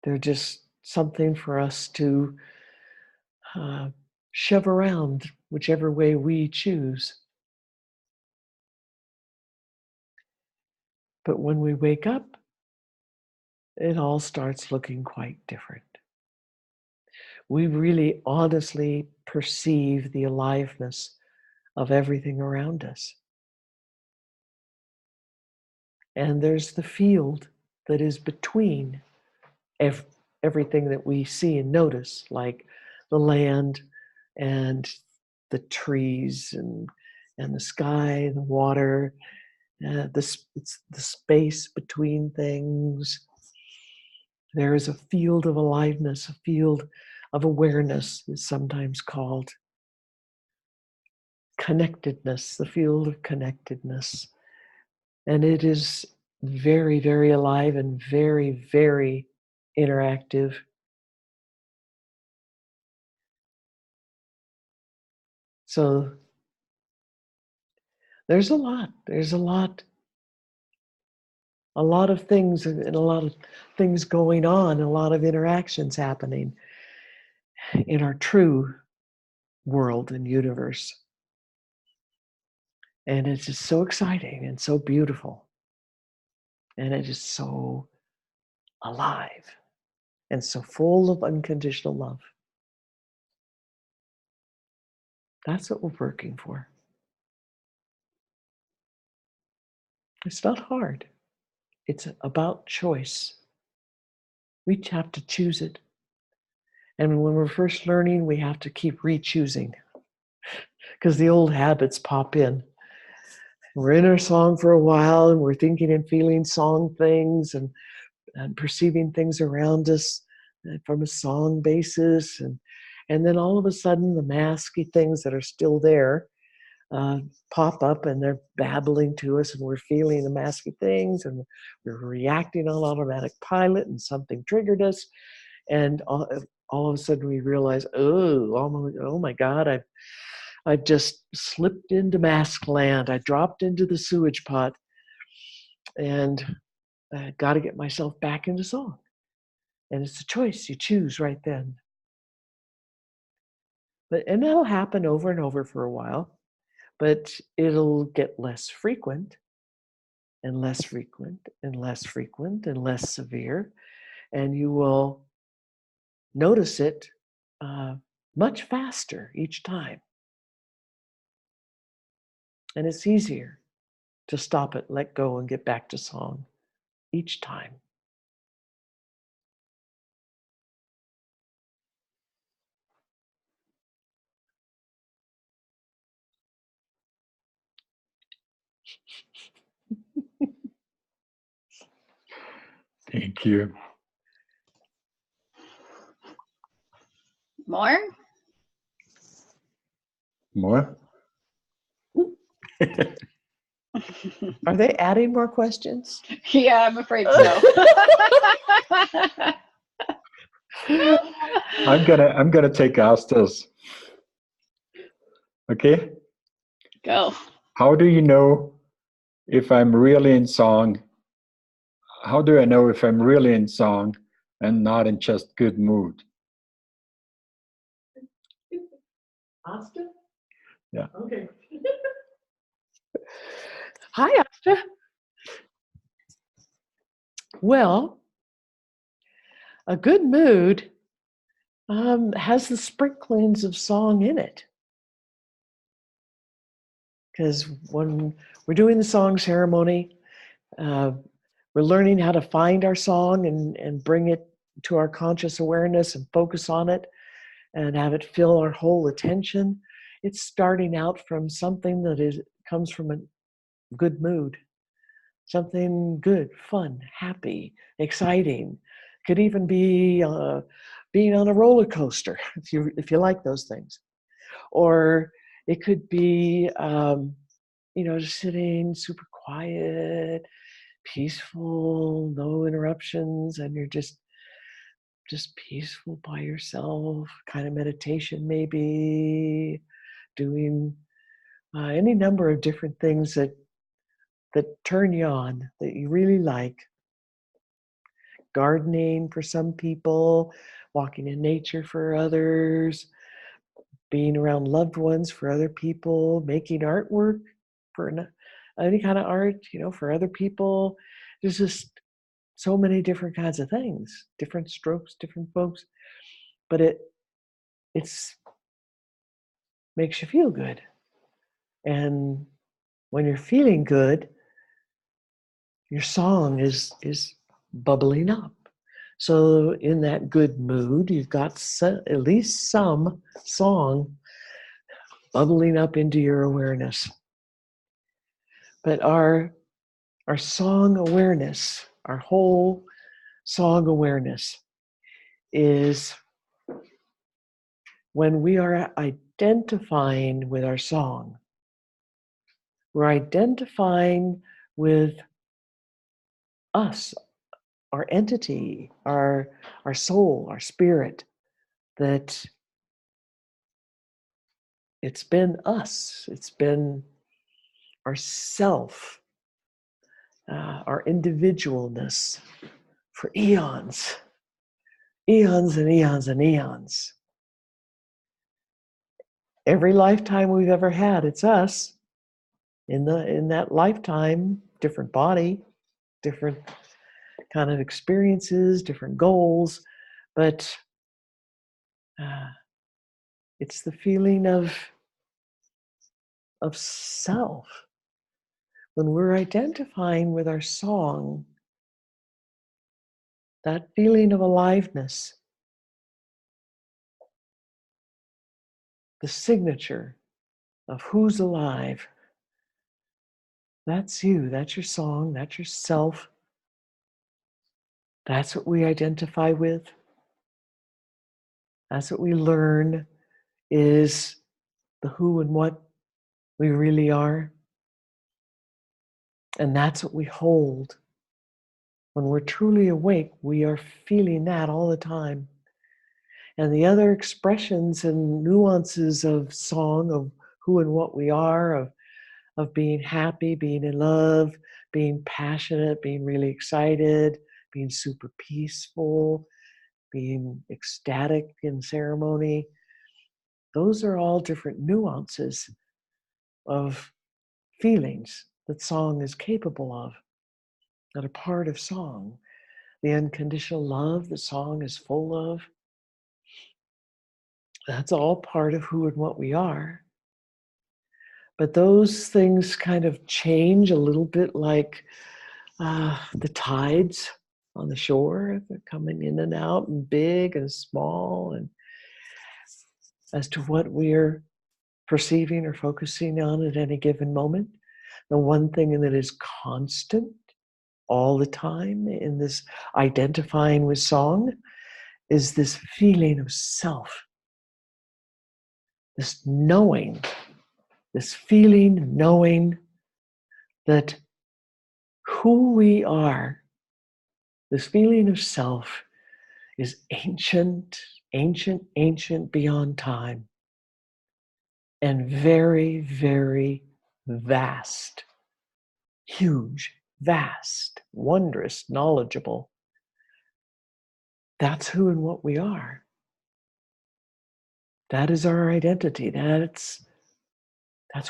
They're just something for us to shove around whichever way we choose. But when we wake up it all starts looking quite different. We really honestly perceive the aliveness of everything around us. And there's the field that is between everything that we see and notice, like the land and the trees and the sky, the water, it's the space between things. There is a field of aliveness, a field of awareness is sometimes called. Connectedness, the field of connectedness. And it is very, very alive and very, very interactive. So there's a lot of things and a lot of things going on, a lot of interactions happening in our true world and universe. And it's just so exciting and so beautiful. And it is so alive and so full of unconditional love. That's what we're working for. It's not hard. It's about choice. We have to choose it. And when we're first learning, we have to keep re-choosing because the old habits pop in. We're in our song for a while and we're thinking and feeling song things and perceiving things around us from a song basis. And then all of a sudden, the masky things that are still there pop up and they're babbling to us and we're feeling the masky things and we're reacting on automatic pilot and something triggered us. And all of a sudden we realize, oh my God, I've just slipped into mask land. I dropped into the sewage pot and I got to get myself back into song. And it's a choice you choose right then. And that'll happen over and over for a while, but it'll get less frequent and less frequent and less frequent and less severe. And you will notice it much faster each time. And it's easier to stop it, let go, and get back to song each time. Thank you. More? More? Are they adding more questions? Yeah, I'm afraid so. I'm gonna take Asta's. Okay. Go. How do you know if I'm really in song? How do I know if I'm really in song and not in just good mood? Asta? Yeah. Okay. Hi, Asta. Well, a good mood has the sprinklings of song in it. Because when we're doing the song ceremony, we're learning how to find our song and bring it to our conscious awareness and focus on it and have it fill our whole attention. It's starting out from something that comes from a good mood, something good, fun, happy, exciting. Could even be being on a roller coaster if you like those things, or it could be just sitting super quiet, peaceful, no interruptions, and you're just peaceful by yourself, kind of meditation maybe, doing any number of different things that turn you on, that you really like. Gardening for some people, walking in nature for others, being around loved ones for other people, making artwork for any kind of art, for other people. There's just so many different kinds of things, different strokes, different folks, but it's makes you feel good. And when you're feeling good, your song is bubbling up. So in that good mood, you've got at least some song bubbling up into your awareness. But our song awareness, our whole song awareness, is when we are identifying with our song. We're identifying with us, our entity, our soul, our spirit, that it's been us, it's been our self, our individualness for eons, eons and eons and eons. Every lifetime we've ever had, it's us. In that lifetime, different body, different kind of experiences, different goals, but it's the feeling of self. When we're identifying with our song, that feeling of aliveness, the signature of who's alive, that's you, that's your song, that's your self. That's what we identify with. That's what we learn is the who and what we really are. And that's what we hold. When we're truly awake, we are feeling that all the time. And the other expressions and nuances of song, of who and what we are, of being happy, being in love, being passionate, being really excited, being super peaceful, being ecstatic in ceremony. Those are all different nuances of feelings that song is capable of, that are part of song. The unconditional love that song is full of, that's all part of who and what we are. But those things kind of change a little bit like the tides on the shore. They're coming in and out and big and small, and as to what we're perceiving or focusing on at any given moment. The one thing that is constant all the time in this identifying with song is this feeling of self, this knowing, this feeling, knowing that who we are, this feeling of self, is ancient, ancient, ancient beyond time, and very, very vast, huge, vast, wondrous, knowledgeable. That's who and what we are. That is our identity. That's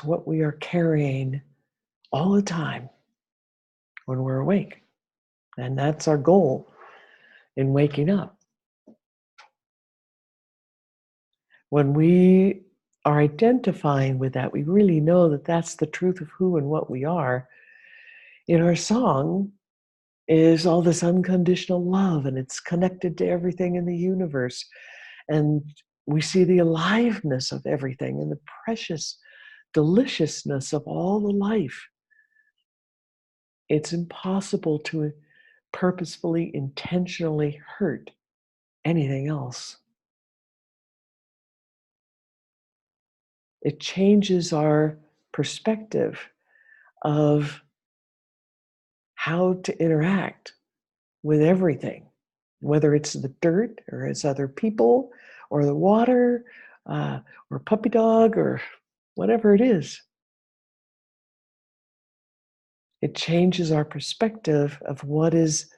what we are carrying all the time when we're awake. And that's our goal in waking up. When we are identifying with that, we really know that that's the truth of who and what we are. In our song is all this unconditional love, and it's connected to everything in the universe. And we see the aliveness of everything and the precious deliciousness of all the life. It's impossible to purposefully, intentionally hurt anything else. It changes our perspective of how to interact with everything, whether it's the dirt or it's other people or the water or puppy dog or whatever it is. It changes our perspective of what is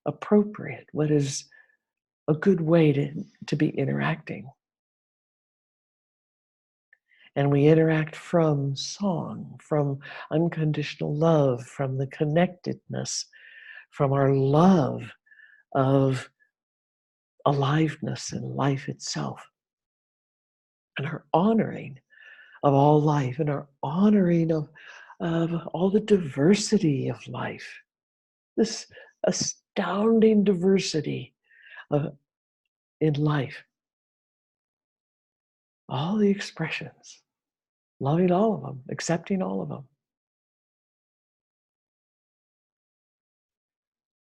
appropriate, what is a good way to be interacting. And we interact from song, from unconditional love, from the connectedness, from our love of aliveness and life itself, and our honoring of all life, and our honoring of all the diversity of life, this astounding diversity in life, all the expressions, loving all of them, accepting all of them.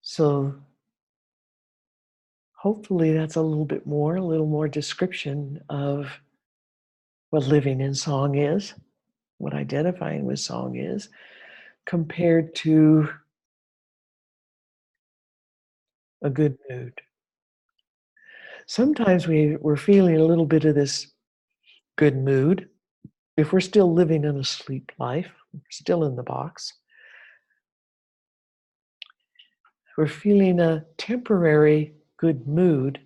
So hopefully that's a little more description of what living in song is, what identifying with song is, compared to a good mood. Sometimes we're feeling a little bit of this good mood if we're still living in a sleep life, we're still in the box. We're feeling a temporary good mood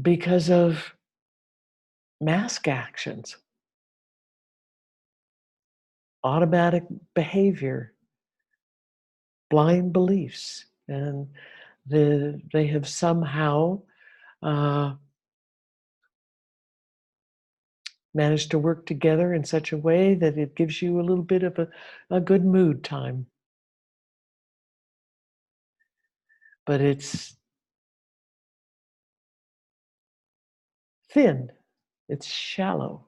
because of mask actions, automatic behavior, blind beliefs, and they have somehow managed to work together in such a way that it gives you a little bit of a good mood time. But it's thin, it's shallow.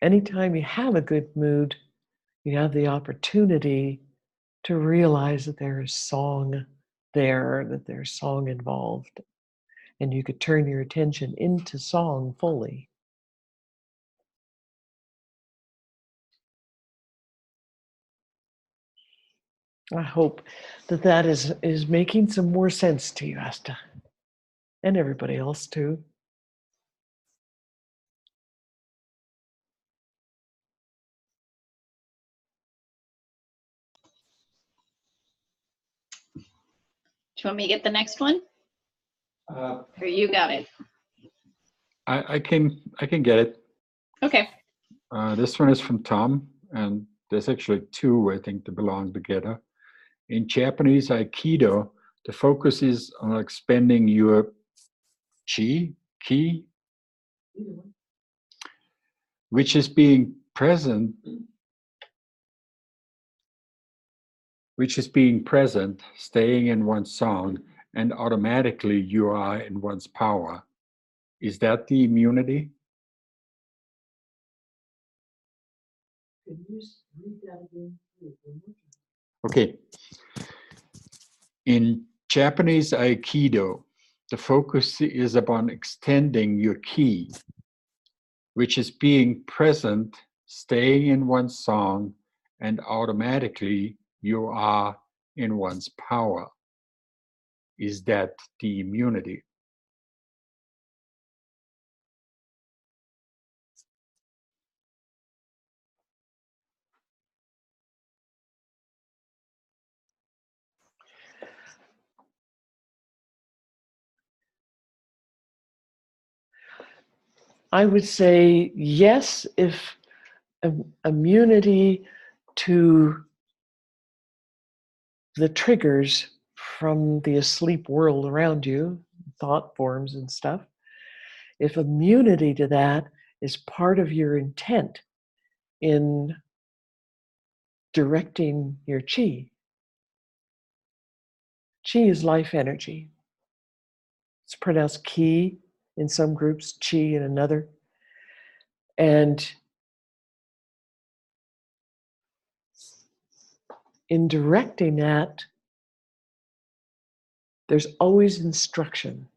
Anytime you have a good mood, you have the opportunity to realize that there is song there, that there's song involved, and you could turn your attention into song fully. I hope that is making some more sense to you, Asta, and everybody else too. Do you want me to get the next one? Or you got it? I can get it. Okay. This one is from Tom, and there's actually two, I think, that belong together. In Japanese Aikido, the focus is on expanding your ki, which is being present, staying in one's song, and automatically you are in one's power. Is that the immunity? Can you read that again? Okay. In Japanese Aikido, the focus is upon extending your ki, which is being present, staying in one's song, and automatically you are in one's power. Is that the immunity? I would say yes, if immunity to the triggers from the asleep world around you, thought forms and stuff, if immunity to that is part of your intent in directing your chi. Chi is life energy. It's pronounced ki in some groups, chi in another. And in directing that, there's always instruction.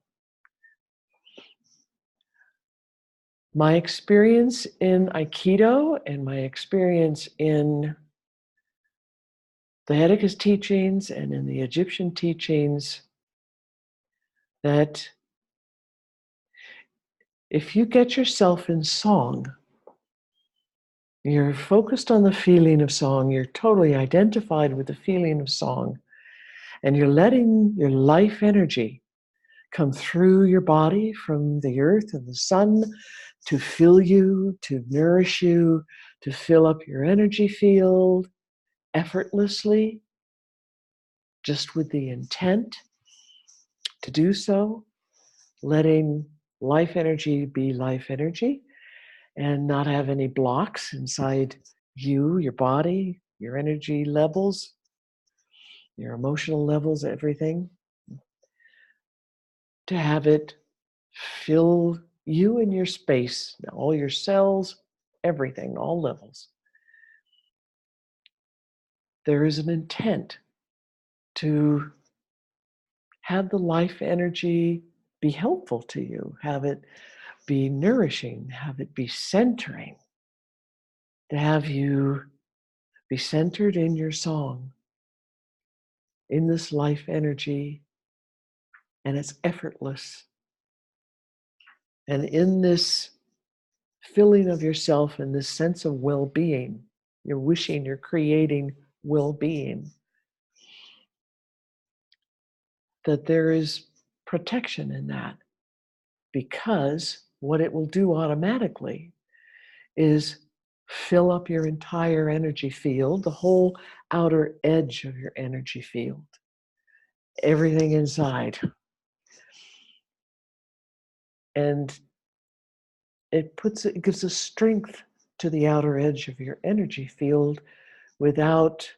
My experience in Aikido and my experience in the Heidegger's teachings and in the Egyptian teachings, that if you get yourself in song, you're focused on the feeling of song, you're totally identified with the feeling of song, and you're letting your life energy come through your body from the earth and the sun to fill you, to nourish you, to fill up your energy field effortlessly, just with the intent to do so, letting life energy be life energy and not have any blocks inside you, your body, your energy levels, your emotional levels, everything. To have it fill you and your space, all your cells, everything, all levels. There is an intent to have the life energy be helpful to you, have it be nourishing, have it be centering, to have you be centered in your song, in this life energy, and it's effortless. And in this filling of yourself and this sense of well-being, you're wishing, you're creating well-being, that there is protection in that, because what it will do automatically is fill up your entire energy field, the whole outer edge of your energy field, everything inside. And it gives a strength to the outer edge of your energy field without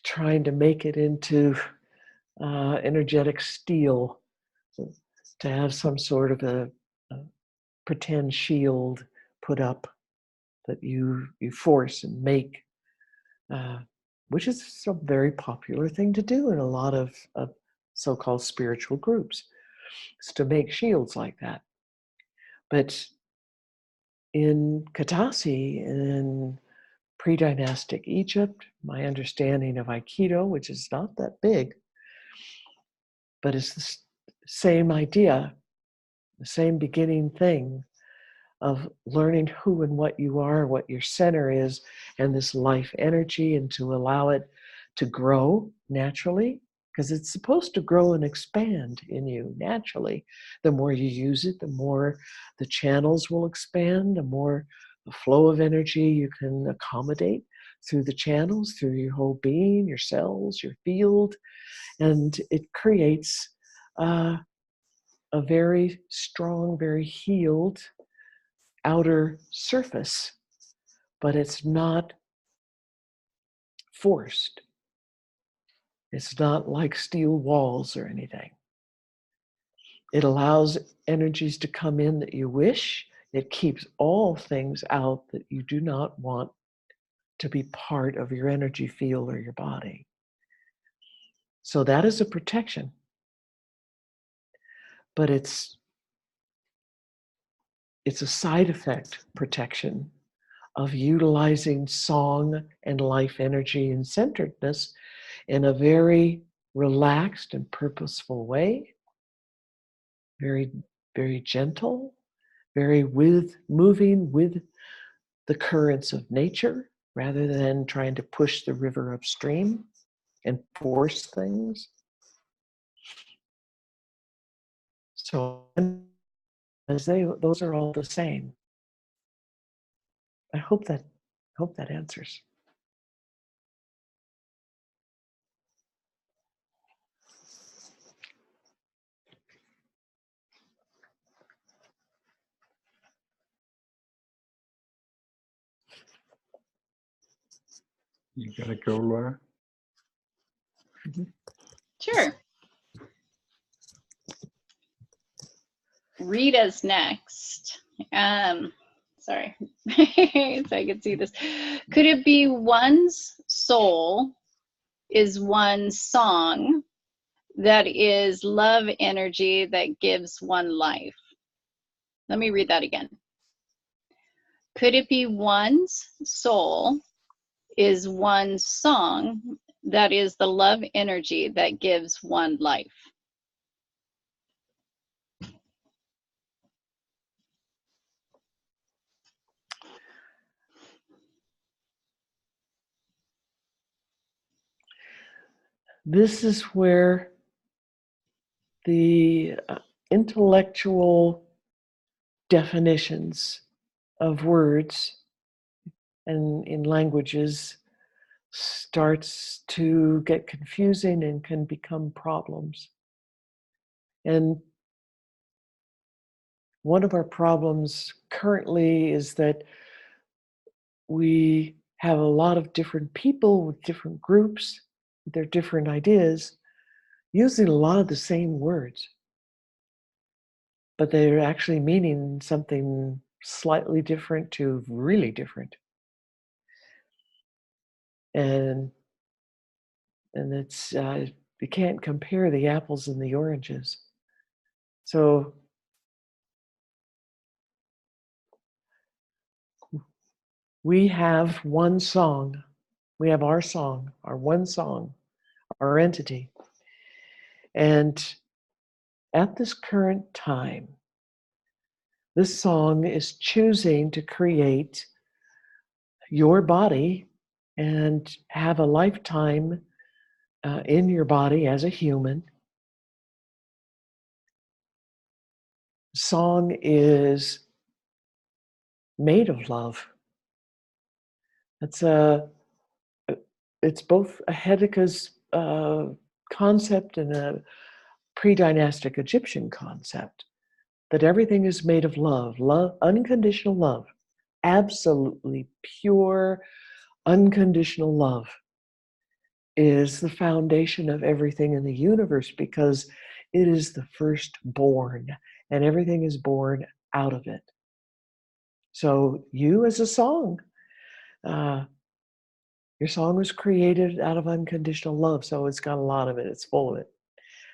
trying to make it into energetic steel, to have some sort of a pretend shield put up that you force and make, which is a very popular thing to do in a lot of so-called spiritual groups, is to make shields like that. But in Katasi, in Predynastic Egypt, my understanding of Aikido, which is not that big, but it's the same idea, the same beginning thing of learning who and what you are, what your center is, and this life energy, and to allow it to grow naturally, because it's supposed to grow and expand in you naturally. The more you use it, the more the channels will expand, the more the flow of energy you can accommodate through the channels, through your whole being, your cells, your field, and it creates a very strong, very healed outer surface, but it's not forced. It's not like steel walls or anything. It allows energies to come in that you wish. It keeps all things out that you do not want to be part of your energy field or your body. So that is a protection. But it's a side effect protection of utilizing song and life energy and centeredness in a very relaxed and purposeful way, very, very gentle, very moving with the currents of nature, rather than trying to push the river upstream and force things. So those are all the same. I hope that answers. You gotta go, Laura. Sure. Rita's next. Sorry, so I can see this. Could it be one's soul is one song that is love energy that gives one life? Let me read that again. Could it be one's soul is one song that is the love energy that gives one life? This is where the intellectual definitions of words and in languages starts to get confusing and can become problems. And one of our problems currently is that we have a lot of different people with different groups, with their different ideas, using a lot of the same words, but they're actually meaning something slightly different to really different. And it's you can't compare the apples and the oranges. So we have one song. We have our song, our one song, our entity. And at this current time, this song is choosing to create your body and have a lifetime in your body as a human. Song is made of love. It's both a Heidegger's concept and a Predynastic Egyptian concept, that everything is made of love, unconditional love, absolutely pure, unconditional love is the foundation of everything in the universe, because it is the firstborn, and everything is born out of it. So you as a song, your song was created out of unconditional love, so it's got a lot of it, it's full of it.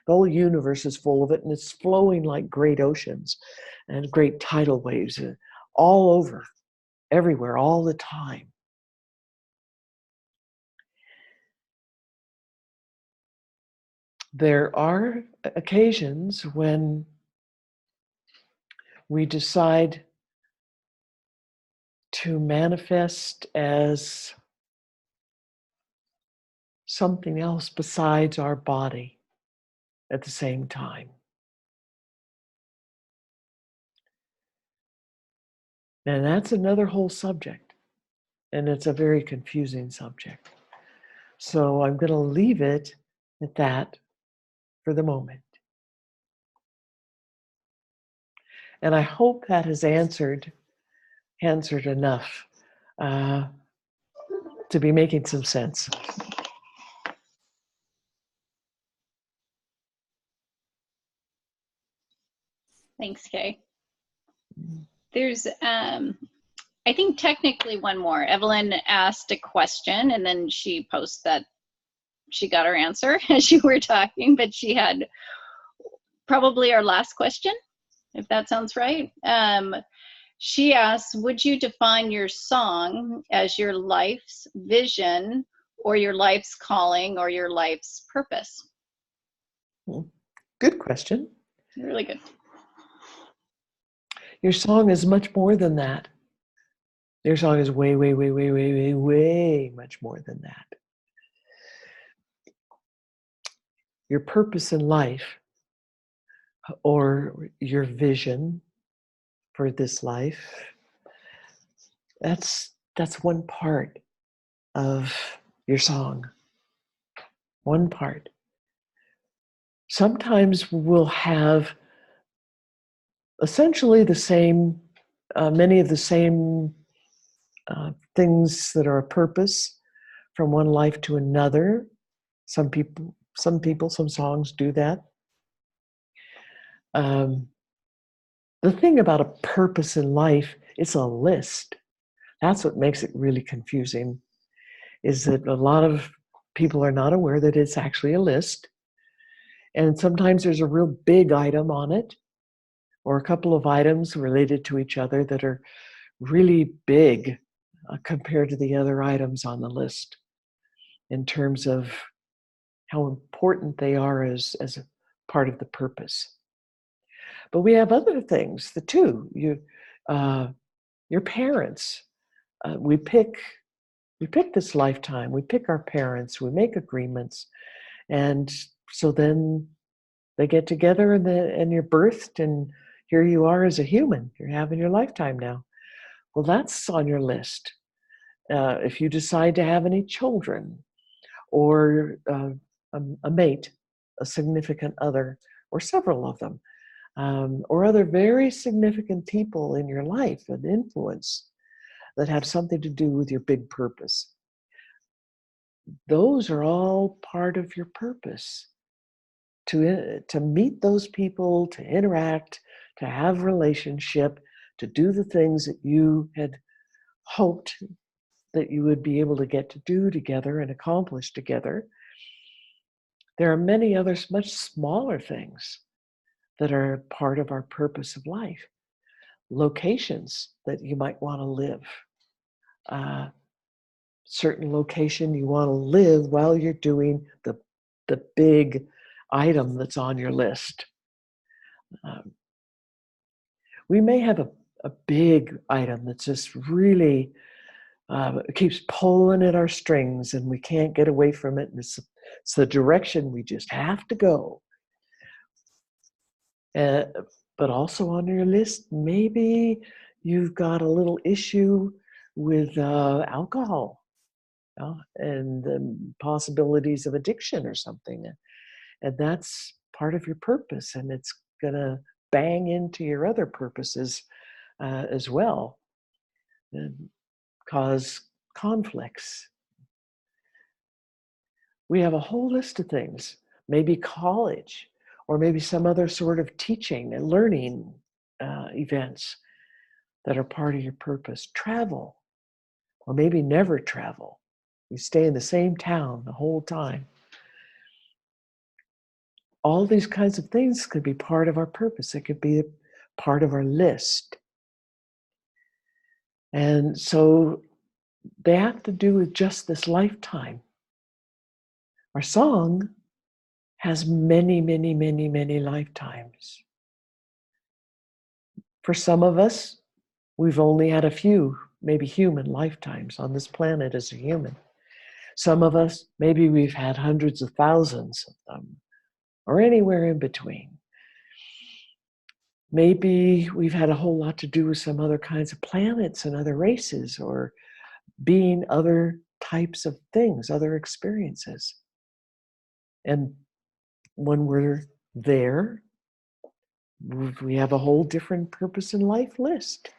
The whole universe is full of it, and it's flowing like great oceans and great tidal waves all over, everywhere, all the time. There are occasions when we decide to manifest as something else besides our body at the same time. And that's another whole subject, and it's a very confusing subject. So I'm going to leave it at that for the moment. And I hope that has answered enough to be making some sense. Thanks, Kay. There's, I think technically one more. Evelyn asked a question and then she posted that she got her answer as you were talking, but she had probably our last question, if that sounds right. She asked, would you define your song as your life's vision or your life's calling or your life's purpose? Good question. Really good. Your song is much more than that. Your song is way, way, way, way, way, way, way much more than that. Your purpose in life, or your vision for this life, that's one part of your song. One part. Sometimes we'll have essentially the same, many of the same things that are a purpose from one life to another. Some songs do that. The thing about a purpose in life, it's a list. That's what makes it really confusing, is that a lot of people are not aware that it's actually a list. And sometimes there's a real big item on it, or a couple of items related to each other that are really big compared to the other items on the list in terms of how important they are as a part of the purpose. But we have other things too. Your parents. We pick this lifetime. We pick our parents. We make agreements, and so then they get together, and you're birthed, and here you are as a human. You're having your lifetime now. Well, that's on your list. if you decide to have any children, or a mate, a significant other, or several of them, or other very significant people in your life and influence that have something to do with your big purpose. Those are all part of your purpose. To meet those people, to interact, to have relationship, to do the things that you had hoped that you would be able to get to do together and accomplish together. There are many others, much smaller things that are part of our purpose of life. Locations that you might want to live. Certain location you want to live while you're doing the big item that's on your list. We may have a big item that's just really keeps pulling at our strings and we can't get away from it. And it's the direction we just have to go. But also on your list, maybe you've got a little issue with alcohol, and the possibilities of addiction or something. And that's part of your purpose, and it's going to bang into your other purposes as well and cause conflicts. We have a whole list of things, maybe college, or maybe some other sort of teaching and learning events that are part of your purpose. Travel, or maybe never travel. You stay in the same town the whole time. All these kinds of things could be part of our purpose. It could be a part of our list. And so they have to do with just this lifetime. Our song has many, many, many, many lifetimes. For some of us, we've only had a few, maybe human lifetimes on this planet as a human. Some of us, maybe we've had hundreds of thousands of them, or anywhere in between. Maybe we've had a whole lot to do with some other kinds of planets and other races, or being other types of things, other experiences. And when we're there, we have a whole different purpose in life list.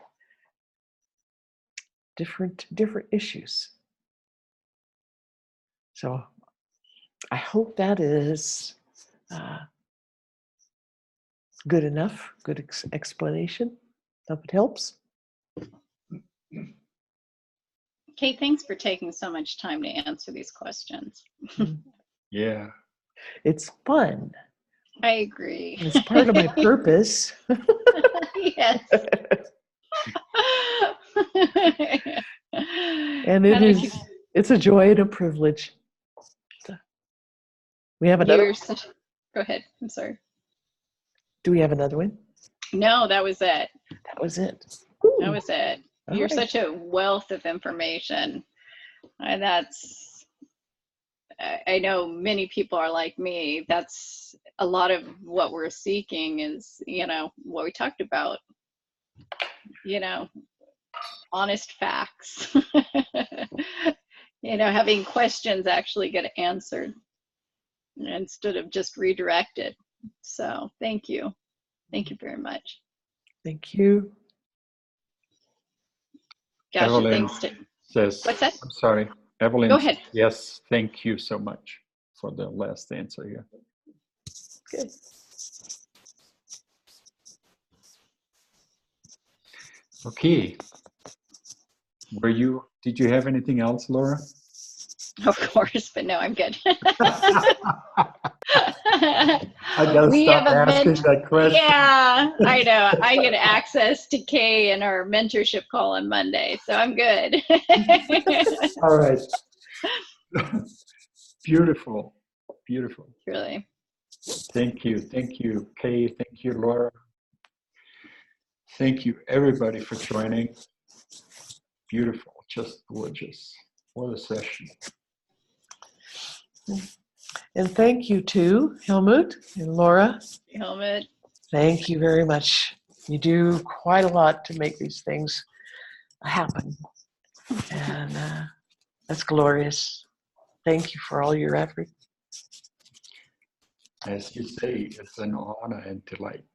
Different issues. So I hope that is good enough, good explanation. Hope it helps. Kay, thanks for taking so much time to answer these questions. Yeah. It's fun. I agree. It's part of my purpose. Yes. And it's a joy and a privilege. We have another. Go ahead. I'm sorry. Do we have another one? No, that was it. That was it. Ooh. That was it. All You're right. such a wealth of information. And I know many people are like me. That's a lot of what we're seeking is, what we talked about, honest facts, having questions actually get answered instead of just redirected. So thank you. Thank you very much. Thank you. Gosh, Evelyn says, what's that? I'm sorry. Evelyn, go ahead. Yes, thank you so much for the last answer here. Good. Okay. Did you have anything else, Laura? Of course, but no, I'm good. I gotta stop asking that question. Yeah, I know. I get access to Kay in our mentorship call on Monday, so I'm good. All right. Beautiful. Beautiful. Really. Thank you. Thank you, Kay. Thank you, Laura. Thank you, everybody, for joining. Beautiful. Just gorgeous. What a session. And thank you to Helmut and Laura. Helmut. Thank you very much. You do quite a lot to make these things happen. And that's glorious. Thank you for all your effort. As you say, it's an honor and delight.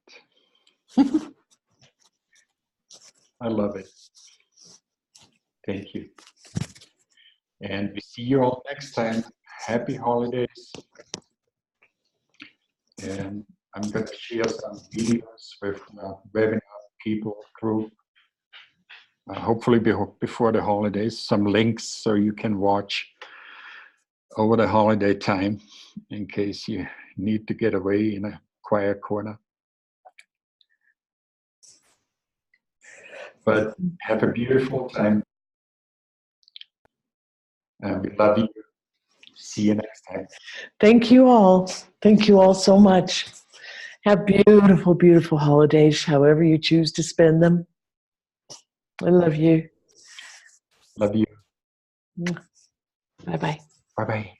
I love it. Thank you. And we see you all next time. Happy holidays. And I'm going to share some videos with the webinar people group. Hopefully before the holidays, some links so you can watch over the holiday time in case you need to get away in a quiet corner. But have a beautiful time. And we love you. See you next time. Thank you all. Thank you all so much. Have beautiful, beautiful holidays, however you choose to spend them. I love you. Love you. Bye-bye. Bye-bye.